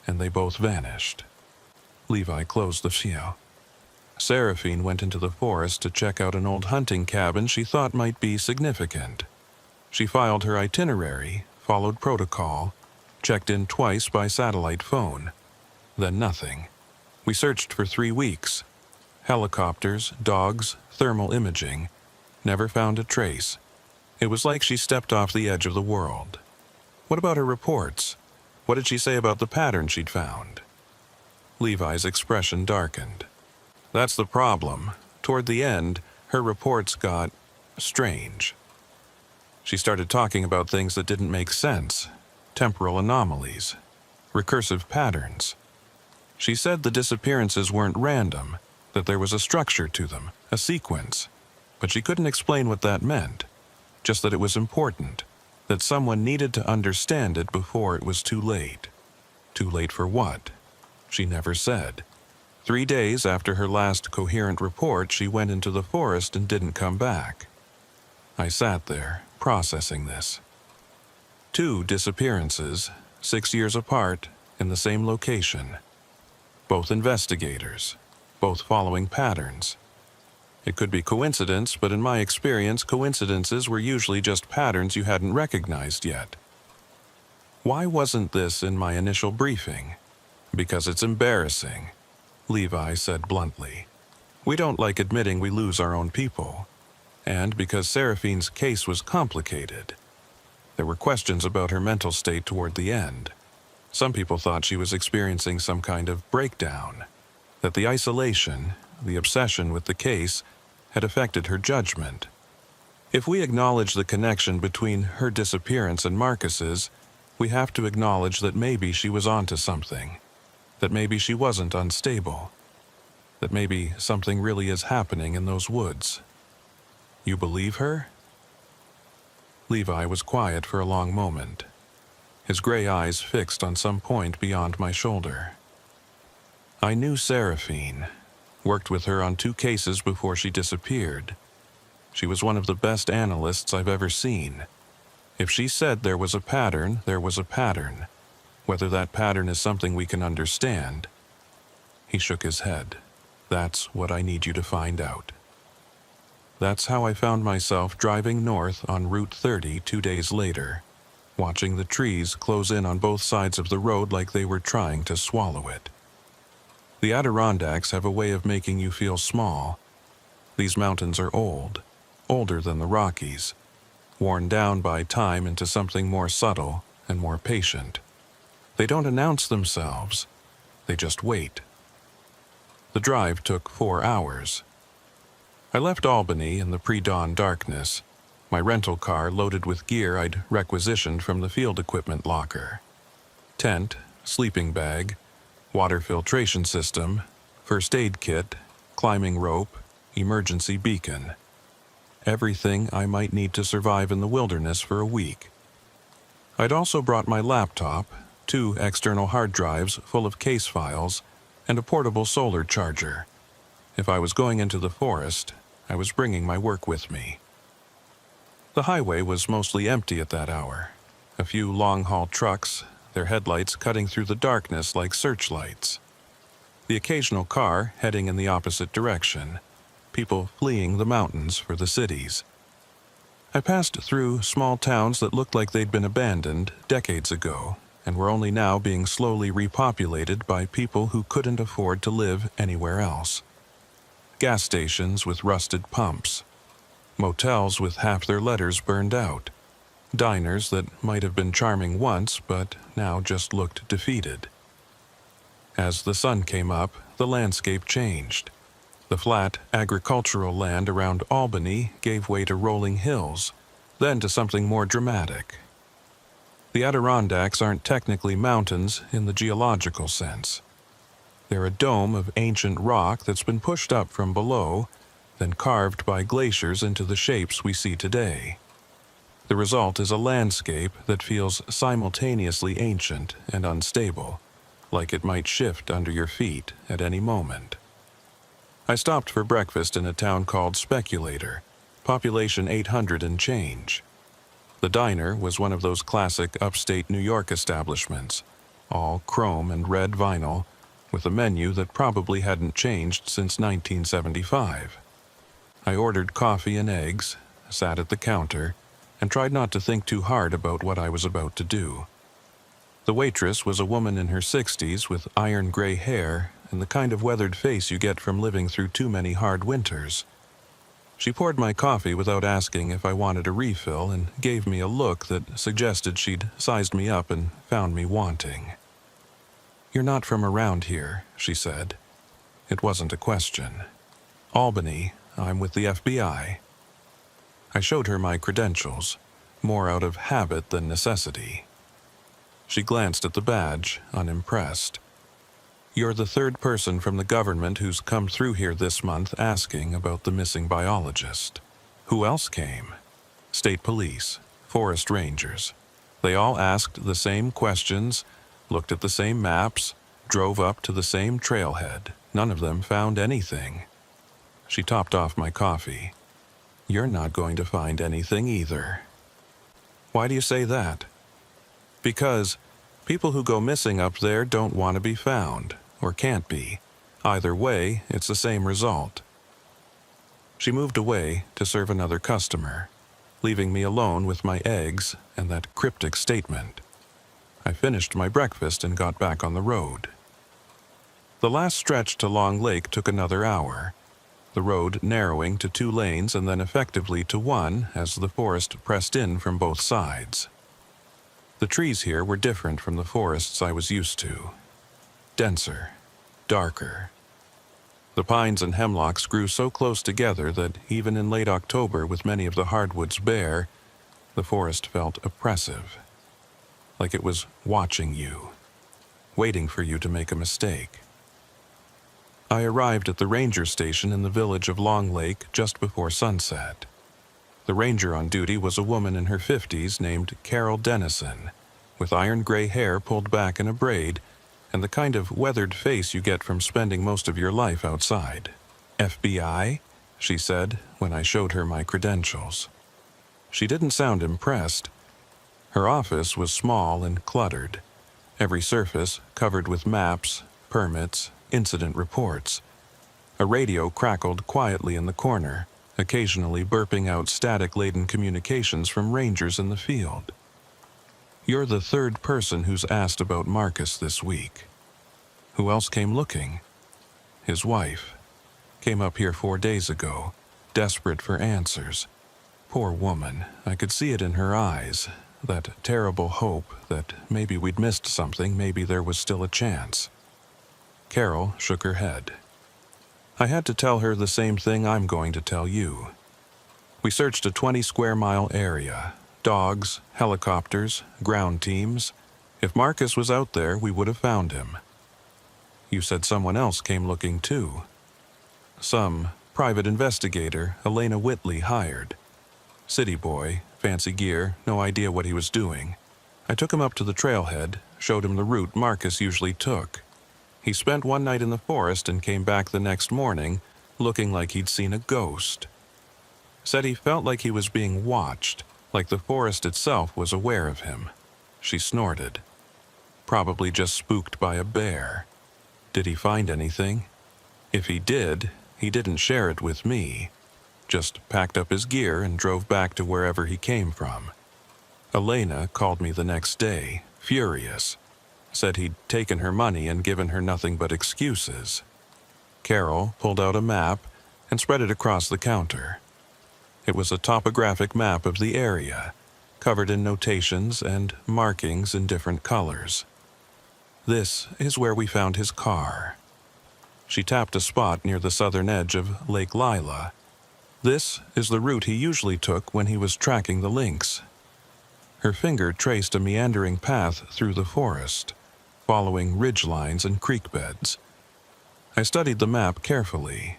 And they both vanished. Levi closed the file. Seraphine went into the forest to check out an old hunting cabin she thought might be significant. She filed her itinerary, followed protocol, checked in twice by satellite phone. Then nothing. We searched for 3 weeks. Helicopters, dogs, thermal imaging. Never found a trace. It was like she stepped off the edge of the world. What about her reports? What did she say about the pattern she'd found? Levi's expression darkened. That's the problem. Toward the end, her reports got strange. She started talking about things that didn't make sense. Temporal anomalies. Recursive patterns. She said the disappearances weren't random, that there was a structure to them, a sequence. But she couldn't explain what that meant. Just that it was important, that someone needed to understand it before it was too late. Too late for what? She never said. 3 days after her last coherent report, she went into the forest and didn't come back. I sat there, processing this. 2 disappearances, 6 years apart, in the same location. Both investigators, both following patterns. It could be coincidence, but in my experience, coincidences were usually just patterns you hadn't recognized yet. Why wasn't this in my initial briefing? Because it's embarrassing. Levi said bluntly. We don't like admitting we lose our own people. And because Seraphine's case was complicated, there were questions about her mental state toward the end. Some people thought she was experiencing some kind of breakdown, that the isolation, the obsession with the case, had affected her judgment. If we acknowledge the connection between her disappearance and Marcus's, we have to acknowledge that maybe she was onto something, that maybe she wasn't unstable, that maybe something really is happening in those woods. You believe her? Levi was quiet for a long moment, his gray eyes fixed on some point beyond my shoulder. I knew Seraphine, worked with her on 2 cases before she disappeared. She was one of the best analysts I've ever seen. If she said there was a pattern, there was a pattern. Whether that pattern is something we can understand. He shook his head. That's what I need you to find out. That's how I found myself driving north on Route 30 2 days later, watching the trees close in on both sides of the road like they were trying to swallow it. The Adirondacks have a way of making you feel small. These mountains are old, older than the Rockies, worn down by time into something more subtle and more patient. They don't announce themselves, they just wait. The drive took 4 hours. I left Albany in the pre-dawn darkness, my rental car loaded with gear I'd requisitioned from the field equipment locker. Tent, sleeping bag, water filtration system, first aid kit, climbing rope, emergency beacon. Everything I might need to survive in the wilderness for a week. I'd also brought my laptop, 2 external hard drives full of case files, and a portable solar charger. If I was going into the forest, I was bringing my work with me. The highway was mostly empty at that hour. A few long-haul trucks, their headlights cutting through the darkness like searchlights. The occasional car heading in the opposite direction, people fleeing the mountains for the cities. I passed through small towns that looked like they'd been abandoned decades ago and were only now being slowly repopulated by people who couldn't afford to live anywhere else. Gas stations with rusted pumps, motels with half their letters burned out, diners that might have been charming once but now just looked defeated. As the sun came up, the landscape changed. The flat, agricultural land around Albany gave way to rolling hills, then to something more dramatic. The Adirondacks aren't technically mountains in the geological sense. They're a dome of ancient rock that's been pushed up from below, then carved by glaciers into the shapes we see today. The result is a landscape that feels simultaneously ancient and unstable, like it might shift under your feet at any moment. I stopped for breakfast in a town called Speculator, population 800 and change. The diner was one of those classic upstate New York establishments, all chrome and red vinyl, with a menu that probably hadn't changed since 1975. I ordered coffee and eggs, sat at the counter, and tried not to think too hard about what I was about to do. The waitress was a woman in her 60s with iron gray hair and the kind of weathered face you get from living through too many hard winters. She poured my coffee without asking if I wanted a refill and gave me a look that suggested she'd sized me up and found me wanting. "You're not from around here," she said. It wasn't a question. "Albany, I'm with the FBI." I showed her my credentials, more out of habit than necessity. She glanced at the badge, unimpressed. "You're the 3rd person from the government who's come through here this month asking about the missing biologist. Who else came?" "State police, forest rangers. They all asked the same questions, looked at the same maps, drove up to the same trailhead. None of them found anything." She topped off my coffee. "You're not going to find anything either." "Why do you say that?" "Because people who go missing up there don't want to be found, or can't be. Either way, it's the same result." She moved away to serve another customer, leaving me alone with my eggs and that cryptic statement. I finished my breakfast and got back on the road. The last stretch to Long Lake took another hour, the road narrowing to 2 lanes and then effectively to 1 as the forest pressed in from both sides. The trees here were different from the forests I was used to. Denser, darker. The pines and hemlocks grew so close together that even in late October, with many of the hardwoods bare, the forest felt oppressive, like it was watching you, waiting for you to make a mistake. I arrived at the ranger station in the village of Long Lake just before sunset. The ranger on duty was a woman in her 50s named Carol Dennison, with iron gray hair pulled back in a braid and the kind of weathered face you get from spending most of your life outside. FBI? She said when I showed her my credentials. She didn't sound impressed. Her office was small and cluttered, every surface covered with maps, permits, incident reports. A radio crackled quietly in the corner, occasionally burping out static-laden communications from rangers in the field. You're the 3rd person who's asked about Marcus this week. Who else came looking? His wife. Came up here 4 days ago, desperate for answers. Poor woman, I could see it in her eyes, that terrible hope that maybe we'd missed something, maybe there was still a chance. Carol shook her head. I had to tell her the same thing I'm going to tell you. We searched a 20-square-mile area. Dogs, helicopters, ground teams. If Marcus was out there, we would have found him. You said someone else came looking too. Some private investigator Elena Whitley hired. City boy, fancy gear, no idea what he was doing. I took him up to the trailhead, showed him the route Marcus usually took. He spent 1 night in the forest and came back the next morning, looking like he'd seen a ghost. Said he felt like he was being watched, like the forest itself was aware of him. She snorted. Probably just spooked by a bear. Did he find anything? If he did, he didn't share it with me. Just packed up his gear and drove back to wherever he came from. Elena called me the next day, furious. Said he'd taken her money and given her nothing but excuses. Carol pulled out a map and spread it across the counter. It was a topographic map of the area, covered in notations and markings in different colors. This is where we found his car. She tapped a spot near the southern edge of Lake Lila. This is the route he usually took when he was tracking the lynx. Her finger traced a meandering path through the forest, following ridge lines and creek beds. I studied the map carefully.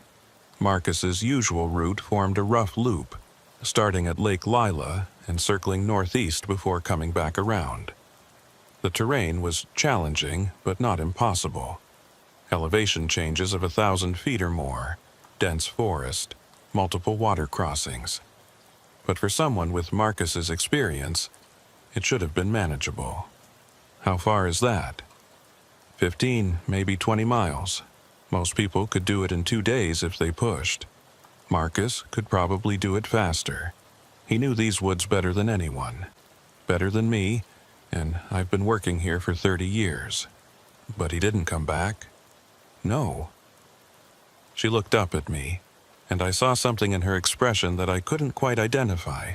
Marcus's usual route formed a rough loop, starting at Lake Lila and circling northeast before coming back around. The terrain was challenging, but not impossible. Elevation changes of 1,000 feet or more, dense forest, multiple water crossings. But for someone with Marcus's experience, it should have been manageable. How far is that? 15, maybe 20 miles. Most people could do it in 2 days if they pushed. Marcus could probably do it faster. He knew these woods better than anyone. Better than me, and I've been working here for 30 years. But he didn't come back. No. She looked up at me, and I saw something in her expression that I couldn't quite identify.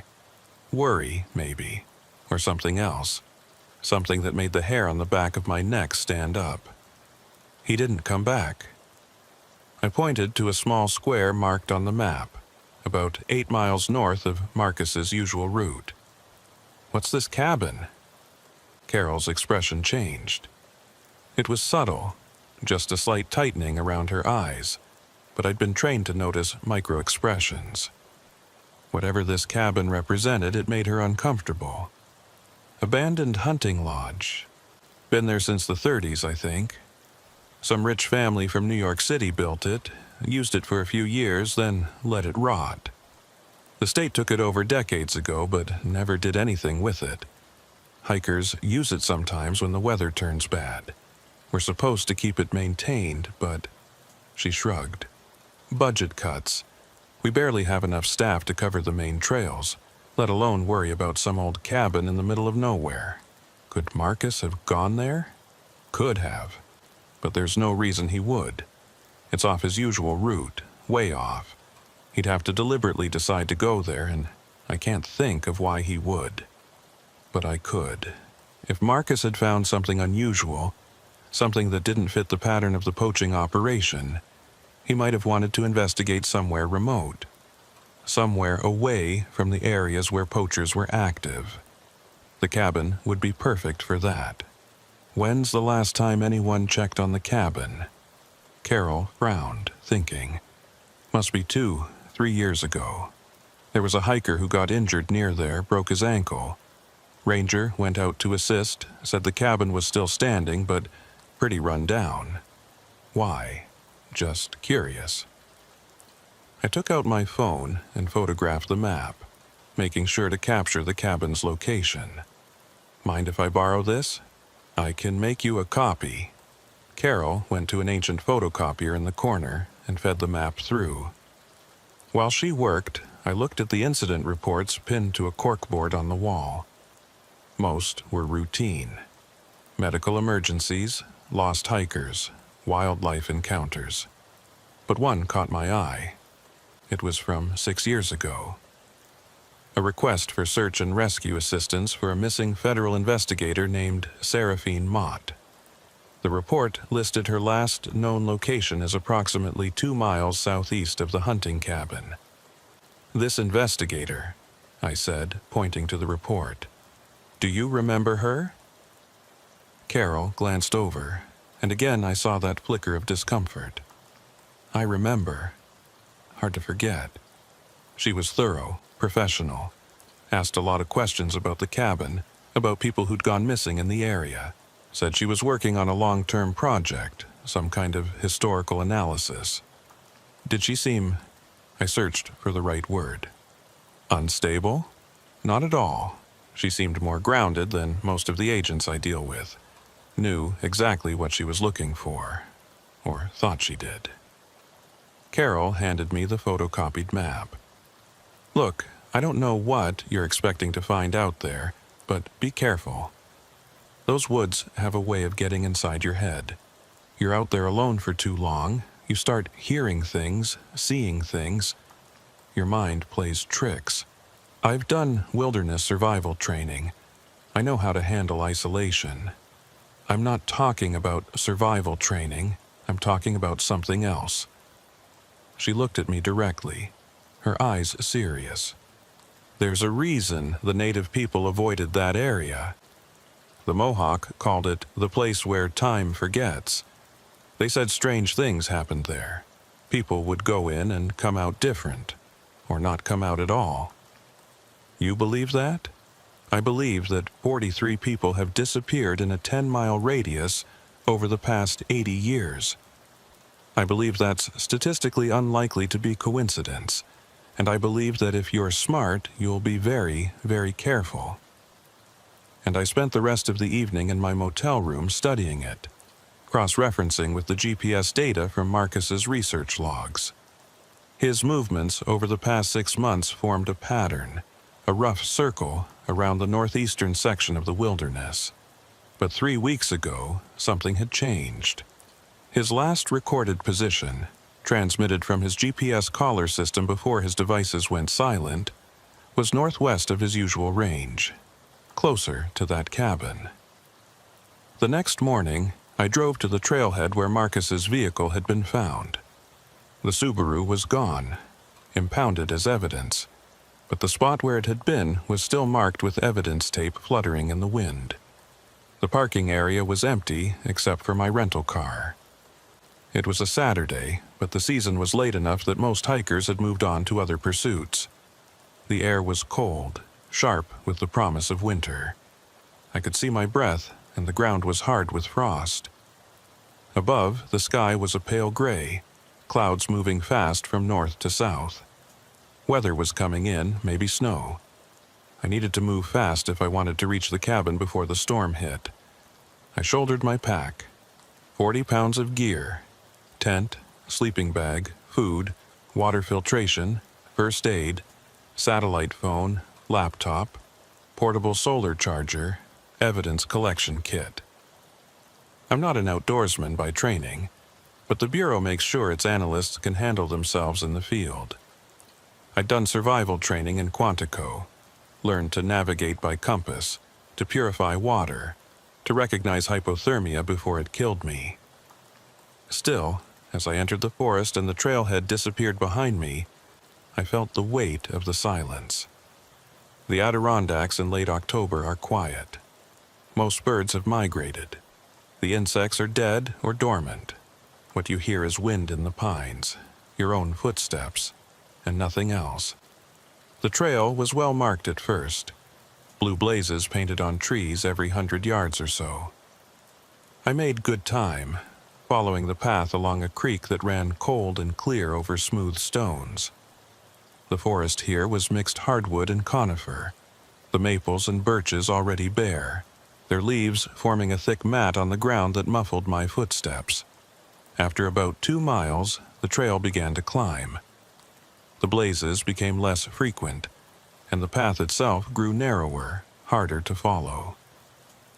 Worry, maybe, or something else. Something that made the hair on the back of my neck stand up. He didn't come back. I pointed to a small square marked on the map, about 8 miles north of Marcus's usual route. What's this cabin? Carol's expression changed. It was subtle, just a slight tightening around her eyes, but I'd been trained to notice micro-expressions. Whatever this cabin represented, it made her uncomfortable. Abandoned hunting lodge. Been there since the 30s, I think. Some rich family from New York City built it, used it for a few years, then let it rot. The state took it over decades ago, but never did anything with it. Hikers use it sometimes when the weather turns bad. We're supposed to keep it maintained, but... She shrugged. Budget cuts. We barely have enough staff to cover the main trails, let alone worry about some old cabin in the middle of nowhere. Could Marcus have gone there? Could have. but there's no reason he would. It's off his usual route, way off. He'd have to deliberately decide to go there, and I can't think of why he would. But I could. If Marcus had found something unusual, something that didn't fit the pattern of the poaching operation, he might have wanted to investigate somewhere remote, somewhere away from the areas where poachers were active. The cabin would be perfect for that. When's the last time anyone checked on the cabin? Carol frowned, thinking. Must be 2-3 years ago. There was a hiker who got injured near there, broke his ankle. Ranger went out to assist, said the cabin was still standing, but pretty run down. Why? Just curious. I took out my phone and photographed the map, making sure to capture the cabin's location. Mind if I borrow this? I can make you a copy. Carol went to an ancient photocopier in the corner and fed the map through. While she worked, I looked at the incident reports pinned to a corkboard on the wall. Most were routine. Medical emergencies, lost hikers, wildlife encounters. But one caught my eye. It was from 6 years ago. A request for search and rescue assistance for a missing federal investigator named Seraphine Mott. The report listed her last known location as approximately 2 miles southeast of the hunting cabin. "This investigator," I said, pointing to the report. "Do you remember her?" Carol glanced over, and again I saw that flicker of discomfort. "I remember. Hard to forget." She was thorough, professional, asked a lot of questions about the cabin, about people who'd gone missing in the area, said she was working on a long-term project, some kind of historical analysis. Did she seem, I searched for the right word, unstable? Not at all. She seemed more grounded than most of the agents I deal with, knew exactly what she was looking for, or thought she did. Carol handed me the photocopied map. "Look, I don't know what you're expecting to find out there, but be careful. Those woods have a way of getting inside your head. You're out there alone for too long, you start hearing things, seeing things. Your mind plays tricks. I've done wilderness survival training. I know how to handle isolation. I'm not talking about survival training, I'm talking about something else." She looked at me directly, her eyes serious. "There's a reason the native people avoided that area. The Mohawk called it the place where time forgets. They said strange things happened there. People would go in and come out different, or not come out at all. You believe that? I believe that 43 people have disappeared in a 10-mile radius over the past 80 years. I believe that's statistically unlikely to be coincidence, and I believe that if you're smart, you'll be very, very careful." And I spent the rest of the evening in my motel room studying it, cross-referencing with the GPS data from Marcus's research logs. His movements over the past 6 months formed a pattern, a rough circle around the northeastern section of the wilderness. But 3 weeks ago, something had changed. His last recorded position, transmitted from his GPS collar system before his devices went silent, was northwest of his usual range, closer to that cabin. The next morning, I drove to the trailhead where Marcus's vehicle had been found. The Subaru was gone, impounded as evidence, but the spot where it had been was still marked with evidence tape fluttering in the wind. The parking area was empty except for my rental car. It was a Saturday, but the season was late enough that most hikers had moved on to other pursuits. The air was cold, sharp with the promise of winter. I could see my breath, and the ground was hard with frost. Above, the sky was a pale gray, clouds moving fast from north to south. Weather was coming in, maybe snow. I needed to move fast if I wanted to reach the cabin before the storm hit. I shouldered my pack. 40 pounds of gear. Tent, sleeping bag, food, water filtration, first aid, satellite phone, laptop, portable solar charger, evidence collection kit. I'm not an outdoorsman by training, but the Bureau makes sure its analysts can handle themselves in the field. I'd done survival training in Quantico, learned to navigate by compass, to purify water, to recognize hypothermia before it killed me. Still, as I entered the forest and the trailhead disappeared behind me, I felt the weight of the silence. The Adirondacks in late October are quiet. Most birds have migrated. The insects are dead or dormant. What you hear is wind in the pines, your own footsteps, and nothing else. The trail was well marked at first, blue blazes painted on trees every 100 yards or so. I made good time, following the path along a creek that ran cold and clear over smooth stones. The forest here was mixed hardwood and conifer, the maples and birches already bare, their leaves forming a thick mat on the ground that muffled my footsteps. After about 2 miles, the trail began to climb. The blazes became less frequent, and the path itself grew narrower, harder to follow.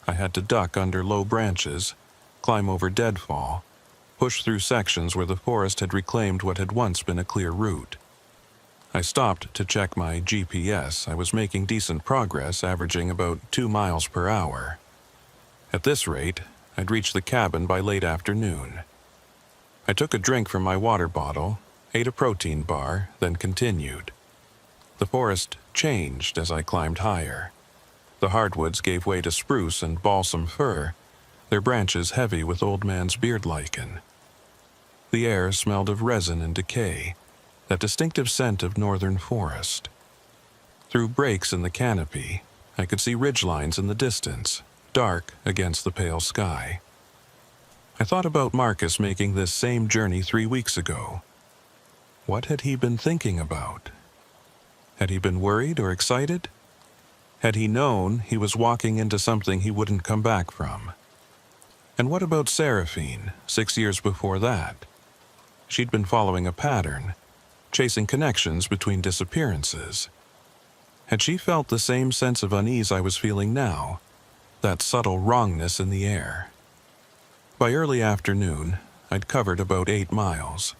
I had to duck under low branches, climb over deadfall, push through sections where the forest had reclaimed what had once been a clear route. I stopped to check my GPS. I was making decent progress, averaging about 2 miles per hour. At this rate, I'd reach the cabin by late afternoon. I took a drink from my water bottle, ate a protein bar, then continued. The forest changed as I climbed higher. The hardwoods gave way to spruce and balsam fir, their branches heavy with old man's beard lichen. The air smelled of resin and decay, that distinctive scent of northern forest. Through breaks in the canopy, I could see ridgelines in the distance, dark against the pale sky. I thought about Marcus making this same journey 3 weeks ago. What had he been thinking about? Had he been worried or excited? Had he known he was walking into something he wouldn't come back from? And what about Seraphine, 6 years before that? She'd been following a pattern, chasing connections between disappearances. Had she felt the same sense of unease I was feeling now, that subtle wrongness in the air? By early afternoon, I'd covered about 8 miles.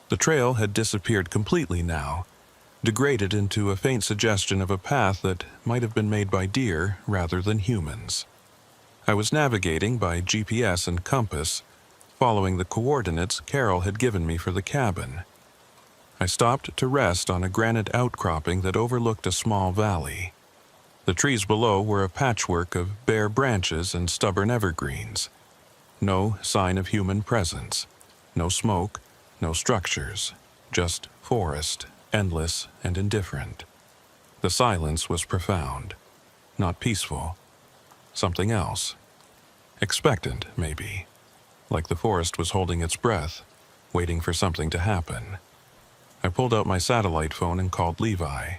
The trail had disappeared completely now, degraded into a faint suggestion of a path that might have been made by deer rather than humans. I was navigating by GPS and compass, following the coordinates Carol had given me for the cabin. I stopped to rest on a granite outcropping that overlooked a small valley. The trees below were a patchwork of bare branches and stubborn evergreens. No sign of human presence. No smoke, no structures. Just forest, endless and indifferent. The silence was profound. Not peaceful. Something else. Expectant, maybe. Like the forest was holding its breath, waiting for something to happen. I pulled out my satellite phone and called Levi.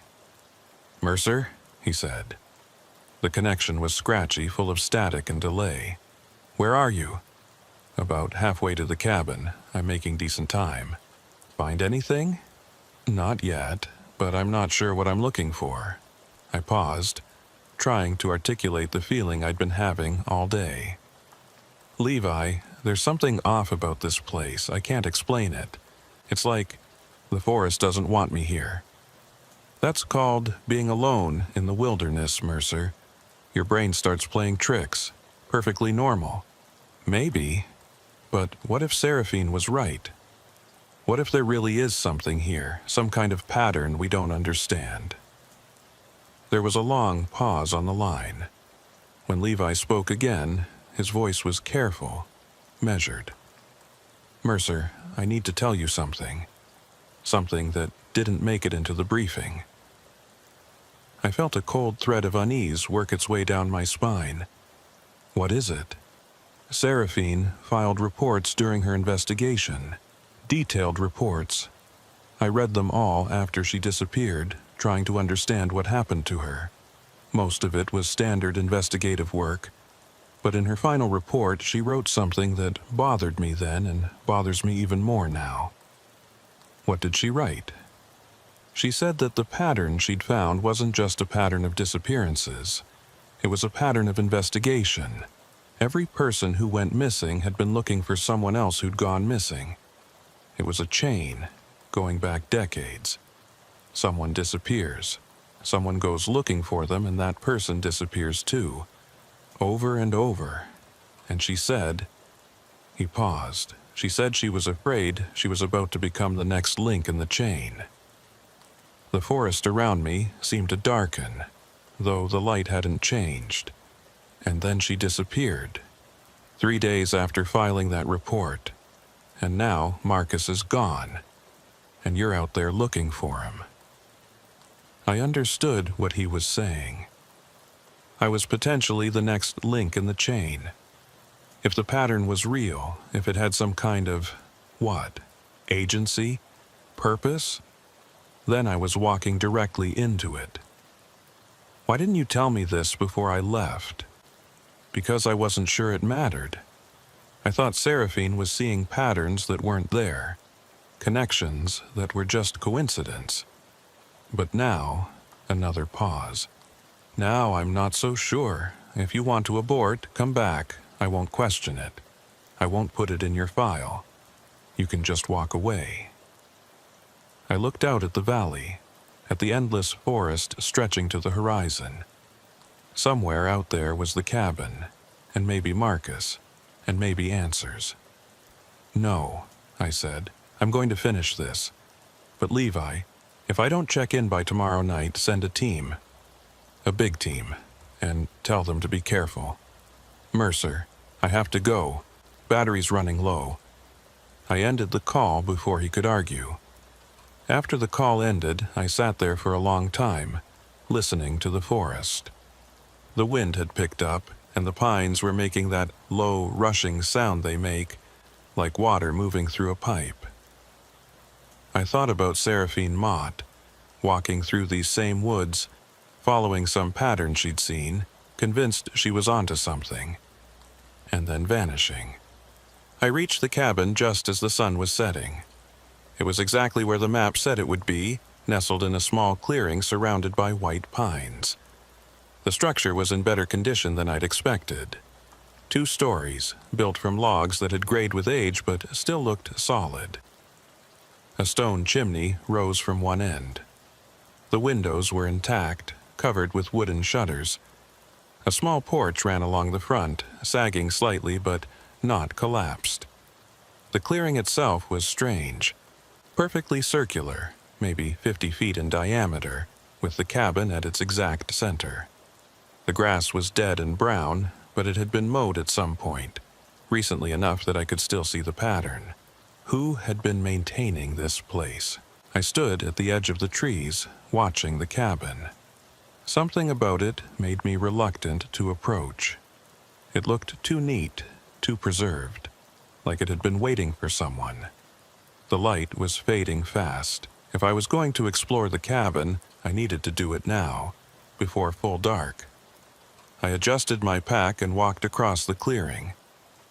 "Mercer," he said. The connection was scratchy, full of static and delay. "Where are you?" "About halfway to the cabin. I'm making decent time." "Find anything?" "Not yet, but I'm not sure what I'm looking for." I paused, trying to articulate the feeling I'd been having all day. "Levi, there's something off about this place. I can't explain it. It's like the forest doesn't want me here." "That's called being alone in the wilderness, Mercer. Your brain starts playing tricks. Perfectly normal." "Maybe. But what if Seraphine was right? What if there really is something here, some kind of pattern we don't understand?" There was a long pause on the line. When Levi spoke again, his voice was careful, measured. "Mercer, I need to tell you something. Something that didn't make it into the briefing." I felt a cold thread of unease work its way down my spine. "What is it?" "Seraphine filed reports during her investigation. Detailed reports. I read them all after she disappeared, trying to understand what happened to her. Most of it was standard investigative work, but in her final report she wrote something that bothered me then and bothers me even more now." "What did she write?" "She said that the pattern she'd found wasn't just a pattern of disappearances. It was a pattern of investigation. Every person who went missing had been looking for someone else who'd gone missing. It was a chain, going back decades. Someone disappears. Someone goes looking for them, and that person disappears too. Over and over. And she said... He paused. She said she was afraid she was about to become the next link in the chain. The forest around me seemed to darken, though the light hadn't changed. And then she disappeared. 3 days after filing that report. And now Marcus is gone. And you're out there looking for him. I understood what he was saying. I was potentially the next link in the chain. If the pattern was real, if it had some kind of, what? Agency? Purpose? Then I was walking directly into it. Why didn't you tell me this before I left? Because I wasn't sure it mattered. I thought Seraphine was seeing patterns that weren't there, connections that were just coincidence. But now, another pause. Now I'm not so sure. If you want to abort, come back. I won't question it. I won't put it in your file. You can just walk away. I looked out at the valley, at the endless forest stretching to the horizon. Somewhere out there was the cabin, and maybe Marcus, and maybe answers. No, I said, I'm going to finish this. But Levi, if I don't check in by tomorrow night, send a team. A big team, and tell them to be careful. Mercer, I have to go. Battery's running low. I ended the call before he could argue. After the call ended, I sat there for a long time, listening to the forest. The wind had picked up, and the pines were making that low, rushing sound they make, like water moving through a pipe. I thought about Seraphine Mott, walking through these same woods, following some pattern she'd seen, convinced she was onto something, and then vanishing. I reached the cabin just as the sun was setting. It was exactly where the map said it would be, nestled in a small clearing surrounded by white pines. The structure was in better condition than I'd expected. 2 stories, built from logs that had grayed with age but still looked solid. A stone chimney rose from one end. The windows were intact, covered with wooden shutters. A small porch ran along the front, sagging slightly but not collapsed. The clearing itself was strange. Perfectly circular, maybe 50 feet in diameter, with the cabin at its exact center. The grass was dead and brown, but it had been mowed at some point, recently enough that I could still see the pattern. Who had been maintaining this place? I stood at the edge of the trees, watching the cabin. Something about it made me reluctant to approach. It looked too neat, too preserved, like it had been waiting for someone. The light was fading fast. If I was going to explore the cabin, I needed to do it now, before full dark. I adjusted my pack and walked across the clearing.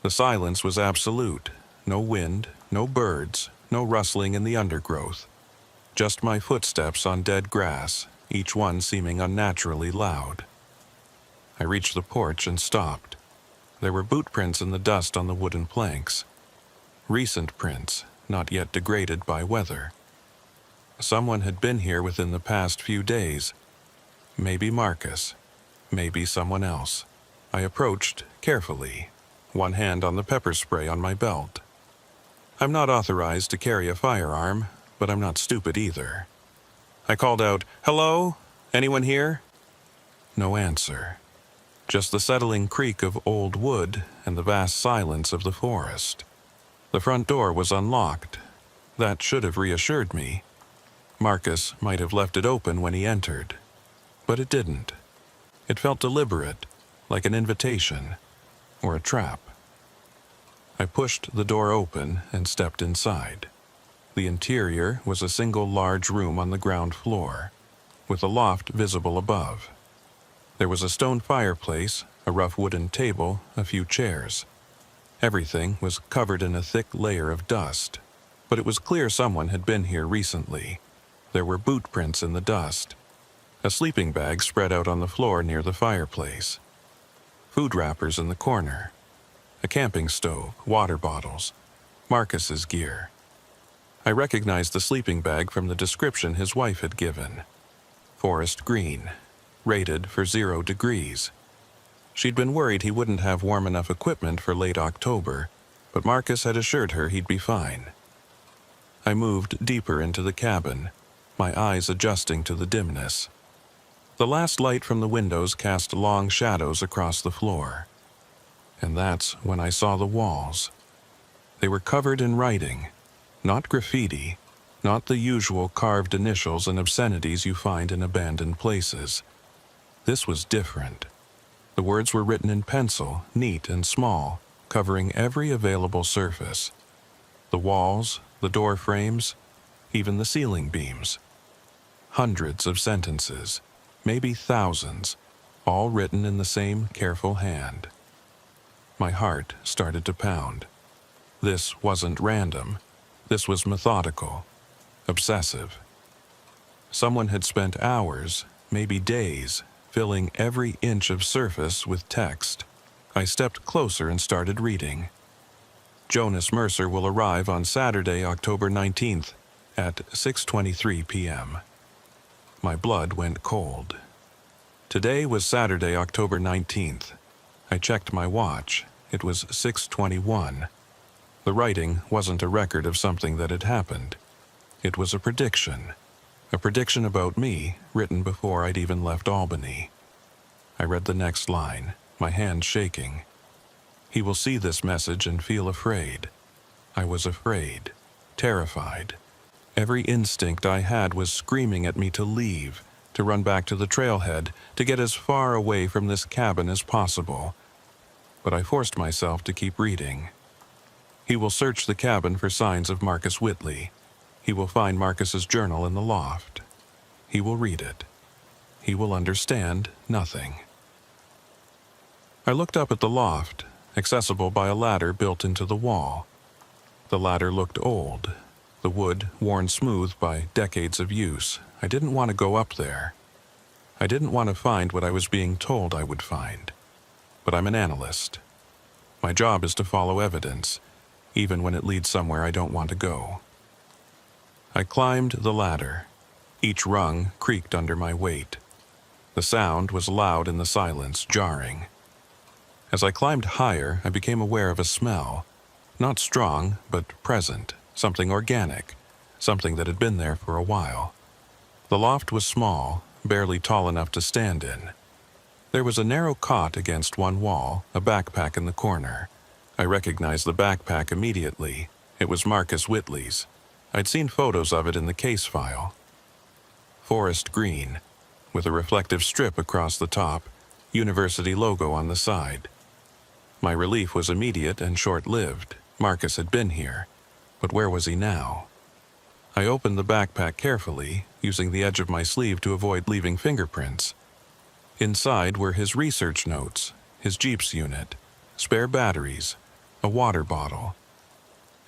The silence was absolute. No wind, no birds, no rustling in the undergrowth. Just my footsteps on dead grass, each one seeming unnaturally loud. I reached the porch and stopped. There were boot prints in the dust on the wooden planks. Recent prints, not yet degraded by weather. Someone had been here within the past few days. Maybe Marcus. Maybe someone else. I approached carefully, one hand on the pepper spray on my belt. I'm not authorized to carry a firearm, but I'm not stupid either. I called out, "Hello? Anyone here?" No answer. Just the settling creak of old wood and the vast silence of the forest. The front door was unlocked. That should have reassured me. Marcus might have left it open when he entered, but it didn't. It felt deliberate, like an invitation, or a trap. I pushed the door open and stepped inside. The interior was a single large room on the ground floor, with a loft visible above. There was a stone fireplace, a rough wooden table, a few chairs. Everything was covered in a thick layer of dust, but it was clear someone had been here recently. There were boot prints in the dust. A sleeping bag spread out on the floor near the fireplace. Food wrappers in the corner, a camping stove, water bottles, Marcus's gear. I recognized the sleeping bag from the description his wife had given. Forest green, rated for 0 degrees. She'd been worried he wouldn't have warm enough equipment for late October, but Marcus had assured her he'd be fine. I moved deeper into the cabin, my eyes adjusting to the dimness. The last light from the windows cast long shadows across the floor. And that's when I saw the walls. They were covered in writing, not graffiti, not the usual carved initials and obscenities you find in abandoned places. This was different. The words were written in pencil, neat and small, covering every available surface. The walls, the door frames, even the ceiling beams. Hundreds of sentences, maybe thousands, all written in the same careful hand. My heart started to pound. This wasn't random. This was methodical, obsessive. Someone had spent hours, maybe days, filling every inch of surface with text. I stepped closer and started reading. Jonas Mercer will arrive on Saturday, October 19th at 6:23 p.m. My blood went cold. Today was Saturday, October 19th. I checked my watch. It was 6:21. The writing wasn't a record of something that had happened. It was a prediction about me, written before I'd even left Albany. I read the next line, my hand shaking. He will see this message and feel afraid. I was afraid, terrified. Every instinct I had was screaming at me to leave, to run back to the trailhead, to get as far away from this cabin as possible. But I forced myself to keep reading. He will search the cabin for signs of Marcus Whitley. He will find Marcus's journal in the loft. He will read it. He will understand nothing. I looked up at the loft, accessible by a ladder built into the wall. The ladder looked old, the wood worn smooth by decades of use. I didn't want to go up there. I didn't want to find what I was being told I would find. But I'm an analyst. My job is to follow evidence, even when it leads somewhere I don't want to go. I climbed the ladder. Each rung creaked under my weight. The sound was loud in the silence, jarring. As I climbed higher, I became aware of a smell. Not strong, but present, something organic, something that had been there for a while. The loft was small, barely tall enough to stand in. There was a narrow cot against one wall, a backpack in the corner. I recognized the backpack immediately. It was Marcus Whitley's. I'd seen photos of it in the case file. Forest green, with a reflective strip across the top, university logo on the side. My relief was immediate and short-lived. Marcus had been here, but where was he now? I opened the backpack carefully, using the edge of my sleeve to avoid leaving fingerprints. Inside were his research notes, his Jeep's unit, spare batteries, a water bottle,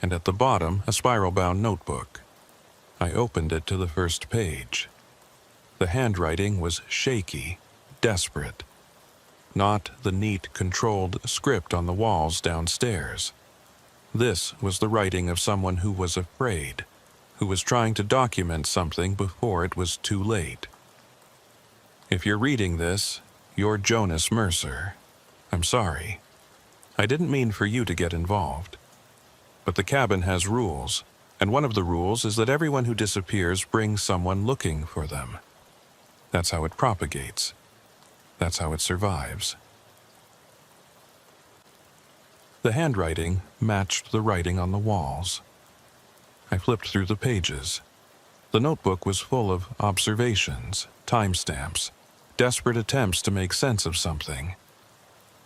and at the bottom a spiral-bound notebook. I opened it to the first page. The handwriting was shaky, desperate. Not the neat, controlled script on the walls downstairs. This was the writing of someone who was afraid, who was trying to document something before it was too late. If you're reading this, you're Jonas Mercer. I'm sorry. I didn't mean for you to get involved. But the cabin has rules, and one of the rules is that everyone who disappears brings someone looking for them. That's how it propagates. That's how it survives. The handwriting matched the writing on the walls. I flipped through the pages. The notebook was full of observations, timestamps, desperate attempts to make sense of something.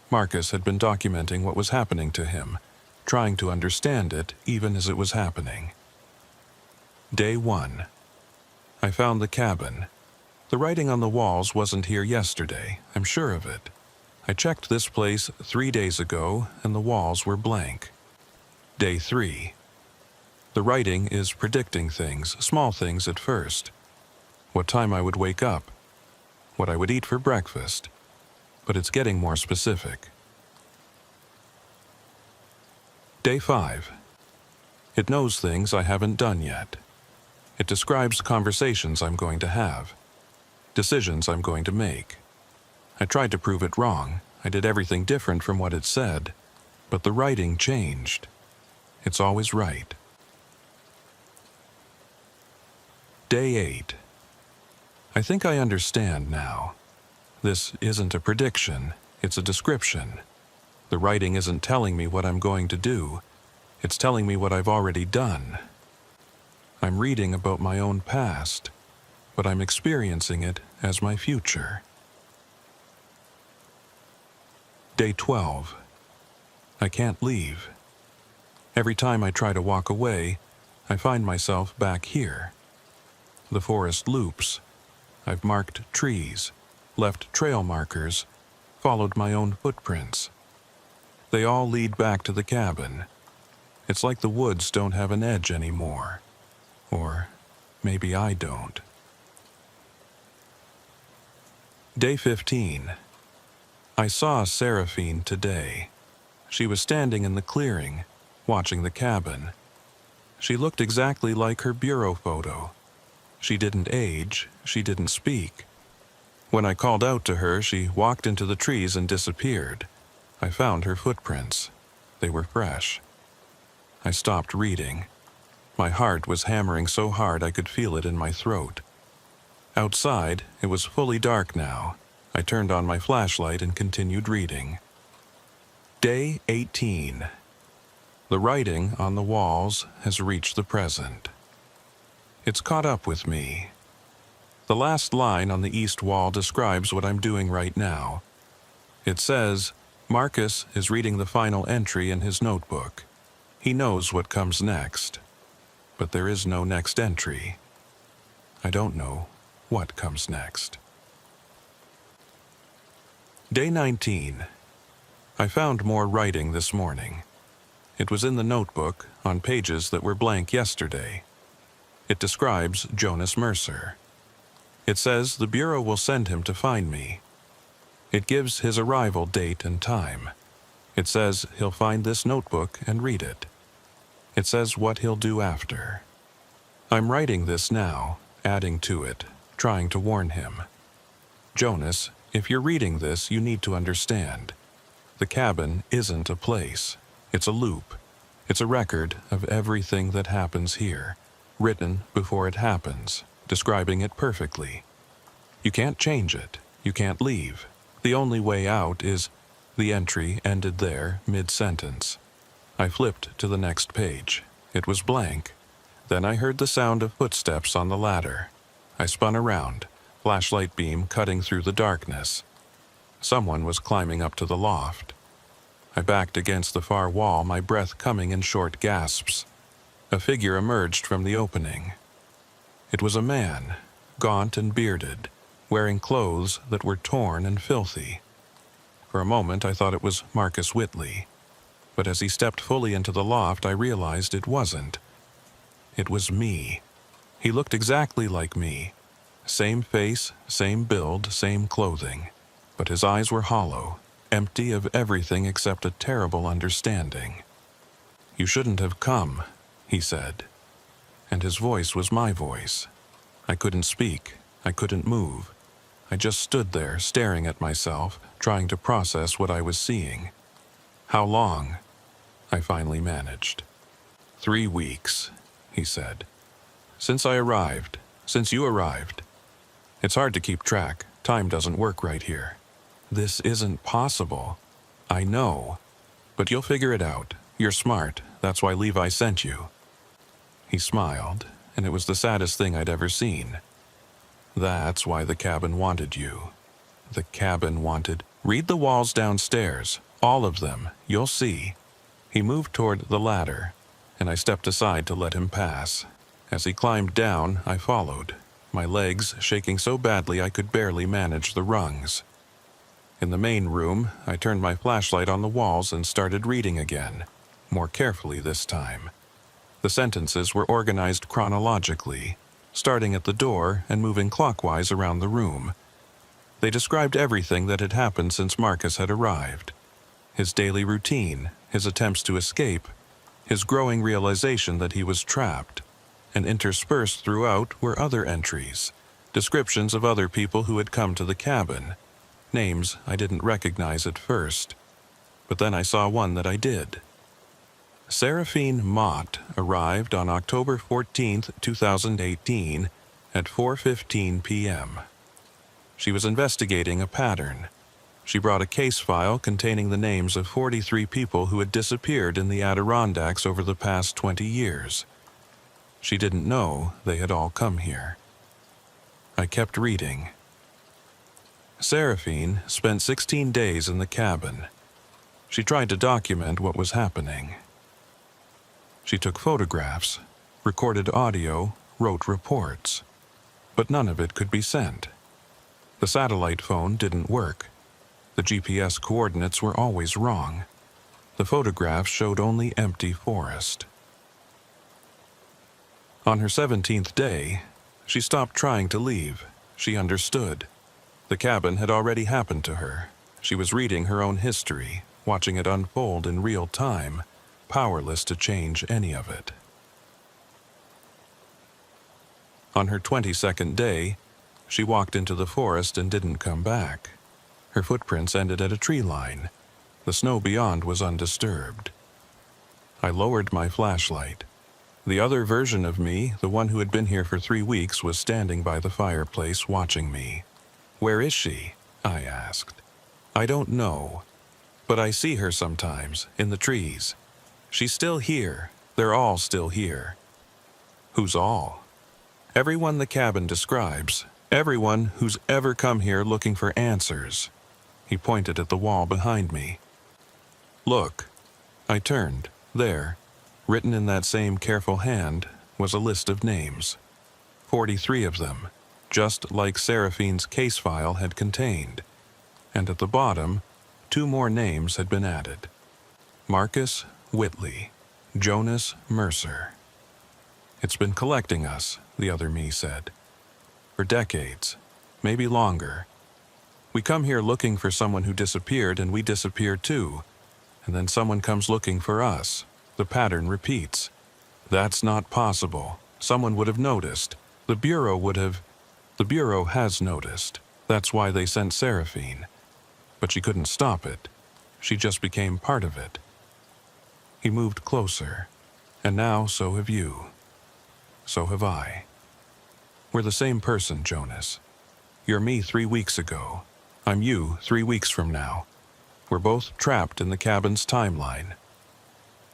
Marcus had been documenting what was happening to him, trying to understand it even as it was happening. Day 1. I found the cabin. The writing on the walls wasn't here yesterday, I'm sure of it. I checked this place 3 days ago, and the walls were blank. Day 3. The writing is predicting things, small things at first. What time I would wake up, what I would eat for breakfast, but it's getting more specific. Day 5. It knows things I haven't done yet. It describes conversations I'm going to have, decisions I'm going to make. I tried to prove it wrong. I did everything different from what it said, but the writing changed. It's always right. Day 8. I think I understand now. This isn't a prediction, it's a description. The writing isn't telling me what I'm going to do, it's telling me what I've already done. I'm reading about my own past, but I'm experiencing it as my future. Day 12. I can't leave. Every time I try to walk away, I find myself back here. The forest loops. I've marked trees, left trail markers, followed my own footprints. They all lead back to the cabin. It's like the woods don't have an edge anymore. Or maybe I don't. Day 15. I saw Seraphine today. She was standing in the clearing, watching the cabin. She looked exactly like her bureau photo. She didn't age, she didn't speak. When I called out to her, she walked into the trees and disappeared. I found her footprints. They were fresh. I stopped reading. My heart was hammering so hard I could feel it in my throat. Outside, it was fully dark now. I turned on my flashlight and continued reading. Day 18. The writing on the walls has reached the present. It's caught up with me. The last line on the east wall describes what I'm doing right now. It says, Marcus is reading the final entry in his notebook. He knows what comes next. But there is no next entry. I don't know what comes next. Day 19. I found more writing this morning. It was in the notebook on pages that were blank yesterday. It describes Jonas Mercer. It says the Bureau will send him to find me. It gives his arrival date and time. It says he'll find this notebook and read it. It says what he'll do after. I'm writing this now, adding to it, trying to warn him. Jonas, if you're reading this, you need to understand. The cabin isn't a place. It's a loop. It's a record of everything that happens here, written before it happens, describing it perfectly. You can't change it. You can't leave. The only way out is the entry ended there mid-sentence. I flipped to the next page. It was blank. Then I heard the sound of footsteps on the ladder. I spun around, flashlight beam cutting through the darkness. Someone was climbing up to the loft. I backed against the far wall, my breath coming in short gasps. A figure emerged from the opening. It was a man, gaunt and bearded, wearing clothes that were torn and filthy. For a moment I thought it was Marcus Whitley, but as he stepped fully into the loft I realized it wasn't. It was me. He looked exactly like me. Same face, same build, same clothing, but his eyes were hollow, empty of everything except a terrible understanding. "You shouldn't have come," he said. And his voice was my voice. I couldn't speak. I couldn't move. I just stood there, staring at myself, trying to process what I was seeing. "How long?" I finally managed. 3 weeks, he said. "Since I arrived. Since you arrived. It's hard to keep track. Time doesn't work right here. This isn't possible. I know. But you'll figure it out. You're smart. That's why Levi sent you." He smiled, and it was the saddest thing I'd ever seen. "That's why the cabin wanted you." The cabin wanted... "Read the walls downstairs. All of them. You'll see." He moved toward the ladder, and I stepped aside to let him pass. As he climbed down, I followed, my legs shaking so badly I could barely manage the rungs. In the main room, I turned my flashlight on the walls and started reading again, more carefully this time. The sentences were organized chronologically, starting at the door and moving clockwise around the room. They described everything that had happened since Marcus had arrived. His daily routine, his attempts to escape, his growing realization that he was trapped, and interspersed throughout were other entries, descriptions of other people who had come to the cabin, names I didn't recognize at first, but then I saw one that I did. Seraphine Mott arrived on October 14, 2018, at 4:15 p.m. She was investigating a pattern. She brought a case file containing the names of 43 people who had disappeared in the Adirondacks over the past 20 years. She didn't know they had all come here. I kept reading. Seraphine spent 16 days in the cabin. She tried to document what was happening. She took photographs, recorded audio, wrote reports, but none of it could be sent. The satellite phone didn't work. The GPS coordinates were always wrong. The photographs showed only empty forest. On her 17th day, she stopped trying to leave. She understood. The cabin had already happened to her. She was reading her own history, watching it unfold in real time, powerless to change any of it. On her 22nd day, she walked into the forest and didn't come back. Her footprints ended at a tree line. The snow beyond was undisturbed. I lowered my flashlight. The other version of me, the one who had been here for 3 weeks, was standing by the fireplace watching me. "Where is she?" I asked. "I don't know, but I see her sometimes, in the trees. She's still here. They're all still here." "Who's all?" "Everyone the cabin describes. Everyone who's ever come here looking for answers." He pointed at the wall behind me. "Look." I turned. There, written in that same careful hand, was a list of names. 43 of them, just like Seraphine's case file had contained. And at the bottom, 2 more names had been added. Marcus Whitley, Jonas Mercer. "It's been collecting us," the other me said. "For decades, maybe longer. We come here looking for someone who disappeared, and we disappear too. And then someone comes looking for us. The pattern repeats. That's not possible. Someone would have noticed. The Bureau would have. The Bureau has noticed. That's why they sent Seraphine. But she couldn't stop it. She just became part of it." He moved closer. "And now so have you. So have I. We're the same person, Jonas. You're me 3 weeks ago. I'm you 3 weeks from now. We're both trapped in the cabin's timeline."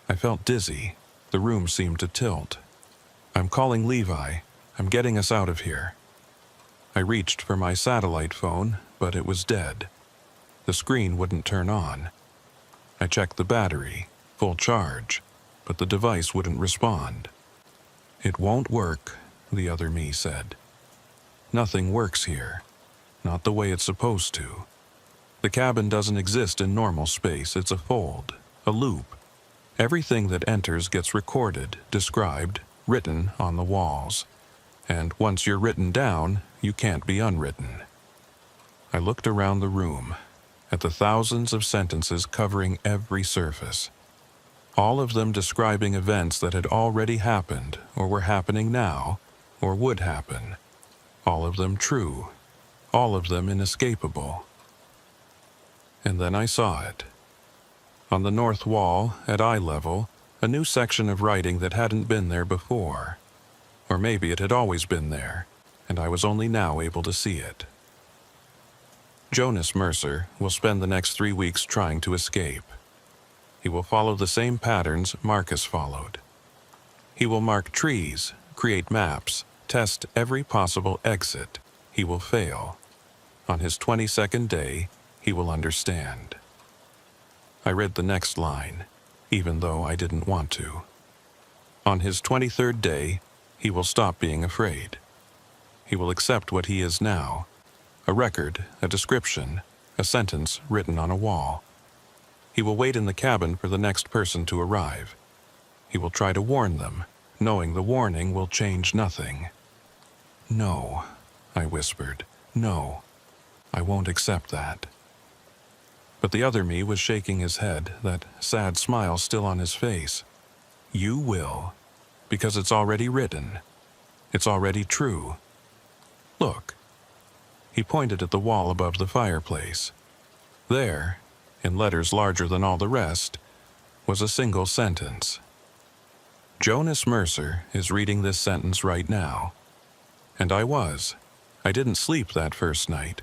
I felt dizzy. The room seemed to tilt. "I'm calling Levi. I'm getting us out of here." I reached for my satellite phone, but it was dead. The screen wouldn't turn on. I checked the battery, full charge, but the device wouldn't respond. "It won't work," the other me said. "Nothing works here. Not the way it's supposed to. The cabin doesn't exist in normal space. It's a fold, a loop. Everything that enters gets recorded, described, written on the walls. And once you're written down, you can't be unwritten." I looked around the room, at the thousands of sentences covering every surface. All of them describing events that had already happened, or were happening now, or would happen. All of them true. All of them inescapable. And then I saw it. On the north wall, at eye level, a new section of writing that hadn't been there before. Or maybe it had always been there, and I was only now able to see it. Jonas Mercer will spend the next 3 weeks trying to escape. He will follow the same patterns Marcus followed. He will mark trees, create maps, test every possible exit. He will fail. On his 22nd day, he will understand. I read the next line, even though I didn't want to. On his 23rd day, he will stop being afraid. He will accept what he is now, a record, a description, a sentence written on a wall. He will wait in the cabin for the next person to arrive. He will try to warn them, knowing the warning will change nothing. "No," I whispered. "No, I won't accept that." But the other me was shaking his head, that sad smile still on his face. You will. Because it's already written. It's already true. Look. He pointed at the wall above the fireplace. There, in letters larger than all the rest, was a single sentence. Jonas Mercer is reading this sentence right now. And I was. I didn't sleep that first night.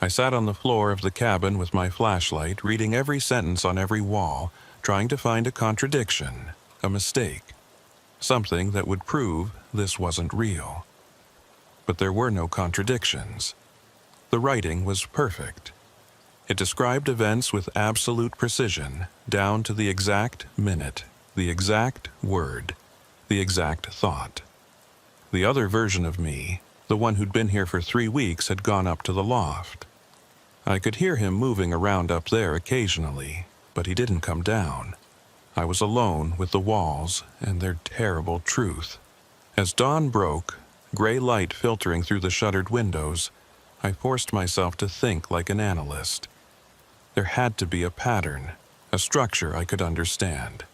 I sat on the floor of the cabin with my flashlight, reading every sentence on every wall, trying to find a contradiction, a mistake, something that would prove this wasn't real. But there were no contradictions. The writing was perfect. It described events with absolute precision, down to the exact minute, the exact word, the exact thought. The other version of me, the one who'd been here for 3 weeks, had gone up to the loft. I could hear him moving around up there occasionally, but he didn't come down. I was alone with the walls and their terrible truth. As dawn broke, gray light filtering through the shuttered windows, I forced myself to think like an analyst. There had to be a pattern, a structure I could understand.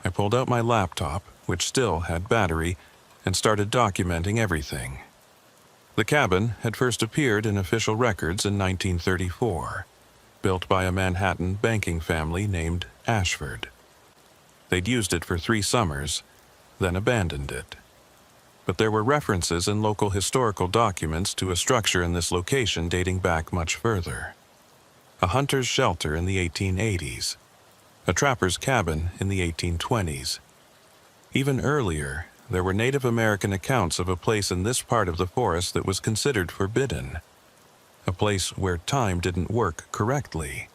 I pulled out my laptop, which still had battery, and started documenting everything. The cabin had first appeared in official records in 1934, built by a Manhattan banking family named Ashford. They'd used it for 3 summers, then abandoned it. But there were references in local historical documents to a structure in this location dating back much further. A hunter's shelter in the 1880s, a trapper's cabin in the 1820s. Even earlier, there were Native American accounts of a place in this part of the forest that was considered forbidden, a place where time didn't work correctly.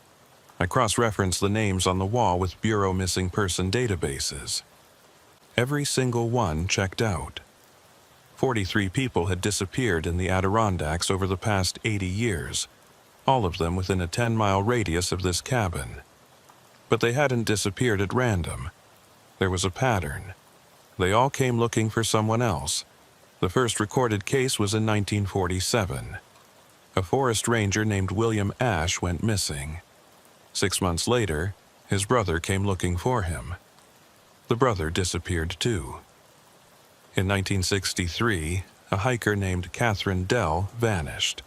I cross-referenced the names on the wall with Bureau missing person databases. Every single one checked out. 43 people had disappeared in the Adirondacks over the past 80 years, all of them within a 10-mile radius of this cabin. But they hadn't disappeared at random. There was a pattern. They all came looking for someone else. The first recorded case was in 1947. A forest ranger named William Ash went missing. 6 months later, his brother came looking for him. The brother disappeared too. In 1963, a hiker named Catherine Dell vanished.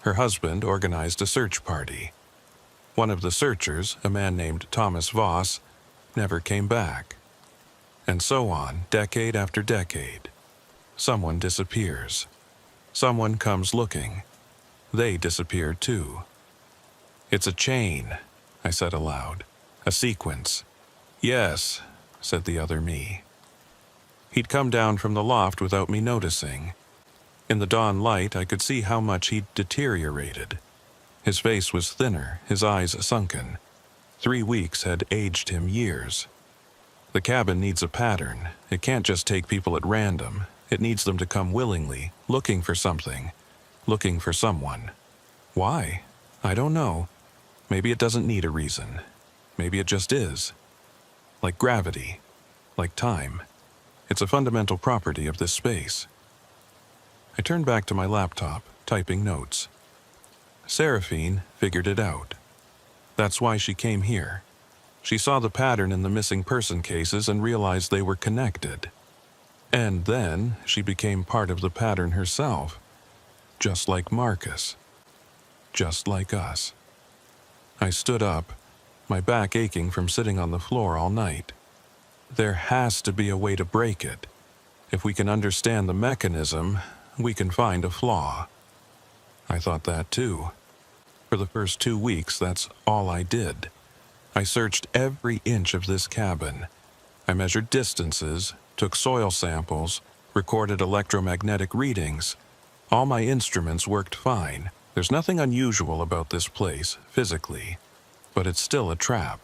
Her husband organized a search party. One of the searchers, a man named Thomas Voss, never came back. And so on, decade after decade. Someone disappears. Someone comes looking. They disappear too. It's a chain, I said aloud. A sequence. Yes, said the other me. He'd come down from the loft without me noticing. In the dawn light, I could see how much he'd deteriorated. His face was thinner, his eyes sunken. 3 weeks had aged him years. The cabin needs a pattern. It can't just take people at random. It needs them to come willingly, looking for something, looking for someone. Why? I don't know. Maybe it doesn't need a reason. Maybe it just is. Like gravity. Like time. It's a fundamental property of this space. I turned back to my laptop, typing notes. Seraphine figured it out. That's why she came here. She saw the pattern in the missing person cases and realized they were connected. And then she became part of the pattern herself. Just like Marcus. Just like us. I stood up, my back aching from sitting on the floor all night. There has to be a way to break it. If we can understand the mechanism, we can find a flaw. I thought that too. For the first 2 weeks, that's all I did. I searched every inch of this cabin. I measured distances, took soil samples, recorded electromagnetic readings. All my instruments worked fine. There's nothing unusual about this place, physically, but it's still a trap.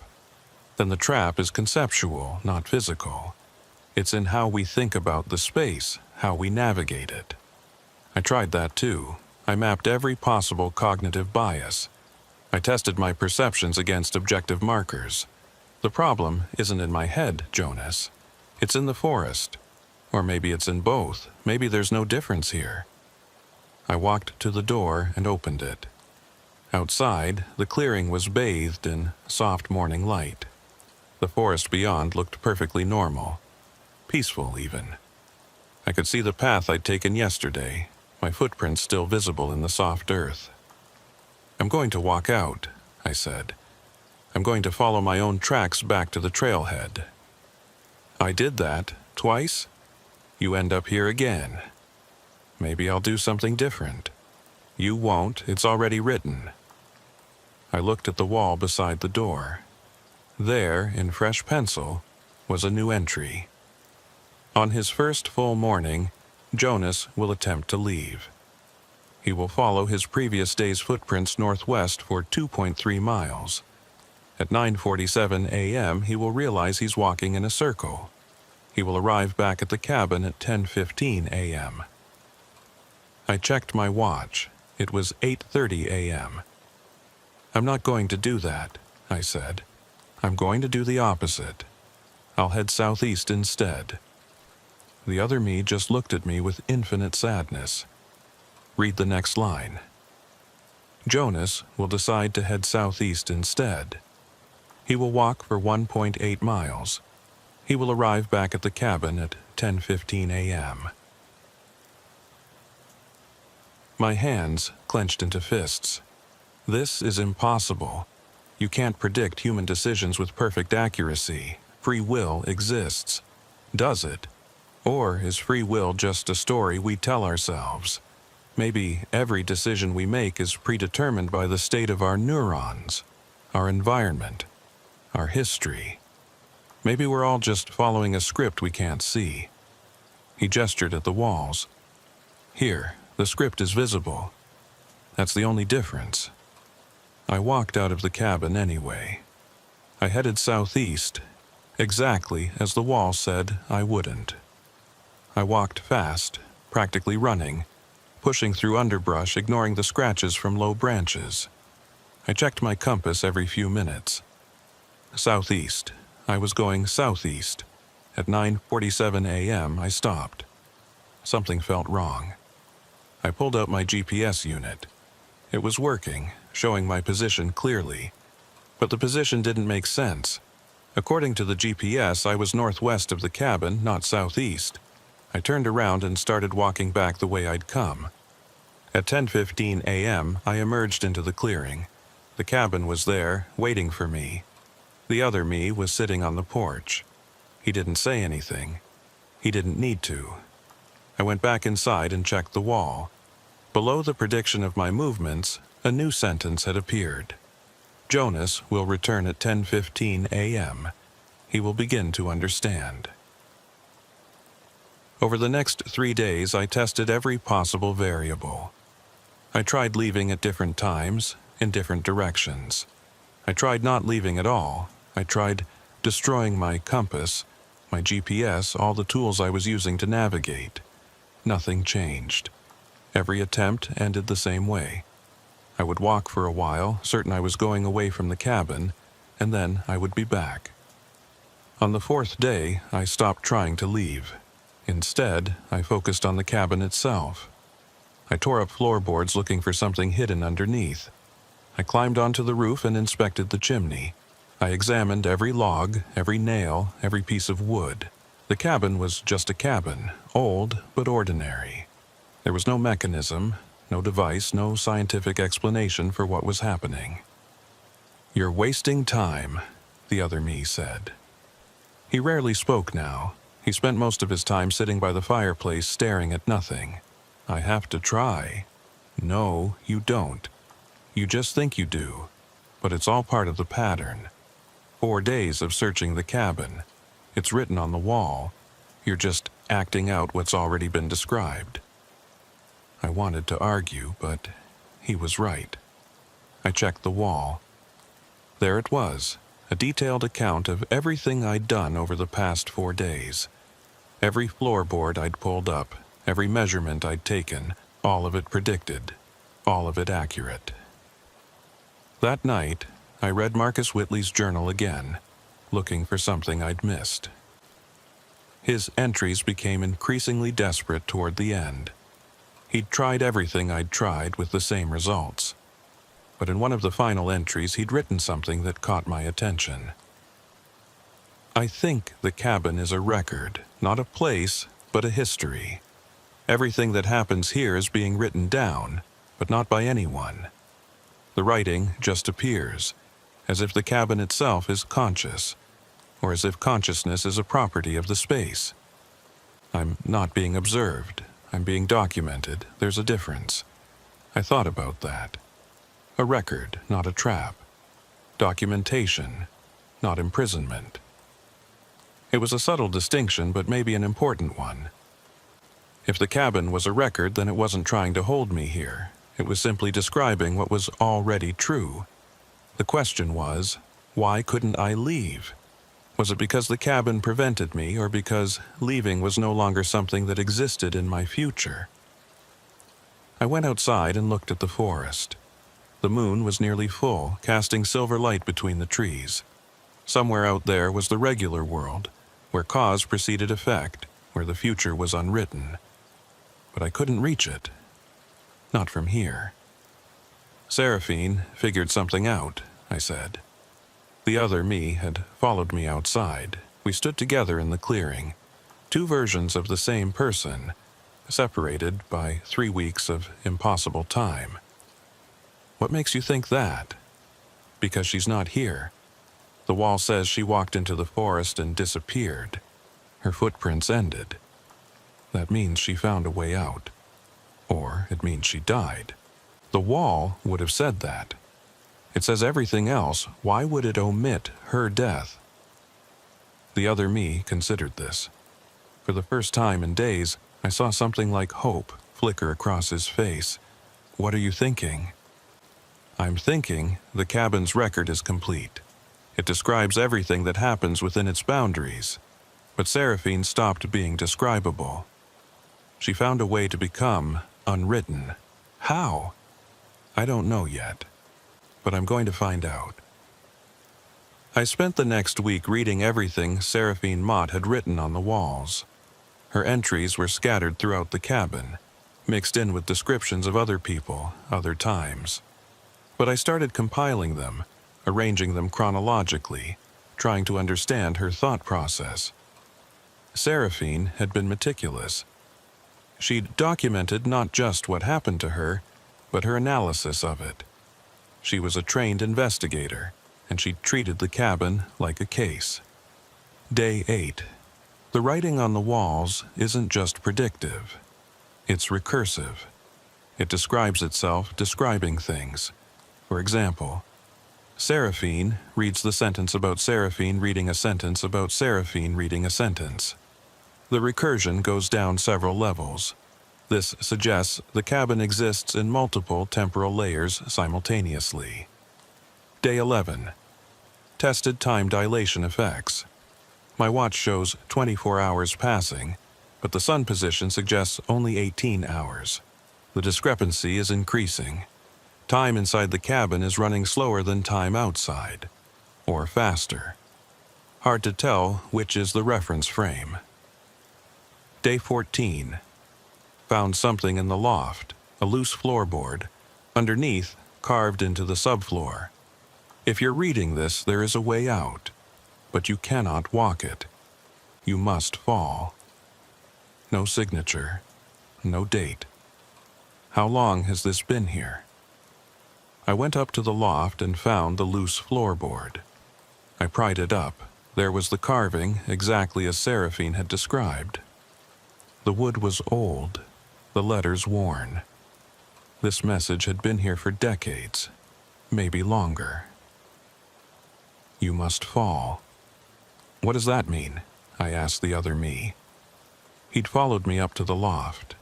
Then the trap is conceptual, not physical. It's in how we think about the space, how we navigate it. I tried that too. I mapped every possible cognitive bias. I tested my perceptions against objective markers. The problem isn't in my head, Jonas. It's in the forest. Or maybe it's in both. Maybe there's no difference here. I walked to the door and opened it. Outside, the clearing was bathed in soft morning light. The forest beyond looked perfectly normal, peaceful even. I could see the path I'd taken yesterday, my footprints still visible in the soft earth. "I'm going to walk out," I said. "I'm going to follow my own tracks back to the trailhead." "I did that twice. You end up here again. Maybe I'll do something different." "You won't, it's already written." I looked at the wall beside the door. There, in fresh pencil, was a new entry. On his first full morning, Jonas will attempt to leave. He will follow his previous day's footprints northwest for 2.3 miles. At 9:47 a.m., he will realize he's walking in a circle. He will arrive back at the cabin at 10:15 a.m. I checked my watch. It was 8:30 a.m. "I'm not going to do that," I said. "I'm going to do the opposite. I'll head southeast instead." The other me just looked at me with infinite sadness. Read the next line. Jonas will decide to head southeast instead. He will walk for 1.8 miles. He will arrive back at the cabin at 10:15 a.m. My hands clenched into fists. This is impossible. You can't predict human decisions with perfect accuracy. Free will exists. Does it? Or is free will just a story we tell ourselves? Maybe every decision we make is predetermined by the state of our neurons, our environment, our history. Maybe we're all just following a script we can't see. He gestured at the walls. "Here, the script is visible. That's the only difference." I walked out of the cabin anyway. I headed southeast, exactly as the wall said I wouldn't. I walked fast, practically running, pushing through underbrush, ignoring the scratches from low branches. I checked my compass every few minutes. Southeast. I was going southeast. At 9:47 a.m., I stopped. Something felt wrong. I pulled out my GPS unit. It was working, showing my position clearly. But the position didn't make sense. According to the GPS, I was northwest of the cabin, not southeast. I turned around and started walking back the way I'd come. At 10:15 a.m., I emerged into the clearing. The cabin was there, waiting for me. The other me was sitting on the porch. He didn't say anything. He didn't need to. I went back inside and checked the wall. Below the prediction of my movements, a new sentence had appeared. Jonas will return at 10:15 a.m. He will begin to understand. Over the next 3 days, I tested every possible variable. I tried leaving at different times, in different directions. I tried not leaving at all. I tried destroying my compass, my GPS, all the tools I was using to navigate. Nothing changed. Every attempt ended the same way. I would walk for a while, certain I was going away from the cabin, and then I would be back. On the 4th day, I stopped trying to leave. Instead, I focused on the cabin itself. I tore up floorboards looking for something hidden underneath. I climbed onto the roof and inspected the chimney. I examined every log, every nail, every piece of wood. The cabin was just a cabin, old but ordinary. There was no mechanism, no device, no scientific explanation for what was happening. "You're wasting time," the other me said. He rarely spoke now. He spent most of his time sitting by the fireplace staring at nothing. "I have to try." "No, you don't. You just think you do. But it's all part of the pattern. 4 days of searching the cabin. It's written on the wall. You're just acting out what's already been described." I wanted to argue, but he was right. I checked the wall. There it was, a detailed account of everything I'd done over the past 4 days. Every floorboard I'd pulled up, every measurement I'd taken, all of it predicted, all of it accurate. That night, I read Marcus Whitley's journal again, looking for something I'd missed. His entries became increasingly desperate toward the end. He'd tried everything I'd tried with the same results. But in one of the final entries, he'd written something that caught my attention. I think the cabin is a record, not a place, but a history. Everything that happens here is being written down, but not by anyone. The writing just appears, as if the cabin itself is conscious, or as if consciousness is a property of the space. I'm not being observed. I'm being documented. There's a difference. I thought about that. A record, not a trap. Documentation, not imprisonment. It was a subtle distinction, but maybe an important one. If the cabin was a record, then it wasn't trying to hold me here. It was simply describing what was already true. The question was, why couldn't I leave? Was it because the cabin prevented me, or because leaving was no longer something that existed in my future? I went outside and looked at the forest. The moon was nearly full, casting silver light between the trees. Somewhere out there was the regular world, where cause preceded effect, where the future was unwritten. But I couldn't reach it. Not from here. Seraphine figured something out, I said. The other me had followed me outside. We stood together in the clearing, two versions of the same person, separated by 3 weeks of impossible time. What makes you think that? Because she's not here. The wall says she walked into the forest and disappeared. Her footprints ended. That means she found a way out. Or it means she died. The wall would have said that. It says everything else. Why would it omit her death? The other me considered this. For the first time in days, I saw something like hope flicker across his face. What are you thinking? I'm thinking the cabin's record is complete. It describes everything that happens within its boundaries. But Seraphine stopped being describable. She found a way to become unwritten. How? I don't know yet. But I'm going to find out. I spent the next week reading everything Seraphine Mott had written on the walls. Her entries were scattered throughout the cabin, mixed in with descriptions of other people, other times. But I started compiling them, arranging them chronologically, trying to understand her thought process. Seraphine had been meticulous. She'd documented not just what happened to her, but her analysis of it. She was a trained investigator, and she treated the cabin like a case. Day 8. The writing on the walls isn't just predictive. It's recursive. It describes itself describing things. For example, Seraphine reads the sentence about Seraphine reading a sentence about Seraphine reading a sentence. The recursion goes down several levels. This suggests the cabin exists in multiple temporal layers simultaneously. Day 11. Tested time dilation effects. My watch shows 24 hours passing, but the sun position suggests only 18 hours. The discrepancy is increasing. Time inside the cabin is running slower than time outside, or faster. Hard to tell which is the reference frame. Day 14. Found something in the loft, a loose floorboard, underneath, carved into the subfloor. If you're reading this, there is a way out, but you cannot walk it. You must fall. No signature, no date. How long has this been here? I went up to the loft and found the loose floorboard. I pried it up. There was the carving, exactly as Seraphine had described. The wood was old, the letters worn. This message had been here for decades, maybe longer. You must fall. What does that mean? I asked the other me. He'd followed me up to the loft.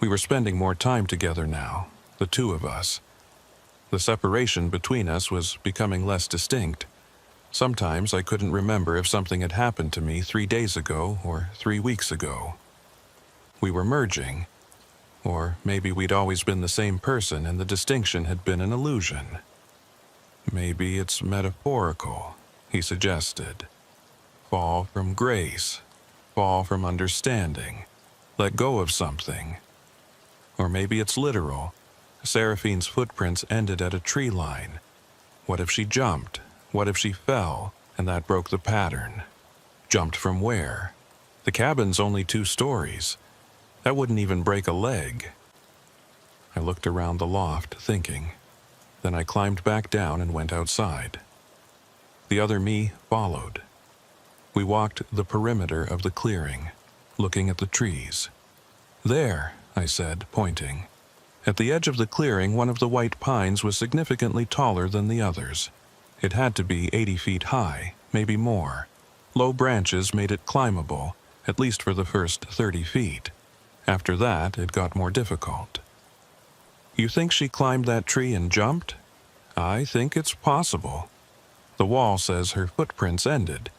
We were spending more time together now, the two of us. The separation between us was becoming less distinct. Sometimes I couldn't remember if something had happened to me 3 days ago or 3 weeks ago. We were merging, or maybe we'd always been the same person and the distinction had been an illusion. Maybe it's metaphorical, he suggested. Fall from grace, fall from understanding, let go of something. Or maybe it's literal. Seraphine's footprints ended at a tree line. What if she jumped? What if she fell, and that broke the pattern? Jumped from where? The cabin's only 2 stories. That wouldn't even break a leg. I looked around the loft, thinking. Then I climbed back down and went outside. The other me followed. We walked the perimeter of the clearing, looking at the trees. There, I said, pointing. At the edge of the clearing, one of the white pines was significantly taller than the others. It had to be 80 feet high, maybe more. Low branches made it climbable, at least for the first 30 feet. After that, it got more difficult. You think she climbed that tree and jumped? I think it's possible. The wall says her footprints ended.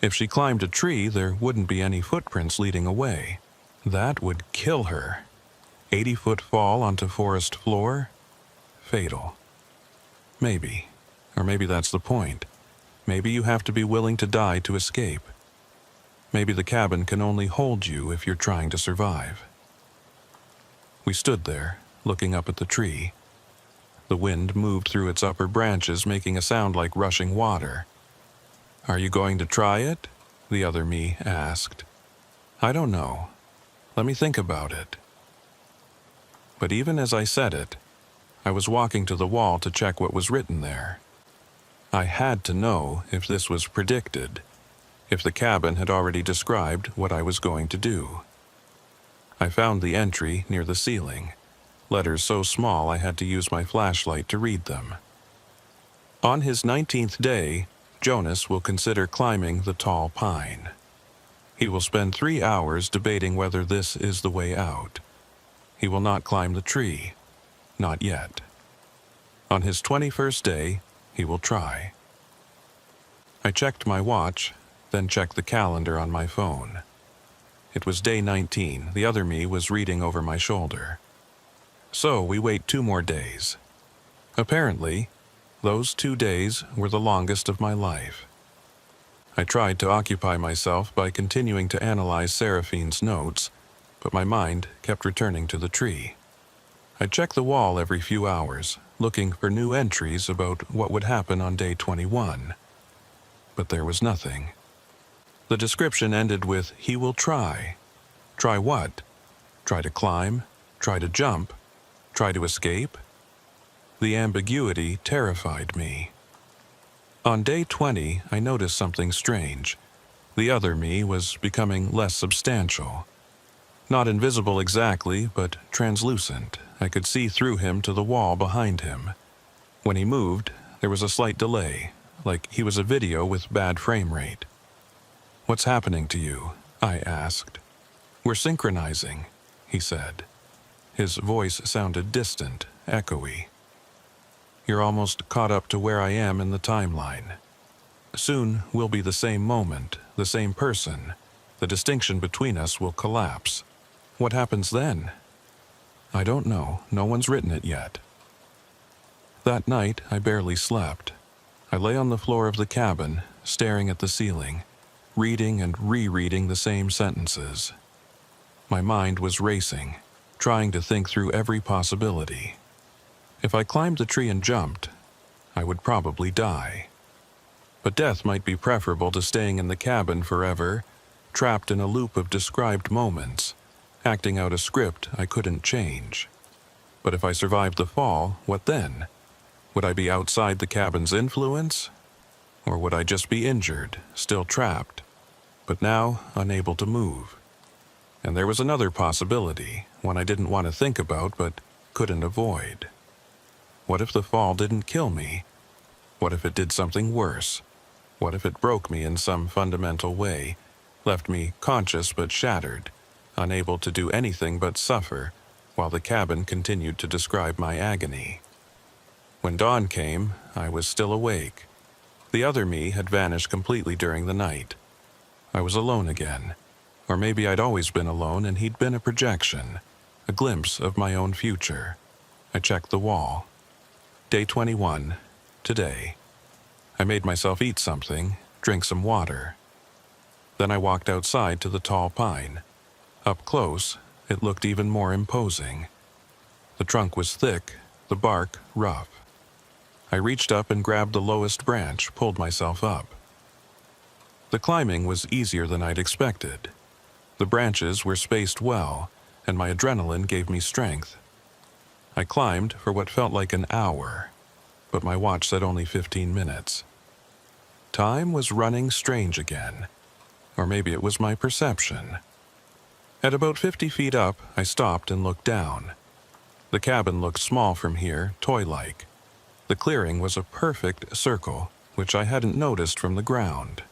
If she climbed a tree, there wouldn't be any footprints leading away. That would kill her. 80-foot fall onto forest floor? Fatal. Maybe. Or maybe that's the point. Maybe you have to be willing to die to escape. Maybe the cabin can only hold you if you're trying to survive. We stood there, looking up at the tree. The wind moved through its upper branches, making a sound like rushing water. Are you going to try it? The other me asked. I don't know. Let me think about it. But even as I said it, I was walking to the wall to check what was written there. I had to know if this was predicted, if the cabin had already described what I was going to do. I found the entry near the ceiling, letters so small I had to use my flashlight to read them. On his 19th day, Jonas will consider climbing the tall pine. He will spend 3 hours debating whether this is the way out. He will not climb the tree. Not yet. On his 21st day, he will try. I checked my watch, then checked the calendar on my phone. It was day 19. The other me was reading over my shoulder. So we wait 2 more days. Apparently, those 2 days were the longest of my life. I tried to occupy myself by continuing to analyze Seraphine's notes, but my mind kept returning to the tree. I checked the wall every few hours, looking for new entries about what would happen on day 21. But there was nothing. The description ended with, he will try. Try what? Try to climb? Try to jump? Try to escape? The ambiguity terrified me. On day 20, I noticed something strange. The other me was becoming less substantial. Not invisible exactly, but translucent. I could see through him to the wall behind him. When he moved, there was a slight delay, like he was a video with bad frame rate. What's happening to you? I asked. We're synchronizing, he said. His voice sounded distant, echoey. You're almost caught up to where I am in the timeline. Soon we'll be the same moment, the same person. The distinction between us will collapse. What happens then? I don't know. No one's written it yet. That night, I barely slept. I lay on the floor of the cabin, staring at the ceiling, reading and rereading the same sentences. My mind was racing, trying to think through every possibility. If I climbed the tree and jumped, I would probably die. But death might be preferable to staying in the cabin forever, trapped in a loop of described moments, acting out a script I couldn't change. But if I survived the fall, what then? Would I be outside the cabin's influence? Or would I just be injured, still trapped, but now unable to move? And there was another possibility, one I didn't want to think about but couldn't avoid. What if the fall didn't kill me? What if it did something worse? What if it broke me in some fundamental way, left me conscious but shattered, unable to do anything but suffer, while the cabin continued to describe my agony? When dawn came, I was still awake. The other me had vanished completely during the night. I was alone again. Or maybe I'd always been alone and he'd been a projection, a glimpse of my own future. I checked the wall. Day 21, today. I made myself eat something, drink some water. Then I walked outside to the tall pine. Up close, it looked even more imposing. The trunk was thick, the bark rough. I reached up and grabbed the lowest branch, pulled myself up. The climbing was easier than I'd expected. The branches were spaced well, and my adrenaline gave me strength. I climbed for what felt like an hour, but my watch said only 15 minutes. Time was running strange again, or maybe it was my perception. At about 50 feet up, I stopped and looked down. The cabin looked small from here, toy-like. The clearing was a perfect circle, which I hadn't noticed from the ground.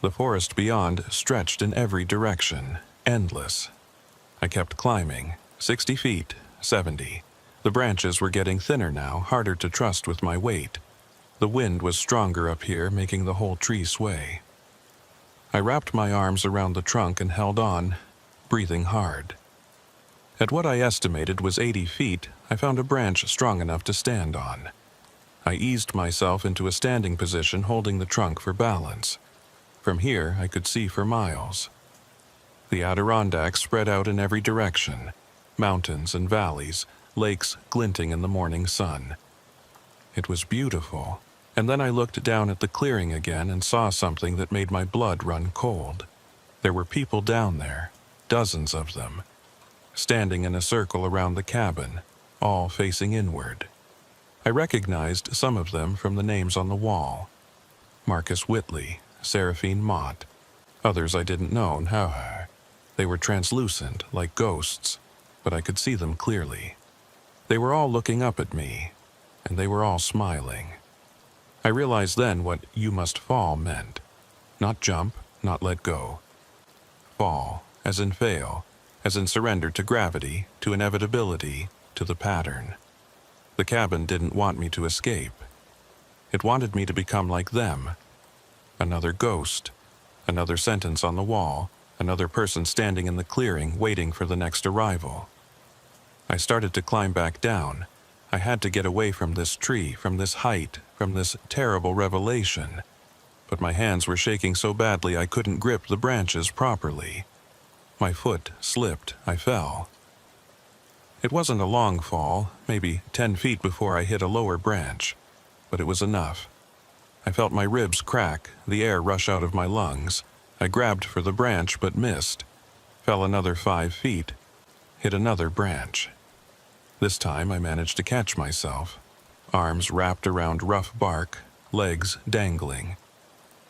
The forest beyond stretched in every direction, endless. I kept climbing, 60 feet, 70. The branches were getting thinner now, harder to trust with my weight. The wind was stronger up here, making the whole tree sway. I wrapped my arms around the trunk and held on, breathing hard. At what I estimated was 80 feet, I found a branch strong enough to stand on. I eased myself into a standing position, holding the trunk for balance. From here, I could see for miles. The Adirondacks spread out in every direction, mountains and valleys, lakes glinting in the morning sun. It was beautiful, and then I looked down at the clearing again and saw something that made my blood run cold. There were people down there, dozens of them, standing in a circle around the cabin, all facing inward. I recognized some of them from the names on the wall. Marcus Whitley, Seraphine Mott. Others I didn't know, however. They were translucent, like ghosts, but I could see them clearly. They were all looking up at me, and they were all smiling. I realized then what "you must fall" meant. Not jump, not let go. Fall, as in fail, as in surrender to gravity, to inevitability, to the pattern. The cabin didn't want me to escape. It wanted me to become like them. Another ghost, another sentence on the wall, another person standing in the clearing waiting for the next arrival. I started to climb back down. I had to get away from this tree, from this height, from this terrible revelation. But my hands were shaking so badly I couldn't grip the branches properly. My foot slipped, I fell. It wasn't a long fall, maybe 10 feet before I hit a lower branch, but it was enough. I felt my ribs crack, the air rush out of my lungs. I grabbed for the branch but missed. Fell another 5 feet, hit another branch. This time I managed to catch myself, arms wrapped around rough bark, legs dangling.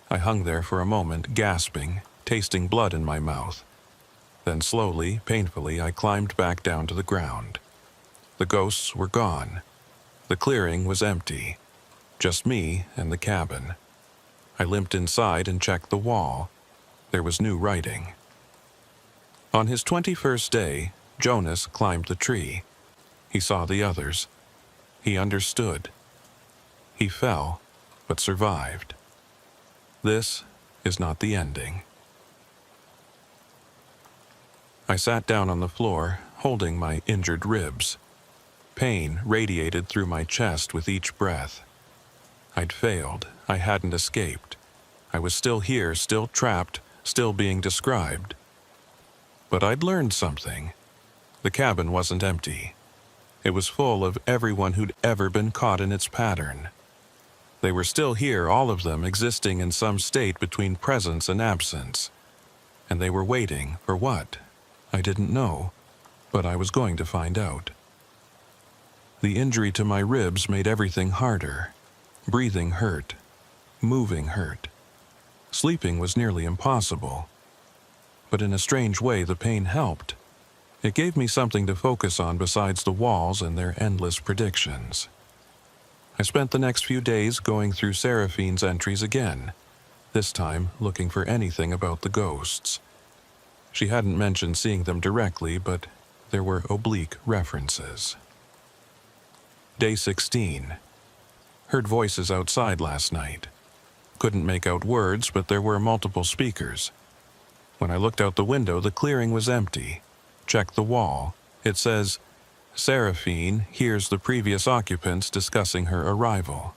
I hung there for a moment, gasping, tasting blood in my mouth. Then slowly, painfully, I climbed back down to the ground. The ghosts were gone. The clearing was empty. Just me and the cabin. I limped inside and checked the wall. There was new writing. On his 21st day, Jonas climbed the tree. He saw the others. He understood. He fell, but survived. This is not the ending. I sat down on the floor, holding my injured ribs. Pain radiated through my chest with each breath. I'd failed. I hadn't escaped. I was still here, still trapped, still being described. But I'd learned something. The cabin wasn't empty. It was full of everyone who'd ever been caught in its pattern. They were still here, all of them existing in some state between presence and absence. And they were waiting for what? I didn't know, but I was going to find out. The injury to my ribs made everything harder. Breathing hurt. Moving hurt. Sleeping was nearly impossible. But in a strange way, the pain helped. It gave me something to focus on besides the walls and their endless predictions. I spent the next few days going through Seraphine's entries again, this time looking for anything about the ghosts. She hadn't mentioned seeing them directly, but there were oblique references. Day 16. Heard voices outside last night. Couldn't make out words, but there were multiple speakers. When I looked out the window, the clearing was empty. Checked the wall. It says, "Seraphine hears the previous occupants discussing her arrival."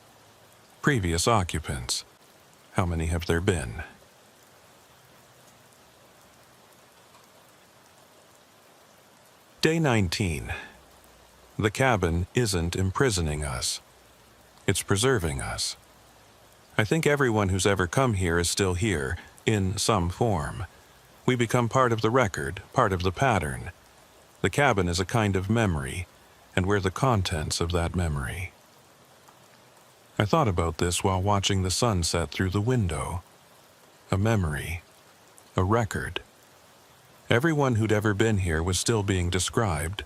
Previous occupants. How many have there been? Day 19. The cabin isn't imprisoning us. It's preserving us. I think everyone who's ever come here is still here, in some form. We become part of the record, part of the pattern. The cabin is a kind of memory, and we're the contents of that memory. I thought about this while watching the sun set through the window. A memory. A record. Everyone who'd ever been here was still being described,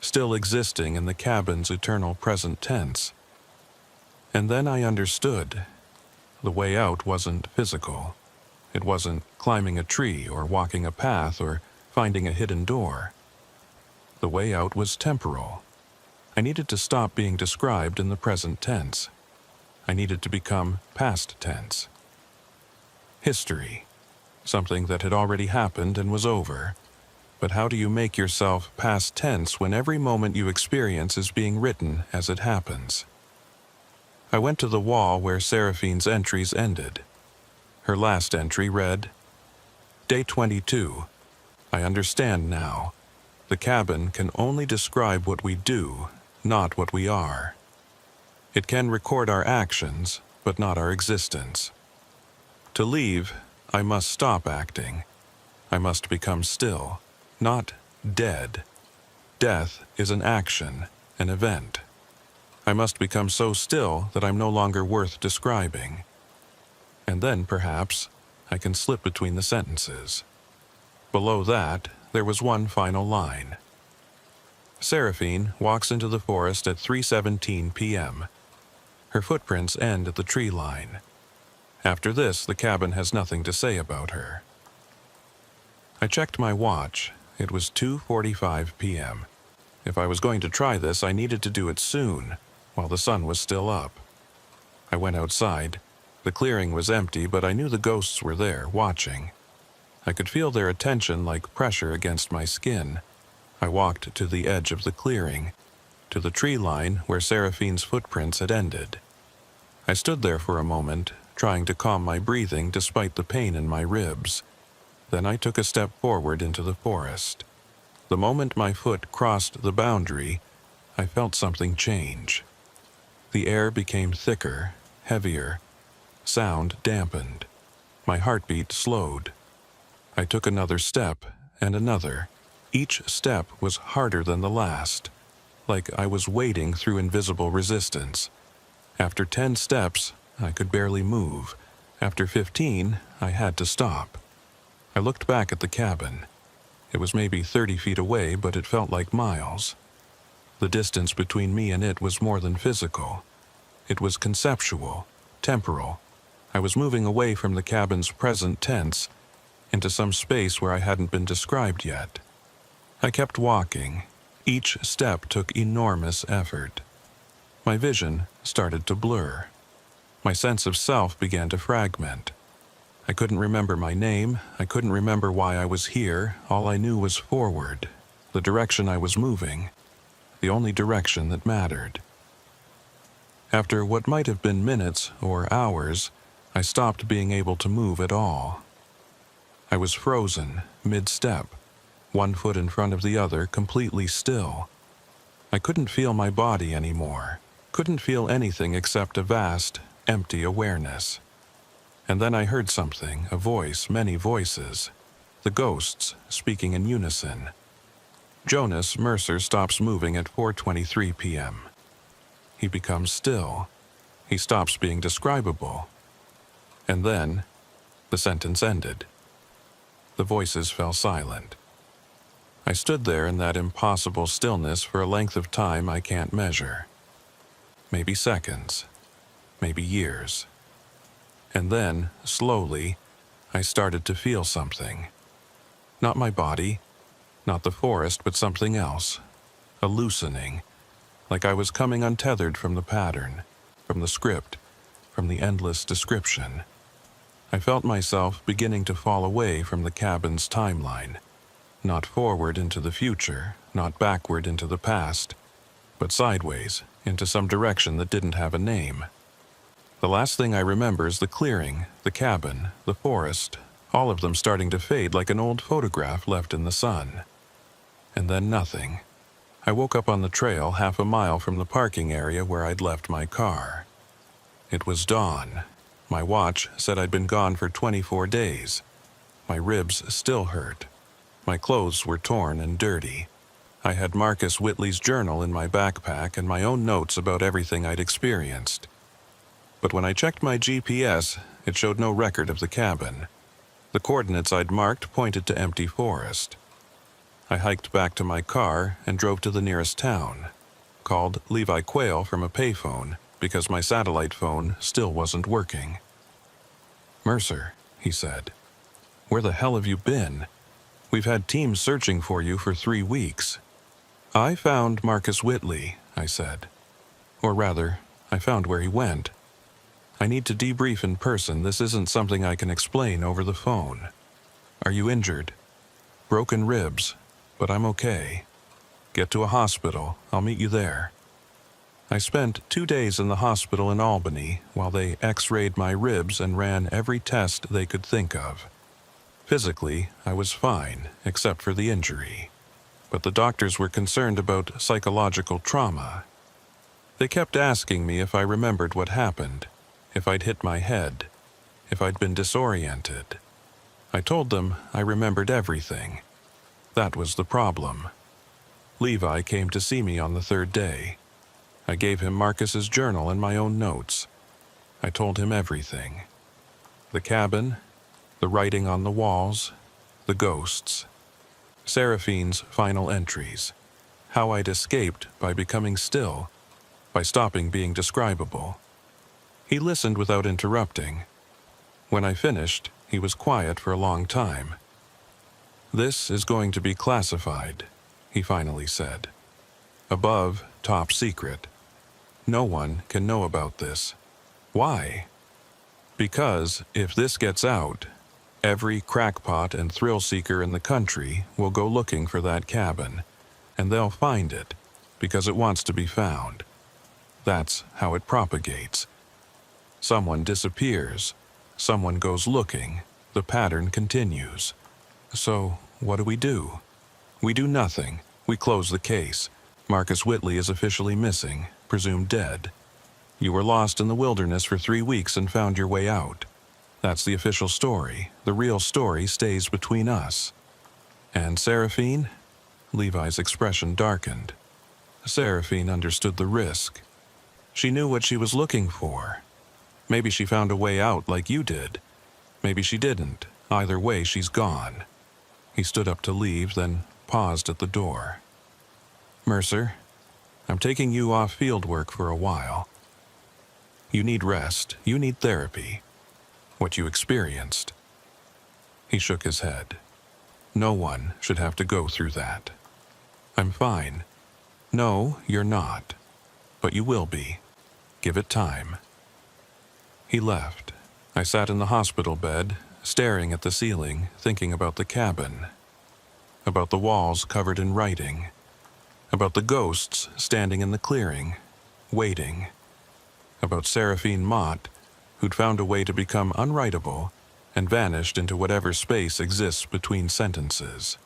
still existing in the cabin's eternal present tense. And then I understood. The way out wasn't physical. It wasn't climbing a tree or walking a path or finding a hidden door. The way out was temporal. I needed to stop being described in the present tense. I needed to become past tense. History. Something that had already happened and was over. But how do you make yourself past tense when every moment you experience is being written as it happens? I went to the wall where Seraphine's entries ended. Her last entry read, Day 22. I understand now. The cabin can only describe what we do, not what we are. It can record our actions, but not our existence. To leave, I must stop acting. I must become still, not dead. Death is an action, an event. I must become so still that I'm no longer worth describing. And then, perhaps, I can slip between the sentences. Below that, there was one final line. Seraphine walks into the forest at 3:17 p.m. Her footprints end at the tree line. After this, the cabin has nothing to say about her. I checked my watch. It was 2:45 p.m. If I was going to try this, I needed to do it soon, while the sun was still up. I went outside. The clearing was empty, but I knew the ghosts were there, watching. I could feel their attention like pressure against my skin. I walked to the edge of the clearing, to the tree line where Seraphine's footprints had ended. I stood there for a moment, trying to calm my breathing despite the pain in my ribs. Then I took a step forward into the forest. The moment my foot crossed the boundary, I felt something change. The air became thicker, heavier. Sound dampened. My heartbeat slowed. I took another step, and another. Each step was harder than the last, like I was wading through invisible resistance. After 10 steps, I could barely move. After 15, I had to stop. I looked back at the cabin. It was maybe 30 feet away, but it felt like miles. The distance between me and it was more than physical. It was conceptual, temporal. I was moving away from the cabin's present tense into some space where I hadn't been described yet. I kept walking. Each step took enormous effort. My vision started to blur. My sense of self began to fragment. I couldn't remember my name. I couldn't remember why I was here. All I knew was forward, the direction I was moving, the only direction that mattered. After what might have been minutes or hours, I stopped being able to move at all. I was frozen, mid-step, one foot in front of the other, completely still. I couldn't feel my body anymore, couldn't feel anything except a vast, empty awareness. And then I heard something, a voice, many voices, the ghosts speaking in unison. Jonas Mercer stops moving at 4:23 p.m. He becomes still. He stops being describable. And then, the sentence ended. The voices fell silent. I stood there in that impossible stillness for a length of time I can't measure. Maybe seconds, maybe years. And then, slowly, I started to feel something. Not my body, not the forest, but something else. A loosening, like I was coming untethered from the pattern, from the script, from the endless description. I felt myself beginning to fall away from the cabin's timeline, not forward into the future, not backward into the past, but sideways into some direction that didn't have a name. The last thing I remember is the clearing, the cabin, the forest, all of them starting to fade like an old photograph left in the sun. And then nothing. I woke up on the trail half a mile from the parking area where I'd left my car. It was dawn. My watch said I'd been gone for 24 days. My ribs still hurt. My clothes were torn and dirty. I had Marcus Whitley's journal in my backpack and my own notes about everything I'd experienced. But when I checked my GPS, it showed no record of the cabin. The coordinates I'd marked pointed to empty forest. I hiked back to my car and drove to the nearest town. Called Levi Quayle from a payphone because my satellite phone still wasn't working. "Mercer," he said, "where the hell have you been? We've had teams searching for you for 3 weeks." "I found Marcus Whitley," I said. "Or rather, I found where he went. I need to debrief in person. This isn't something I can explain over the phone." "Are you injured?" "Broken ribs, but I'm okay. Get to a hospital. I'll meet you there." I spent 2 days in the hospital in Albany while they x-rayed my ribs and ran every test they could think of. Physically, I was fine, except for the injury. But the doctors were concerned about psychological trauma. They kept asking me if I remembered what happened, if I'd hit my head, if I'd been disoriented. I told them I remembered everything. That was the problem. Levi came to see me on the 3rd day. I gave him Marcus's journal and my own notes. I told him everything. The cabin, the writing on the walls, the ghosts. Seraphine's final entries. How I'd escaped by becoming still, by stopping being describable. He listened without interrupting. When I finished, he was quiet for a long time. "This is going to be classified," he finally said. "Above, top secret. No one can know about this." "Why?" "Because if this gets out, every crackpot and thrill-seeker in the country will go looking for that cabin, and they'll find it because it wants to be found. That's how it propagates. Someone disappears, someone goes looking, the pattern continues. So, what do? We do nothing. We close the case. Marcus Whitley is officially missing, presumed dead. You were lost in the wilderness for 3 weeks and found your way out. That's the official story. The real story stays between us." "And Seraphine?" Levi's expression darkened. Seraphine understood the risk. She knew what she was looking for. Maybe she found a way out like you did. Maybe she didn't. Either way, she's gone. He stood up to leave, then paused at the door. "Mercer, I'm taking you off field work for a while. You need rest. You need therapy. What you experienced." He shook his head. "No one should have to go through that." "I'm fine." "No, you're not. But you will be. Give it time." He left. I sat in the hospital bed, staring at the ceiling, thinking about the cabin. About the walls covered in writing. About the ghosts standing in the clearing, waiting. About Seraphine Mott, who'd found a way to become unwritable and vanished into whatever space exists between sentences.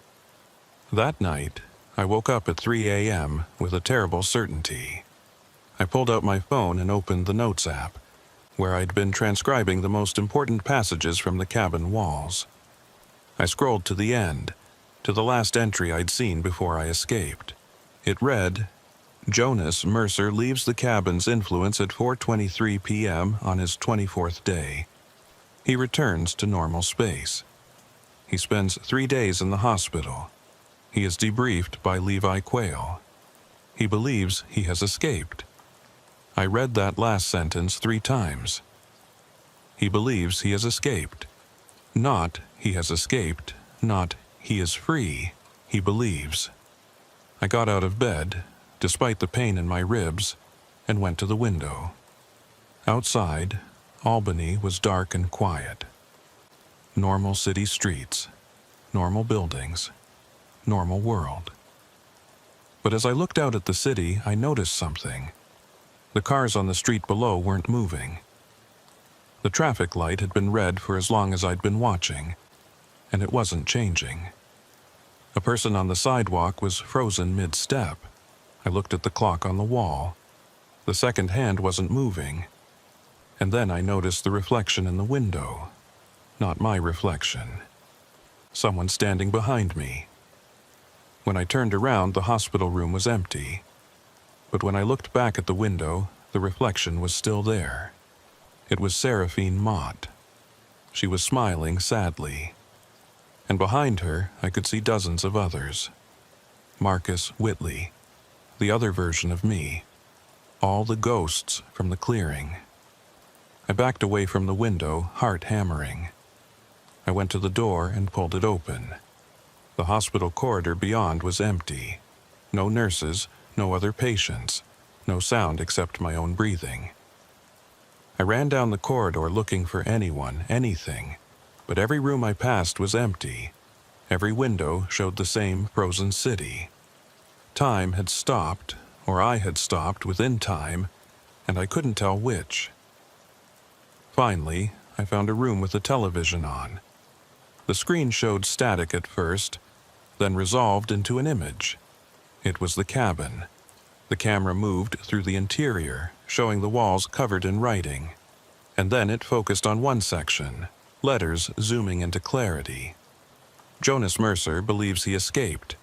That night, I woke up at 3 a.m. with a terrible certainty. I pulled out my phone and opened the Notes app, where I'd been transcribing the most important passages from the cabin walls. I scrolled to the end, to the last entry I'd seen before I escaped. It read, "Jonas Mercer leaves the cabin's influence at 4:23 p.m. on his 24th day. He returns to normal space. He spends 3 days in the hospital. He is debriefed by Levi Quayle. He believes he has escaped." I read that last sentence 3 times. He believes he has escaped. Not he has escaped, not he is free. He believes. I got out of bed, despite the pain in my ribs, and went to the window. Outside, Albany was dark and quiet. Normal city streets, normal buildings, normal world. But as I looked out at the city, I noticed something. The cars on the street below weren't moving. The traffic light had been red for as long as I'd been watching, and it wasn't changing. A person on the sidewalk was frozen mid-step. I looked at the clock on the wall. The second hand wasn't moving. And then I noticed the reflection in the window. Not my reflection. Someone standing behind me. When I turned around, the hospital room was empty. But when I looked back at the window, the reflection was still there. It was Seraphine Mott. She was smiling sadly. And behind her, I could see dozens of others. Marcus Whitley, the other version of me. All the ghosts from the clearing. I backed away from the window, heart hammering. I went to the door and pulled it open. The hospital corridor beyond was empty. No nurses, no other patients, no sound except my own breathing. I ran down the corridor looking for anyone, anything, but every room I passed was empty. Every window showed the same frozen city. Time had stopped, or I had stopped within time, and I couldn't tell which. Finally, I found a room with a television on. The screen showed static at first, then resolved into an image. It was the cabin. The camera moved through the interior, showing the walls covered in writing. And then it focused on one section, letters zooming into clarity. Jonas Mercer believes he escaped.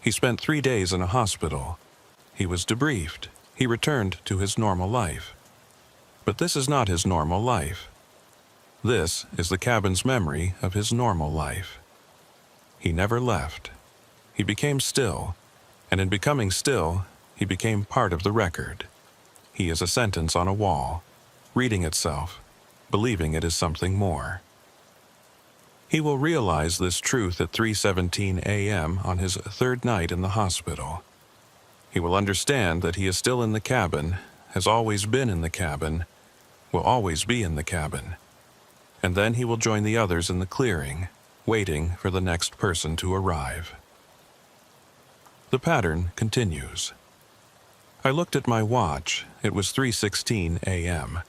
He spent 3 days in a hospital. He was debriefed. He returned to his normal life. But this is not his normal life. This is the cabin's memory of his normal life. He never left. He became still, and in becoming still, he became part of the record. He is a sentence on a wall, reading itself, believing it is something more. He will realize this truth at 3:17 a.m. on his 3rd night in the hospital. He will understand that he is still in the cabin, has always been in the cabin, will always be in the cabin. And then he will join the others in the clearing, waiting for the next person to arrive. The pattern continues. I looked at my watch. It was 3:16 a.m.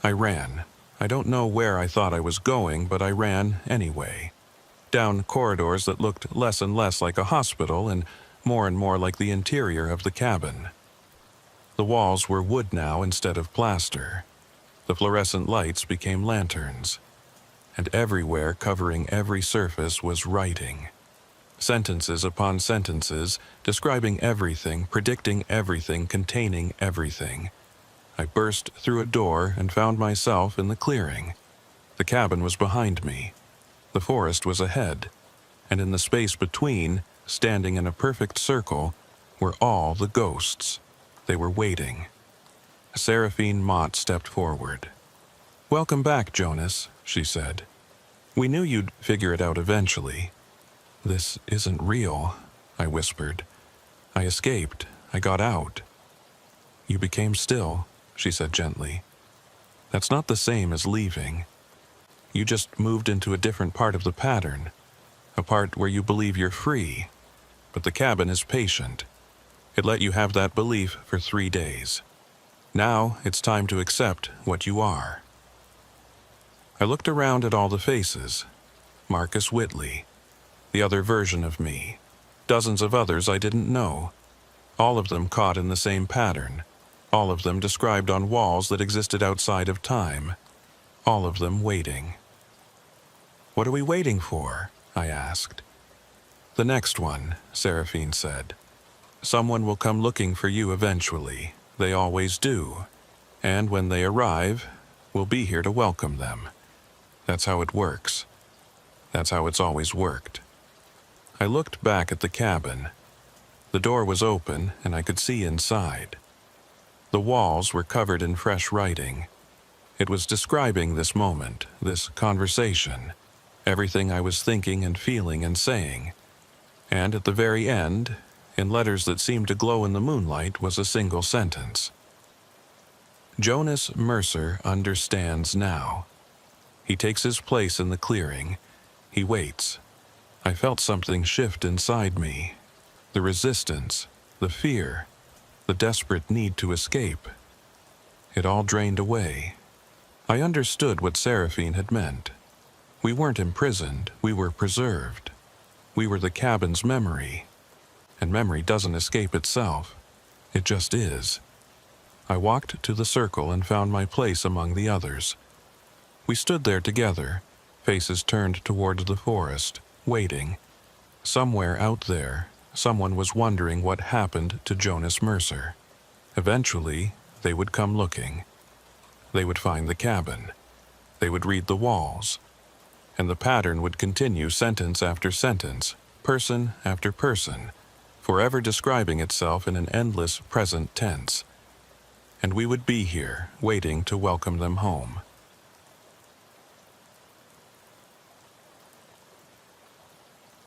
I ran. I don't know where I thought I was going, but I ran anyway. Down corridors that looked less and less like a hospital and more like the interior of the cabin. The walls were wood now instead of plaster. The fluorescent lights became lanterns. And everywhere, covering every surface, was writing. Sentences upon sentences, describing everything, predicting everything, containing everything. I burst through a door and found myself in the clearing. The cabin was behind me. The forest was ahead. And in the space between, standing in a perfect circle, were all the ghosts. They were waiting. Seraphine Mott stepped forward. "Welcome back, Jonas," she said. "We knew you'd figure it out eventually." "This isn't real," I whispered. "I escaped. I got out." "You became still," she said gently. "That's not the same as leaving. You just moved into a different part of the pattern, a part where you believe you're free. But the cabin is patient. It let you have that belief for 3 days. Now it's time to accept what you are." I looked around at all the faces. Marcus Whitley, the other version of me, dozens of others I didn't know, all of them caught in the same pattern, all of them described on walls that existed outside of time, all of them waiting. "What are we waiting for?" I asked. "The next one," Seraphine said. "Someone will come looking for you eventually. They always do. And when they arrive, we'll be here to welcome them. That's how it works. That's how it's always worked." I looked back at the cabin. The door was open, and I could see inside. The walls were covered in fresh writing. It was describing this moment, this conversation, everything I was thinking and feeling and saying. And at the very end, in letters that seemed to glow in the moonlight, was a single sentence. "Jonas Mercer understands now. He takes his place in the clearing. He waits." I felt something shift inside me. The resistance, the fear, the desperate need to escape. It all drained away. I understood what Seraphine had meant. We weren't imprisoned, we were preserved. We were the cabin's memory. And memory doesn't escape itself. It just is. I walked to the circle and found my place among the others. We stood there together, faces turned towards the forest, waiting. Somewhere out there, someone was wondering what happened to Jonas Mercer. Eventually, they would come looking. They would find the cabin. They would read the walls. And the pattern would continue sentence after sentence, person after person, forever describing itself in an endless present tense. And we would be here, waiting to welcome them home.